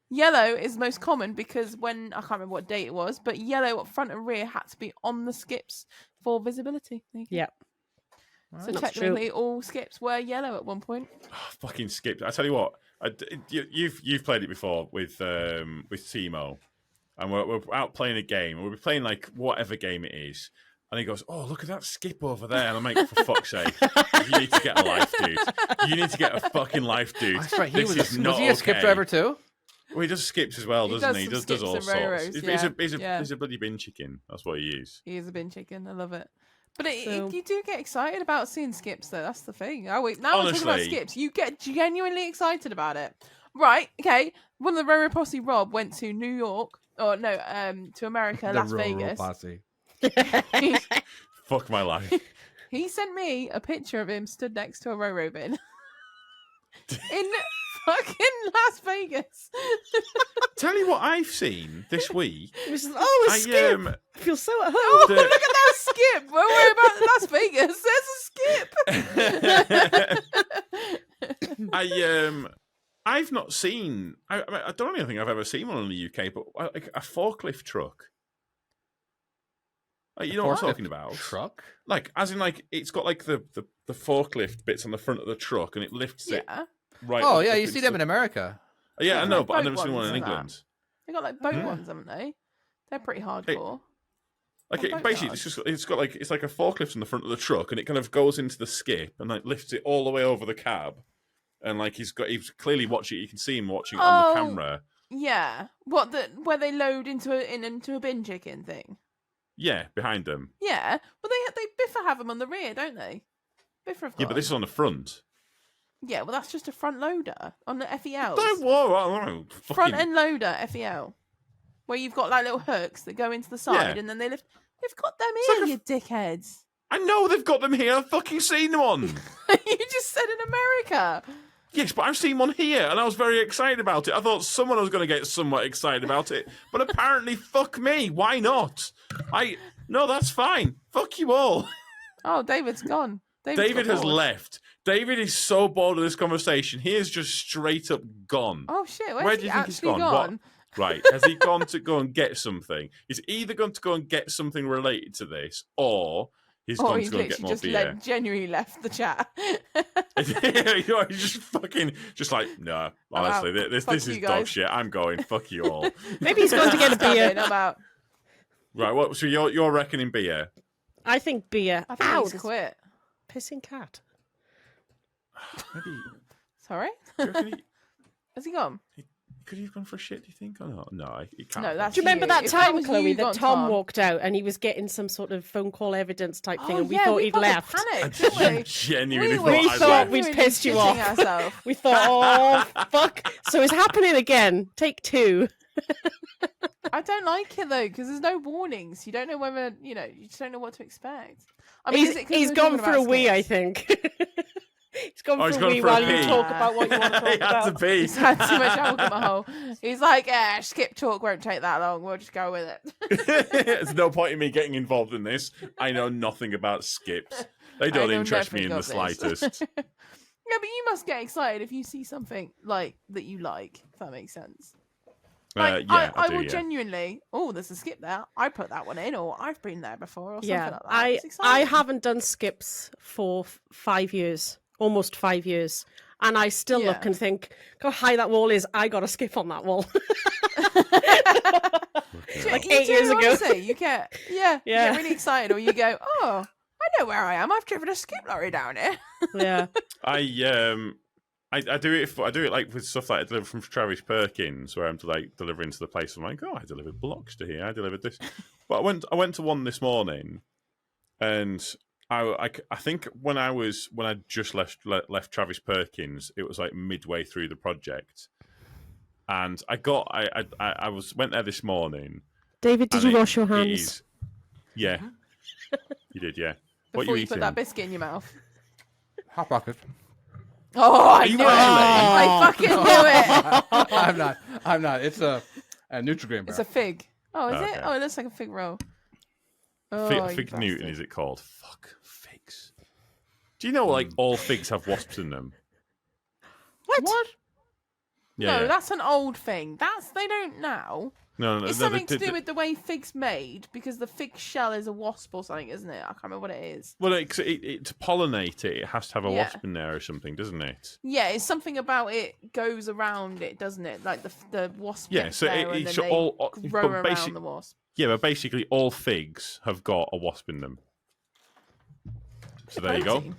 Speaker 2: Yellow is most common because when, I can't remember what date it was, but yellow up front and rear had to be on the skips for visibility. There you go.
Speaker 4: Yeah.
Speaker 2: So
Speaker 4: That's
Speaker 2: technically all skips were yellow at one point.
Speaker 1: Fucking skipped. I tell you what, you've played it before with Timo, and we're out playing a game, and we'll be playing like whatever game it is. And he goes, "Oh, look at that skip over there!" And I'm like, "For fuck's sake, you need to get a life, dude. You need to get a fucking life, dude.
Speaker 3: That's right. He
Speaker 1: This
Speaker 3: was
Speaker 1: is not
Speaker 3: he a skip
Speaker 1: okay."
Speaker 3: driver too?
Speaker 1: Well, he does skips as well,
Speaker 2: He
Speaker 1: doesn't
Speaker 2: does
Speaker 1: he?
Speaker 2: some
Speaker 1: Does
Speaker 2: skips
Speaker 1: all
Speaker 2: and
Speaker 1: sorts.
Speaker 2: railroads,
Speaker 1: He's a bloody bin chicken. That's what he is.
Speaker 2: He is a bin chicken. I love it. But
Speaker 4: So-
Speaker 2: you do get excited about seeing skips, though. That's the thing. Oh, wait, now we're talking about
Speaker 1: Honestly.
Speaker 2: skips. You get genuinely excited about it. Right, okay. One of the Roro Posse Rob went to New York, or no, to America, Las Vegas.
Speaker 3: Posse.
Speaker 1: Fuck my life.
Speaker 2: He sent me a picture of him stood next to a Roro bin. In fucking Las Vegas.
Speaker 1: Tell you what I've seen this week.
Speaker 4: It was just, oh, a
Speaker 1: I
Speaker 4: skip. I feel so at home.
Speaker 2: Oh,
Speaker 1: The-
Speaker 2: look at that skip. Don't worry about Las Vegas. There's a skip.
Speaker 1: I've not seen. I don't really think I've ever seen one in the UK, but like a forklift truck. Like, you know what I'm talking about?
Speaker 3: Truck?
Speaker 1: Like, as in, like it's got like the forklift bits on the front of the truck, and it lifts it
Speaker 2: Yeah.
Speaker 1: right.
Speaker 3: Oh
Speaker 1: up
Speaker 3: yeah, you
Speaker 1: into
Speaker 3: see them
Speaker 1: the-
Speaker 3: in America.
Speaker 1: Yeah, I know, but I've
Speaker 2: boat
Speaker 1: never seen one
Speaker 2: ones
Speaker 1: in
Speaker 2: and that.
Speaker 1: England.
Speaker 2: They got like boat ones, haven't they? They're pretty hardcore.
Speaker 1: Like
Speaker 2: What
Speaker 1: it, basically,
Speaker 2: boat
Speaker 1: it's got like it's like a forklift on the front of the truck, and it kind of goes into the skip and like lifts it all the way over the cab, and like he's clearly watching. You can see him watching it on the
Speaker 2: Oh.
Speaker 1: camera.
Speaker 2: Yeah. What where they load into a bin chicken thing?
Speaker 1: Yeah, behind them.
Speaker 2: Yeah, well, they Biffa have them on the rear, don't they? Biffa have got
Speaker 1: Yeah, but this is on the front.
Speaker 2: Yeah, well, that's just a front loader on the FELs.
Speaker 1: Whoa,
Speaker 2: Front end loader FEL, where you've got like little hooks that go into the side,
Speaker 1: Yeah.
Speaker 2: and then they lift. They've got them
Speaker 1: It's
Speaker 2: here,
Speaker 1: like
Speaker 2: you dickheads.
Speaker 1: I know they've got them here. I've fucking seen one.
Speaker 2: You just said in America.
Speaker 1: Yes, but I've seen one here, and I was very excited about it. I thought someone was going to get somewhat excited about it, but apparently, fuck me. Why not? No, that's fine. Fuck you all.
Speaker 2: Oh, David's gone.
Speaker 1: David
Speaker 2: got
Speaker 1: has
Speaker 2: bored.
Speaker 1: left. David is so bored of this conversation. He is just straight up gone.
Speaker 2: Oh shit!
Speaker 1: Where
Speaker 2: Where's
Speaker 1: do you
Speaker 2: he
Speaker 1: think he's
Speaker 2: actually
Speaker 1: gone?
Speaker 2: gone?
Speaker 1: Right. Has he gone to go and get something? He's either going to go and get something related to this, or he's
Speaker 2: Or
Speaker 1: gone
Speaker 2: he's
Speaker 1: to go and get
Speaker 2: literally
Speaker 1: more
Speaker 2: just
Speaker 1: beer.
Speaker 2: genuinely left the chat.
Speaker 1: You know, he's just fucking, just like, no, honestly, this
Speaker 2: Fuck
Speaker 1: is
Speaker 2: you
Speaker 1: dog
Speaker 2: guys.
Speaker 1: shit. I'm going. Fuck you all.
Speaker 4: Maybe he's going to get a beer.
Speaker 2: I'm out.
Speaker 1: Right. What? So you're reckoning beer?
Speaker 4: I think beer.
Speaker 2: I think
Speaker 4: Ow,
Speaker 2: he's
Speaker 4: there's
Speaker 2: quit.
Speaker 4: a pissing cat.
Speaker 1: Maybe.
Speaker 2: Sorry,
Speaker 1: Do you reckon he,
Speaker 2: has he gone?
Speaker 1: could he have gone for a shit? Do you think? Or not? No, he can't.
Speaker 2: No, that's
Speaker 4: Do you remember
Speaker 2: you.
Speaker 4: that
Speaker 2: If that
Speaker 4: time,
Speaker 2: was
Speaker 4: Chloe,
Speaker 2: you,
Speaker 4: that
Speaker 2: gone,
Speaker 4: Tom walked out and he was getting some sort of phone call evidence type thing,
Speaker 2: Oh
Speaker 4: and we
Speaker 2: yeah,
Speaker 4: thought
Speaker 2: we
Speaker 4: he'd
Speaker 2: fucking
Speaker 4: left?
Speaker 2: panicked, didn't we?
Speaker 1: Genuinely
Speaker 4: We
Speaker 1: I'd
Speaker 4: thought
Speaker 1: left.
Speaker 4: we'd
Speaker 2: Genuinely
Speaker 4: pissed you
Speaker 2: shitting
Speaker 4: off.
Speaker 2: ourselves.
Speaker 4: We thought, oh fuck! So it's happening again. Take two.
Speaker 2: I don't like it though because there's no warnings. You don't know whether you just don't know what to expect. I mean,
Speaker 4: He's,
Speaker 2: is it 'cause
Speaker 4: he's
Speaker 2: we're
Speaker 4: gone
Speaker 2: talking
Speaker 4: for a
Speaker 2: about
Speaker 4: wee, I
Speaker 2: skips?
Speaker 4: think. He's gone
Speaker 1: Oh, he's
Speaker 4: for a
Speaker 1: gone
Speaker 4: wee
Speaker 1: for a
Speaker 4: while you
Speaker 1: pee.
Speaker 4: talk about what you want to talk
Speaker 1: He had to
Speaker 4: about.
Speaker 1: be.
Speaker 2: He's had too much alcohol. He's like, skip talk won't take that long. We'll just go with it.
Speaker 1: There's no point in me getting involved in this. I know nothing about skips. They don't
Speaker 2: I know
Speaker 1: interest me in
Speaker 2: nothing
Speaker 1: the
Speaker 2: of this.
Speaker 1: slightest.
Speaker 2: Yeah, but you must get excited if you see something like that you like. If that makes sense. Like,
Speaker 1: Yeah,
Speaker 2: I
Speaker 1: do,
Speaker 2: will
Speaker 1: yeah.
Speaker 2: genuinely. Oh, there's a skip there. I put that one in, or I've been there before, or something
Speaker 4: Yeah,
Speaker 2: like that.
Speaker 4: I
Speaker 2: It's exciting.
Speaker 4: haven't done skips for 5 years, almost 5 years, and I still look
Speaker 2: Yeah.
Speaker 4: and think, how high that wall is. I got a skip on that wall. Like
Speaker 2: You
Speaker 4: 8
Speaker 2: do,
Speaker 4: years ago.
Speaker 2: honestly, you get you
Speaker 4: Yeah.
Speaker 2: get really excited, or you go, oh, I know where I am. I've driven a skip lorry down here.
Speaker 4: Yeah,
Speaker 1: I do it. I do it like with stuff like I deliver from Travis Perkins, where I'm like delivering to the place. I'm like, oh, I delivered blocks to here. I delivered this, but I went to one this morning, and I think when I just left Travis Perkins, it was like midway through the project, and I went there this morning.
Speaker 4: David, did
Speaker 1: and
Speaker 4: you wash your hands?
Speaker 1: It is, yeah, you did, yeah. What
Speaker 2: Before
Speaker 1: you
Speaker 2: you
Speaker 1: eating?
Speaker 2: put that biscuit in your mouth.
Speaker 3: Hot pocket.
Speaker 2: Oh, I
Speaker 1: you
Speaker 2: knew it.
Speaker 1: really?
Speaker 2: I fucking knew it.
Speaker 3: I'm not. It's a Nutri-Grain bar.
Speaker 2: It's a fig. Oh, is
Speaker 1: Okay.
Speaker 2: it? Oh, it looks like a fig roll. Oh,
Speaker 1: Fig
Speaker 2: you
Speaker 1: Newton
Speaker 2: bastard.
Speaker 1: is it called? Fuck figs. Do you know like all figs have wasps in them?
Speaker 2: What?
Speaker 1: Yeah.
Speaker 2: No, that's an old thing. They don't now.
Speaker 1: No,
Speaker 2: It's
Speaker 1: no,
Speaker 2: something to do with the way fig's made, because the fig shell is a wasp or something, isn't it? I can't remember what it is.
Speaker 1: Well, to pollinate it, it has to have a
Speaker 2: Yeah.
Speaker 1: wasp in there or something, doesn't it?
Speaker 2: Yeah, it's something about it goes around it, doesn't it? Like the wasp.
Speaker 1: Yeah,
Speaker 2: gets
Speaker 1: so
Speaker 2: there and
Speaker 1: it's
Speaker 2: then they
Speaker 1: all
Speaker 2: grow
Speaker 1: but
Speaker 2: around the wasp.
Speaker 1: Yeah, but basically all figs have got a wasp in them. So there you go.
Speaker 2: Protein.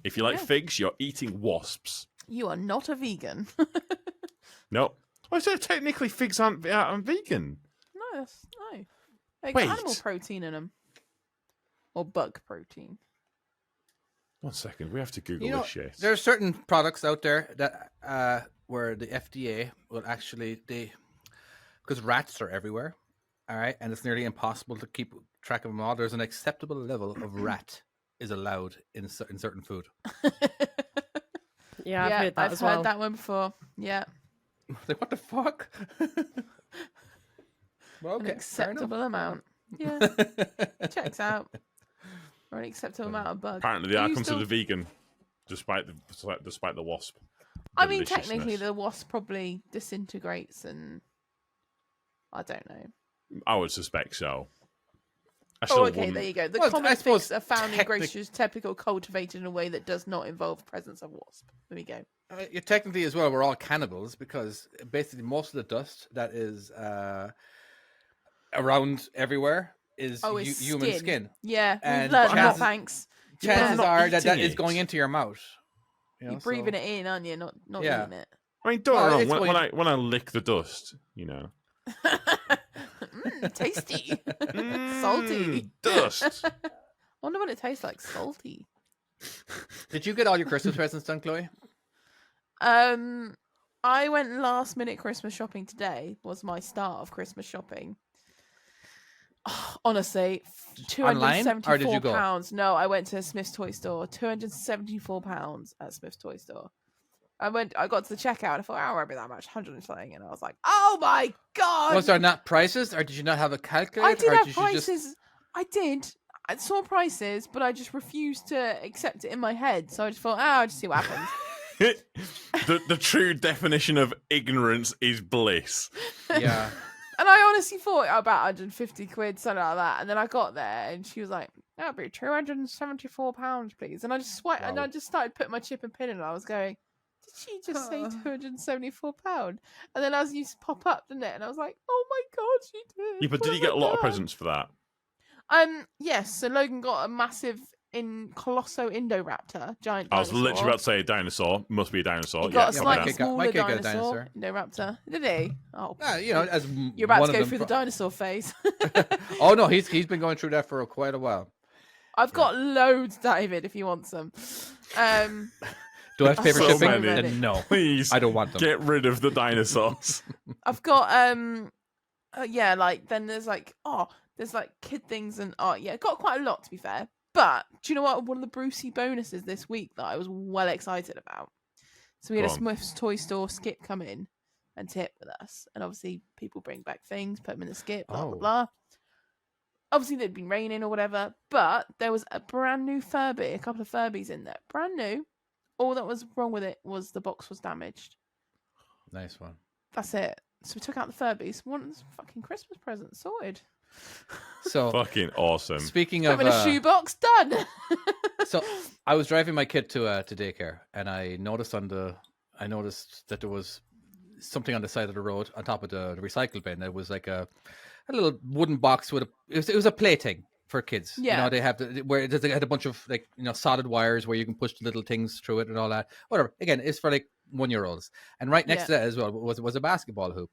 Speaker 1: If you like
Speaker 2: Yeah.
Speaker 1: figs, you're eating wasps.
Speaker 2: You are not a vegan.
Speaker 1: No. I said technically figs aren't vegan.
Speaker 2: No. They
Speaker 1: Wait.
Speaker 2: got animal protein in them, or bug protein.
Speaker 1: 1 second, we have to Google
Speaker 3: You know,
Speaker 1: this shit.
Speaker 3: there are certain products out there that where the FDA will actually because rats are everywhere, all right, and it's nearly impossible to keep track of them all. There's an acceptable level of rat is allowed in certain food.
Speaker 4: Yeah, I've heard that
Speaker 2: I've
Speaker 4: as
Speaker 2: heard
Speaker 4: well.
Speaker 2: that one before. Yeah,
Speaker 3: Like, what the fuck? Well,
Speaker 2: an
Speaker 3: okay, fair enough.
Speaker 2: acceptable amount. Yeah, checks out. Or an acceptable amount of bug.
Speaker 1: Apparently, they
Speaker 2: Are
Speaker 1: are
Speaker 2: you
Speaker 1: considered
Speaker 2: still-
Speaker 1: vegan, despite the wasp.
Speaker 2: I mean, technically,
Speaker 1: Deliciousness.
Speaker 2: the wasp probably disintegrates, and I don't know.
Speaker 1: I would suspect so. I
Speaker 2: Oh,
Speaker 1: still
Speaker 2: okay,
Speaker 1: wouldn't.
Speaker 2: there you go. The
Speaker 3: Well, I
Speaker 2: common
Speaker 3: suppose
Speaker 2: figs are found in
Speaker 3: technic-
Speaker 2: groceries, typical cultivated in a way that does not involve presence of wasp. There we go.
Speaker 3: Yeah, technically, as well, we're all cannibals because basically most of the dust that is around everywhere is
Speaker 2: Oh, it's
Speaker 3: human skin.
Speaker 2: Yeah, we've
Speaker 3: And
Speaker 2: learned that,
Speaker 3: chances-
Speaker 2: thanks.
Speaker 3: Chances
Speaker 1: not
Speaker 3: are that
Speaker 1: eating
Speaker 3: is
Speaker 1: it.
Speaker 3: going into your mouth.
Speaker 2: You're breathing it in, aren't you? Not
Speaker 3: Yeah.
Speaker 2: eating it.
Speaker 1: I mean, don't
Speaker 3: Well,
Speaker 1: get me
Speaker 3: it's
Speaker 1: wrong.
Speaker 3: going-
Speaker 1: When I lick the dust, you know,
Speaker 2: Tasty. Salty.
Speaker 1: Dust.
Speaker 2: I wonder what it tastes like. Salty.
Speaker 3: Did you get all your Christmas presents done, Chloe?
Speaker 2: I went last minute Christmas shopping today. Was my start of Christmas shopping. Oh, honestly,
Speaker 3: Online, or did you go?
Speaker 2: £274. No, I went to Smith's Toy Store. £274 at Smith's Toy Store. I got to the checkout and I thought, oh, won't be that much, 100 and something. And I was like, oh my God.
Speaker 3: Was there not prices, or did you not have a calculator?
Speaker 2: I did
Speaker 3: or
Speaker 2: have
Speaker 3: did
Speaker 2: prices.
Speaker 3: You just...
Speaker 2: I did. I saw prices, but I just refused to accept it in my head. So I just thought, I'll just see what happens.
Speaker 1: The true definition of ignorance is bliss.
Speaker 3: Yeah.
Speaker 2: And I honestly thought about 150 quid, something like that. And then I got there and she was like, that'll be £274, please. And I just swiped and I just started putting my chip and pin in and I was going, did she just say £274? And then as you pop up, didn't it? And I was like, oh my God, she did.
Speaker 1: Yeah, but did you get a lot of presents for that?
Speaker 2: Yes. So Logan got a massive Colosso Indoraptor, giant dinosaur.
Speaker 1: I was literally about to say a dinosaur. Must be a dinosaur.
Speaker 2: He got a
Speaker 1: yeah,
Speaker 2: slightly
Speaker 3: my kid
Speaker 2: smaller
Speaker 3: got a
Speaker 2: dinosaur, Indoraptor. Did he? Oh,
Speaker 3: you know, as
Speaker 2: you're about
Speaker 3: one
Speaker 2: to
Speaker 3: of
Speaker 2: go
Speaker 3: them
Speaker 2: through the dinosaur phase.
Speaker 3: Oh no, he's been going through that for quite a while.
Speaker 2: I've got loads, David, if you want some.
Speaker 3: Do I have to pay for
Speaker 1: So
Speaker 3: shipping?
Speaker 1: many.
Speaker 3: No,
Speaker 1: Please,
Speaker 3: I don't want them.
Speaker 1: get rid of the dinosaurs.
Speaker 2: I've got yeah, like then there's like there's like kid things and got quite a lot to be fair. But do you know what? One of the Brucey bonuses this week that I was well excited about. So we had a Smith's Toy Store skip come in and tip with us, and obviously people bring back things, put them in the skip, blah blah blah. Obviously they'd been raining or whatever, but there was a brand new Furby, a couple of Furbies in there, brand new. All that was wrong with it was the box was damaged.
Speaker 3: Nice one.
Speaker 2: That's it. So we took out the Furbies. One fucking Christmas present sorted.
Speaker 3: So
Speaker 1: fucking awesome.
Speaker 3: Speaking of
Speaker 2: in a shoebox, done.
Speaker 3: So I was driving my kid to daycare, and I noticed that there was something on the side of the road on top of the recycle bin. There was like a little wooden box with it was a plaything for kids.
Speaker 2: Yeah.
Speaker 3: You know, they have where they had a bunch of like, you know, solid wires where you can push little things through it and all that. Whatever. Again, it's for like 1-year-olds. And right next to that as well was a basketball hoop.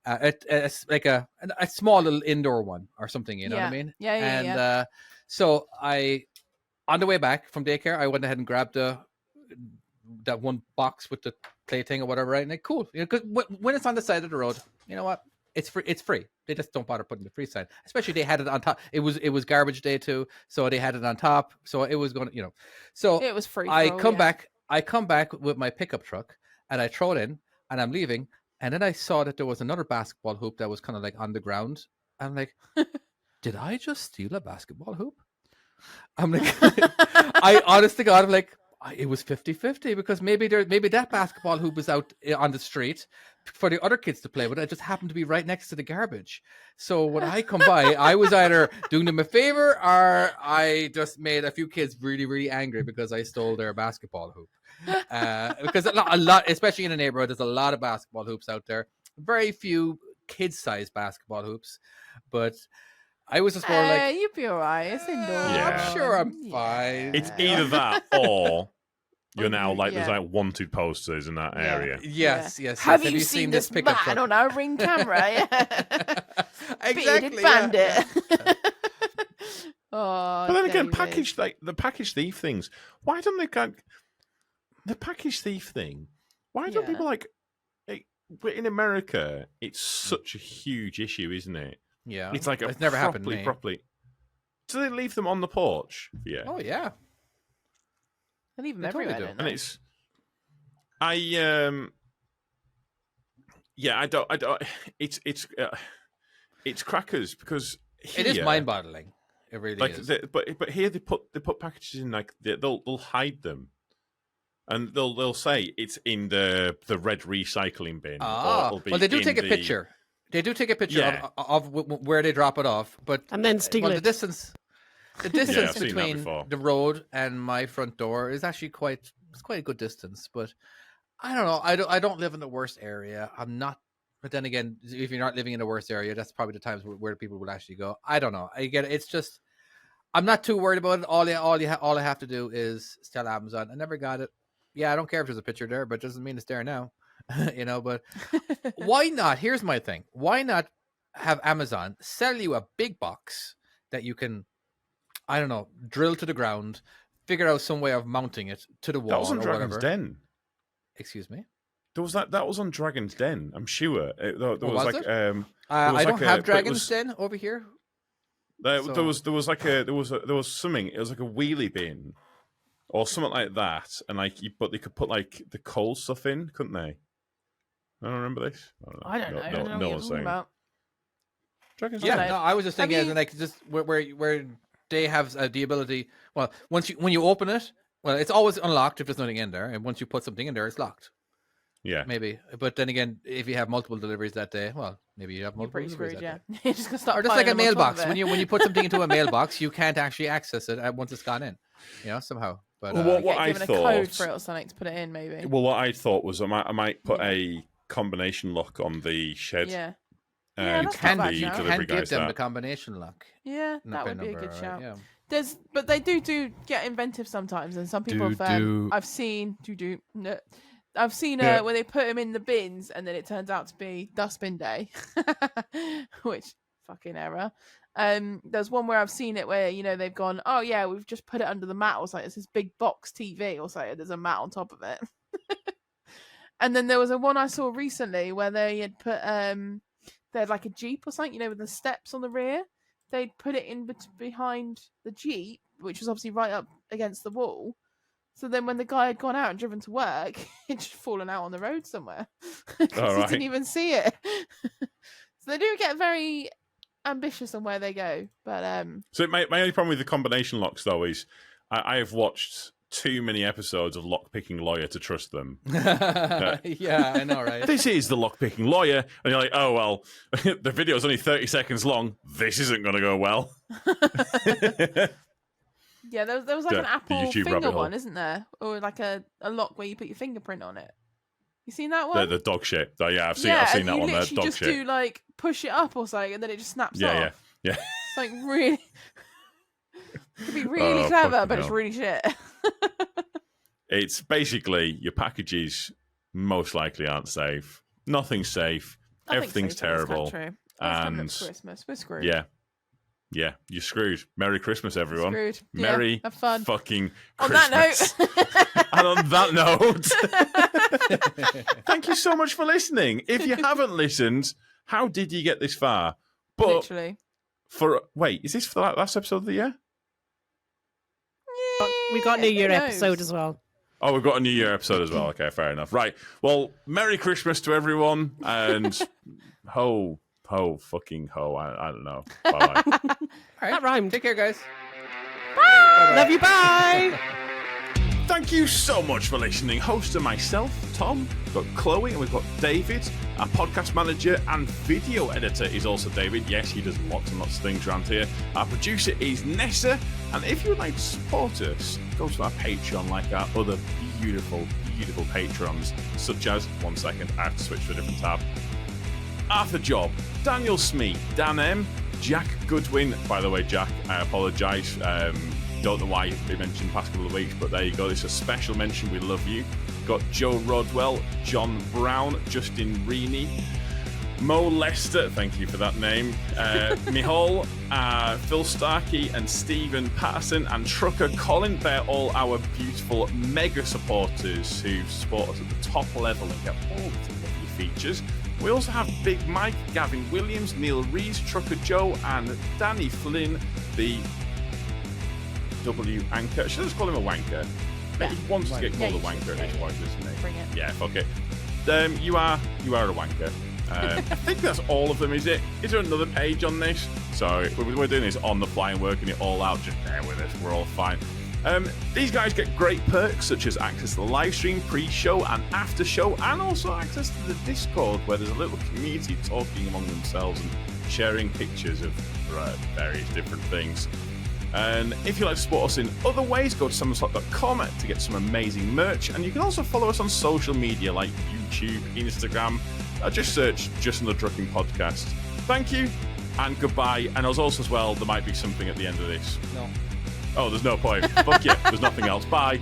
Speaker 3: It's like a small little indoor one or something, you know what I mean?
Speaker 2: Yeah.
Speaker 3: So on the way back from daycare, I went ahead and grabbed that one box with the plaything or whatever, right? And cool, because when it's on the side of the road, you know what? It's free. It's free. They just don't bother putting the free sign. Especially they had it on top. It was garbage day too, so they had it on top. So it was going to, you know. So
Speaker 2: it was free.
Speaker 3: I come back with my pickup truck and I throw it in and I'm leaving. And then I saw that there was another basketball hoop that was kind of like on the ground. I'm like, did I just steal a basketball hoop? I'm like, I honest to God, I'm like, it was 50-50 because maybe that basketball hoop was out on the street for the other kids to play with. It just happened to be right next to the garbage. So when I come by, I was either doing them a favor or I just made a few kids really, really angry because I stole their basketball hoop. Because a lot, especially in a neighborhood, there's a lot of basketball hoops out there. Very few kid-sized basketball hoops, but I was just more like,
Speaker 2: you'd be alright. It's indoors.
Speaker 1: Yeah.
Speaker 3: I'm sure I'm fine.
Speaker 1: It's either that or you're now like there's like wanted posters in that area.
Speaker 3: Yes.
Speaker 2: Have you seen this
Speaker 3: pickup
Speaker 2: man
Speaker 3: truck?
Speaker 2: on our Ring camera?
Speaker 3: Exactly.
Speaker 2: Bearded bandit. Oh,
Speaker 1: But then again,
Speaker 2: David.
Speaker 1: the package thief things. Why don't they go? The package thief thing. Why don't people like? In America, it's such a huge issue, isn't it?
Speaker 3: Yeah,
Speaker 1: It's like
Speaker 3: it's never happened to me.
Speaker 1: properly. Do they leave them on the porch? Yeah.
Speaker 3: Oh yeah.
Speaker 2: They leave them
Speaker 3: They totally
Speaker 2: everywhere,
Speaker 3: do.
Speaker 2: don't
Speaker 1: And
Speaker 2: they?
Speaker 1: I don't. It's crackers because
Speaker 3: It is
Speaker 1: here,
Speaker 3: mind-boggling. It really
Speaker 1: like,
Speaker 3: is.
Speaker 1: but here they put packages in like they'll hide them, and they'll say it's in the red recycling bin. or it'll be
Speaker 3: well, they do
Speaker 1: in
Speaker 3: take a
Speaker 1: the-
Speaker 3: picture. They do take a picture
Speaker 1: Yeah.
Speaker 3: of where they drop it off, but
Speaker 4: And then steal
Speaker 3: the
Speaker 4: it.
Speaker 3: distance
Speaker 1: I've seen that
Speaker 3: between
Speaker 1: before.
Speaker 3: the road and my front door is actually quite a good distance. But I don't know. I don't live in the worst area. I'm not. But then again, if you're not living in the worst area, that's probably the times where people would actually go. I don't know. I get it. It's just I'm not too worried about it. All I have to do is tell Amazon I never got it. Yeah, I don't care if there's a picture there, but it doesn't mean it's there now. You know, but why not? Here's my thing. Why not have Amazon sell you a big box that you can, I don't know, drill to the ground, figure out some way of mounting it to the wall
Speaker 1: That was on
Speaker 3: or
Speaker 1: Dragon's
Speaker 3: whatever.
Speaker 1: Den.
Speaker 3: Excuse me.
Speaker 1: There was that was on Dragon's Den. I'm sure. There was
Speaker 3: was
Speaker 1: like
Speaker 3: it?
Speaker 1: was
Speaker 3: I don't
Speaker 1: like a-
Speaker 3: have
Speaker 1: but it
Speaker 3: Dragon's
Speaker 1: was-
Speaker 3: Den over here.
Speaker 1: There
Speaker 3: So-
Speaker 1: was something. It was like a wheelie bin or something like that, and but they could put like the coal stuff in, couldn't they? I don't remember this.
Speaker 2: I don't know. I don't know what you're
Speaker 1: one's
Speaker 2: talking
Speaker 1: saying.
Speaker 2: about.
Speaker 1: Dragon's
Speaker 3: Yeah,
Speaker 1: Den.
Speaker 3: no, I was just
Speaker 2: Have
Speaker 3: thinking, as
Speaker 2: you-
Speaker 3: in, like, just where they have the ability. Well, when you open it, well, it's always unlocked if there's nothing in there, and once you put something in there, it's locked.
Speaker 1: Yeah.
Speaker 3: Maybe, but then again, if you have multiple deliveries that day, well, maybe you have
Speaker 2: You're
Speaker 3: multiple
Speaker 2: pretty
Speaker 3: deliveries
Speaker 2: screwed,
Speaker 3: that
Speaker 2: yeah.
Speaker 3: day.
Speaker 2: You're just gonna start
Speaker 3: Or just like a
Speaker 2: piling them on top
Speaker 3: mailbox.
Speaker 2: of it.
Speaker 3: When you put something into a mailbox, you can't actually access it once it's gone in. Somehow. But
Speaker 1: Well,
Speaker 2: Get
Speaker 1: I
Speaker 2: given a code
Speaker 1: thought-
Speaker 2: for it or something to put it in, maybe.
Speaker 1: Well, what I thought was I might put a combination lock on the shed.
Speaker 2: Yeah.
Speaker 1: And
Speaker 2: Yeah, that's
Speaker 3: can
Speaker 2: not bad
Speaker 1: the
Speaker 2: shout.
Speaker 3: you
Speaker 1: delivery
Speaker 3: can give
Speaker 1: guys
Speaker 3: them
Speaker 1: that.
Speaker 3: the combination lock.
Speaker 2: Yeah,
Speaker 3: not
Speaker 2: that
Speaker 3: PIN
Speaker 2: would be a
Speaker 3: number,
Speaker 2: good
Speaker 3: right?
Speaker 2: shout.
Speaker 3: Yeah.
Speaker 2: But they do get inventive sometimes, and some people I've seen no, I've seen
Speaker 1: Yeah.
Speaker 2: where they put them in the bins, and then it turns out to be dustbin day, which fucking error. There's one where I've seen it where they've gone, oh yeah, we've just put it under the mat or something. It's this big box TV or something. There's a mat on top of it. And then there was a one I saw recently where they had put they had like a Jeep or something, with the steps on the rear. They'd put it in behind the Jeep, which was obviously right up against the wall. So then when the guy had gone out and driven to work, it just fallen out on the road somewhere. 'Cause he
Speaker 1: right.
Speaker 2: didn't even see it. So they do get very ambitious on where they go. But
Speaker 1: So my only problem with the combination locks, though, is I have watched too many episodes of Lockpicking Lawyer to trust them.
Speaker 3: Yeah, I know, right?
Speaker 1: This is the Lockpicking Lawyer, and you're like, oh well, the video's only 30 seconds long. This isn't going to go well.
Speaker 2: yeah, there was like
Speaker 1: The
Speaker 2: an Apple
Speaker 1: YouTube
Speaker 2: finger
Speaker 1: rabbit hole.
Speaker 2: one, isn't there? Or like a lock where you put your fingerprint on it. You seen that one?
Speaker 1: The dog shit. Oh, yeah, I've seen
Speaker 2: and
Speaker 1: that
Speaker 2: you
Speaker 1: one. There,
Speaker 2: literally
Speaker 1: dog
Speaker 2: just
Speaker 1: shit.
Speaker 2: do like push it up or something, and then it just snaps
Speaker 1: Yeah,
Speaker 2: off.
Speaker 1: yeah.
Speaker 2: It's like really, it could be really
Speaker 1: Oh,
Speaker 2: clever,
Speaker 1: fucking
Speaker 2: but it's
Speaker 1: hell.
Speaker 2: really shit.
Speaker 1: It's basically your packages most likely aren't safe. Nothing's safe.
Speaker 2: I think
Speaker 1: Everything's
Speaker 2: so, that's
Speaker 1: terrible.
Speaker 2: not true. It's coming up
Speaker 1: And
Speaker 2: to Christmas. We're screwed.
Speaker 1: yeah, you're screwed. Merry Christmas, everyone.
Speaker 2: Screwed. Yeah,
Speaker 1: Merry
Speaker 2: have fun.
Speaker 1: fucking
Speaker 2: On
Speaker 1: Christmas.
Speaker 2: that note,
Speaker 1: And on that note, thank you so much for listening. If you haven't listened, how did you get this far? But
Speaker 2: literally,
Speaker 1: is this for the last episode of the year?
Speaker 4: We got New Year
Speaker 2: who knows?
Speaker 4: episode as well.
Speaker 1: Oh, we've got a New Year episode as well. Okay, fair enough. Right. Well, Merry Christmas to everyone, and ho, fucking ho. I don't know. Bye-bye.
Speaker 3: All right.
Speaker 4: That rhymed.
Speaker 3: Take care, guys.
Speaker 4: Love you. Bye.
Speaker 1: Thank you so much for listening. Host and myself, Tom, we've got Chloe, and we've got David. Our podcast manager and video editor is also David. Yes, he does lots and lots of things around here. Our producer is Nessa. And if you would like to support us, go to our Patreon like our other beautiful, beautiful patrons, such as, one second, I have to switch to a different tab. Arthur Job, Daniel Smee, Dan M, Jack Goodwin. By the way, Jack, I apologise. Don't know why you've been mentioned past couple of weeks, but there you go. This is a special mention. We love you. Got Joe Rodwell, John Brown, Justin Reaney, Mo Lester, thank you for that name, Mihal, Phil Starkey, and Stephen Patterson, and Trucker Colin. They're all our beautiful mega supporters who support us at the top level and get all the lovely features. We also have Big Mike, Gavin Williams, Neil Rees, Trucker Joe, and Danny Flynn, the W anchor. Should I just call him a wanker? He wants to get called a wanker at this point, doesn't he?
Speaker 2: bring it.
Speaker 1: Yeah, fuck it. You are a wanker. I think that's all of them, is it? Is there another page on this? Sorry, we're doing this on the fly and working it all out. Just bear with us, we're all fine. These guys get great perks such as access to the live stream, pre-show and after show, and also access to the Discord where there's a little community talking among themselves and sharing pictures of various different things. And if you'd like to support us in other ways, go to summerslot.com to get some amazing merch. And you can also follow us on social media like YouTube, Instagram. Just search Just Another Trucking Podcast. Thank you and goodbye. And as also as well, there might be something at the end of this.
Speaker 3: No.
Speaker 1: Oh, there's no point. Fuck yeah, there's nothing else. Bye.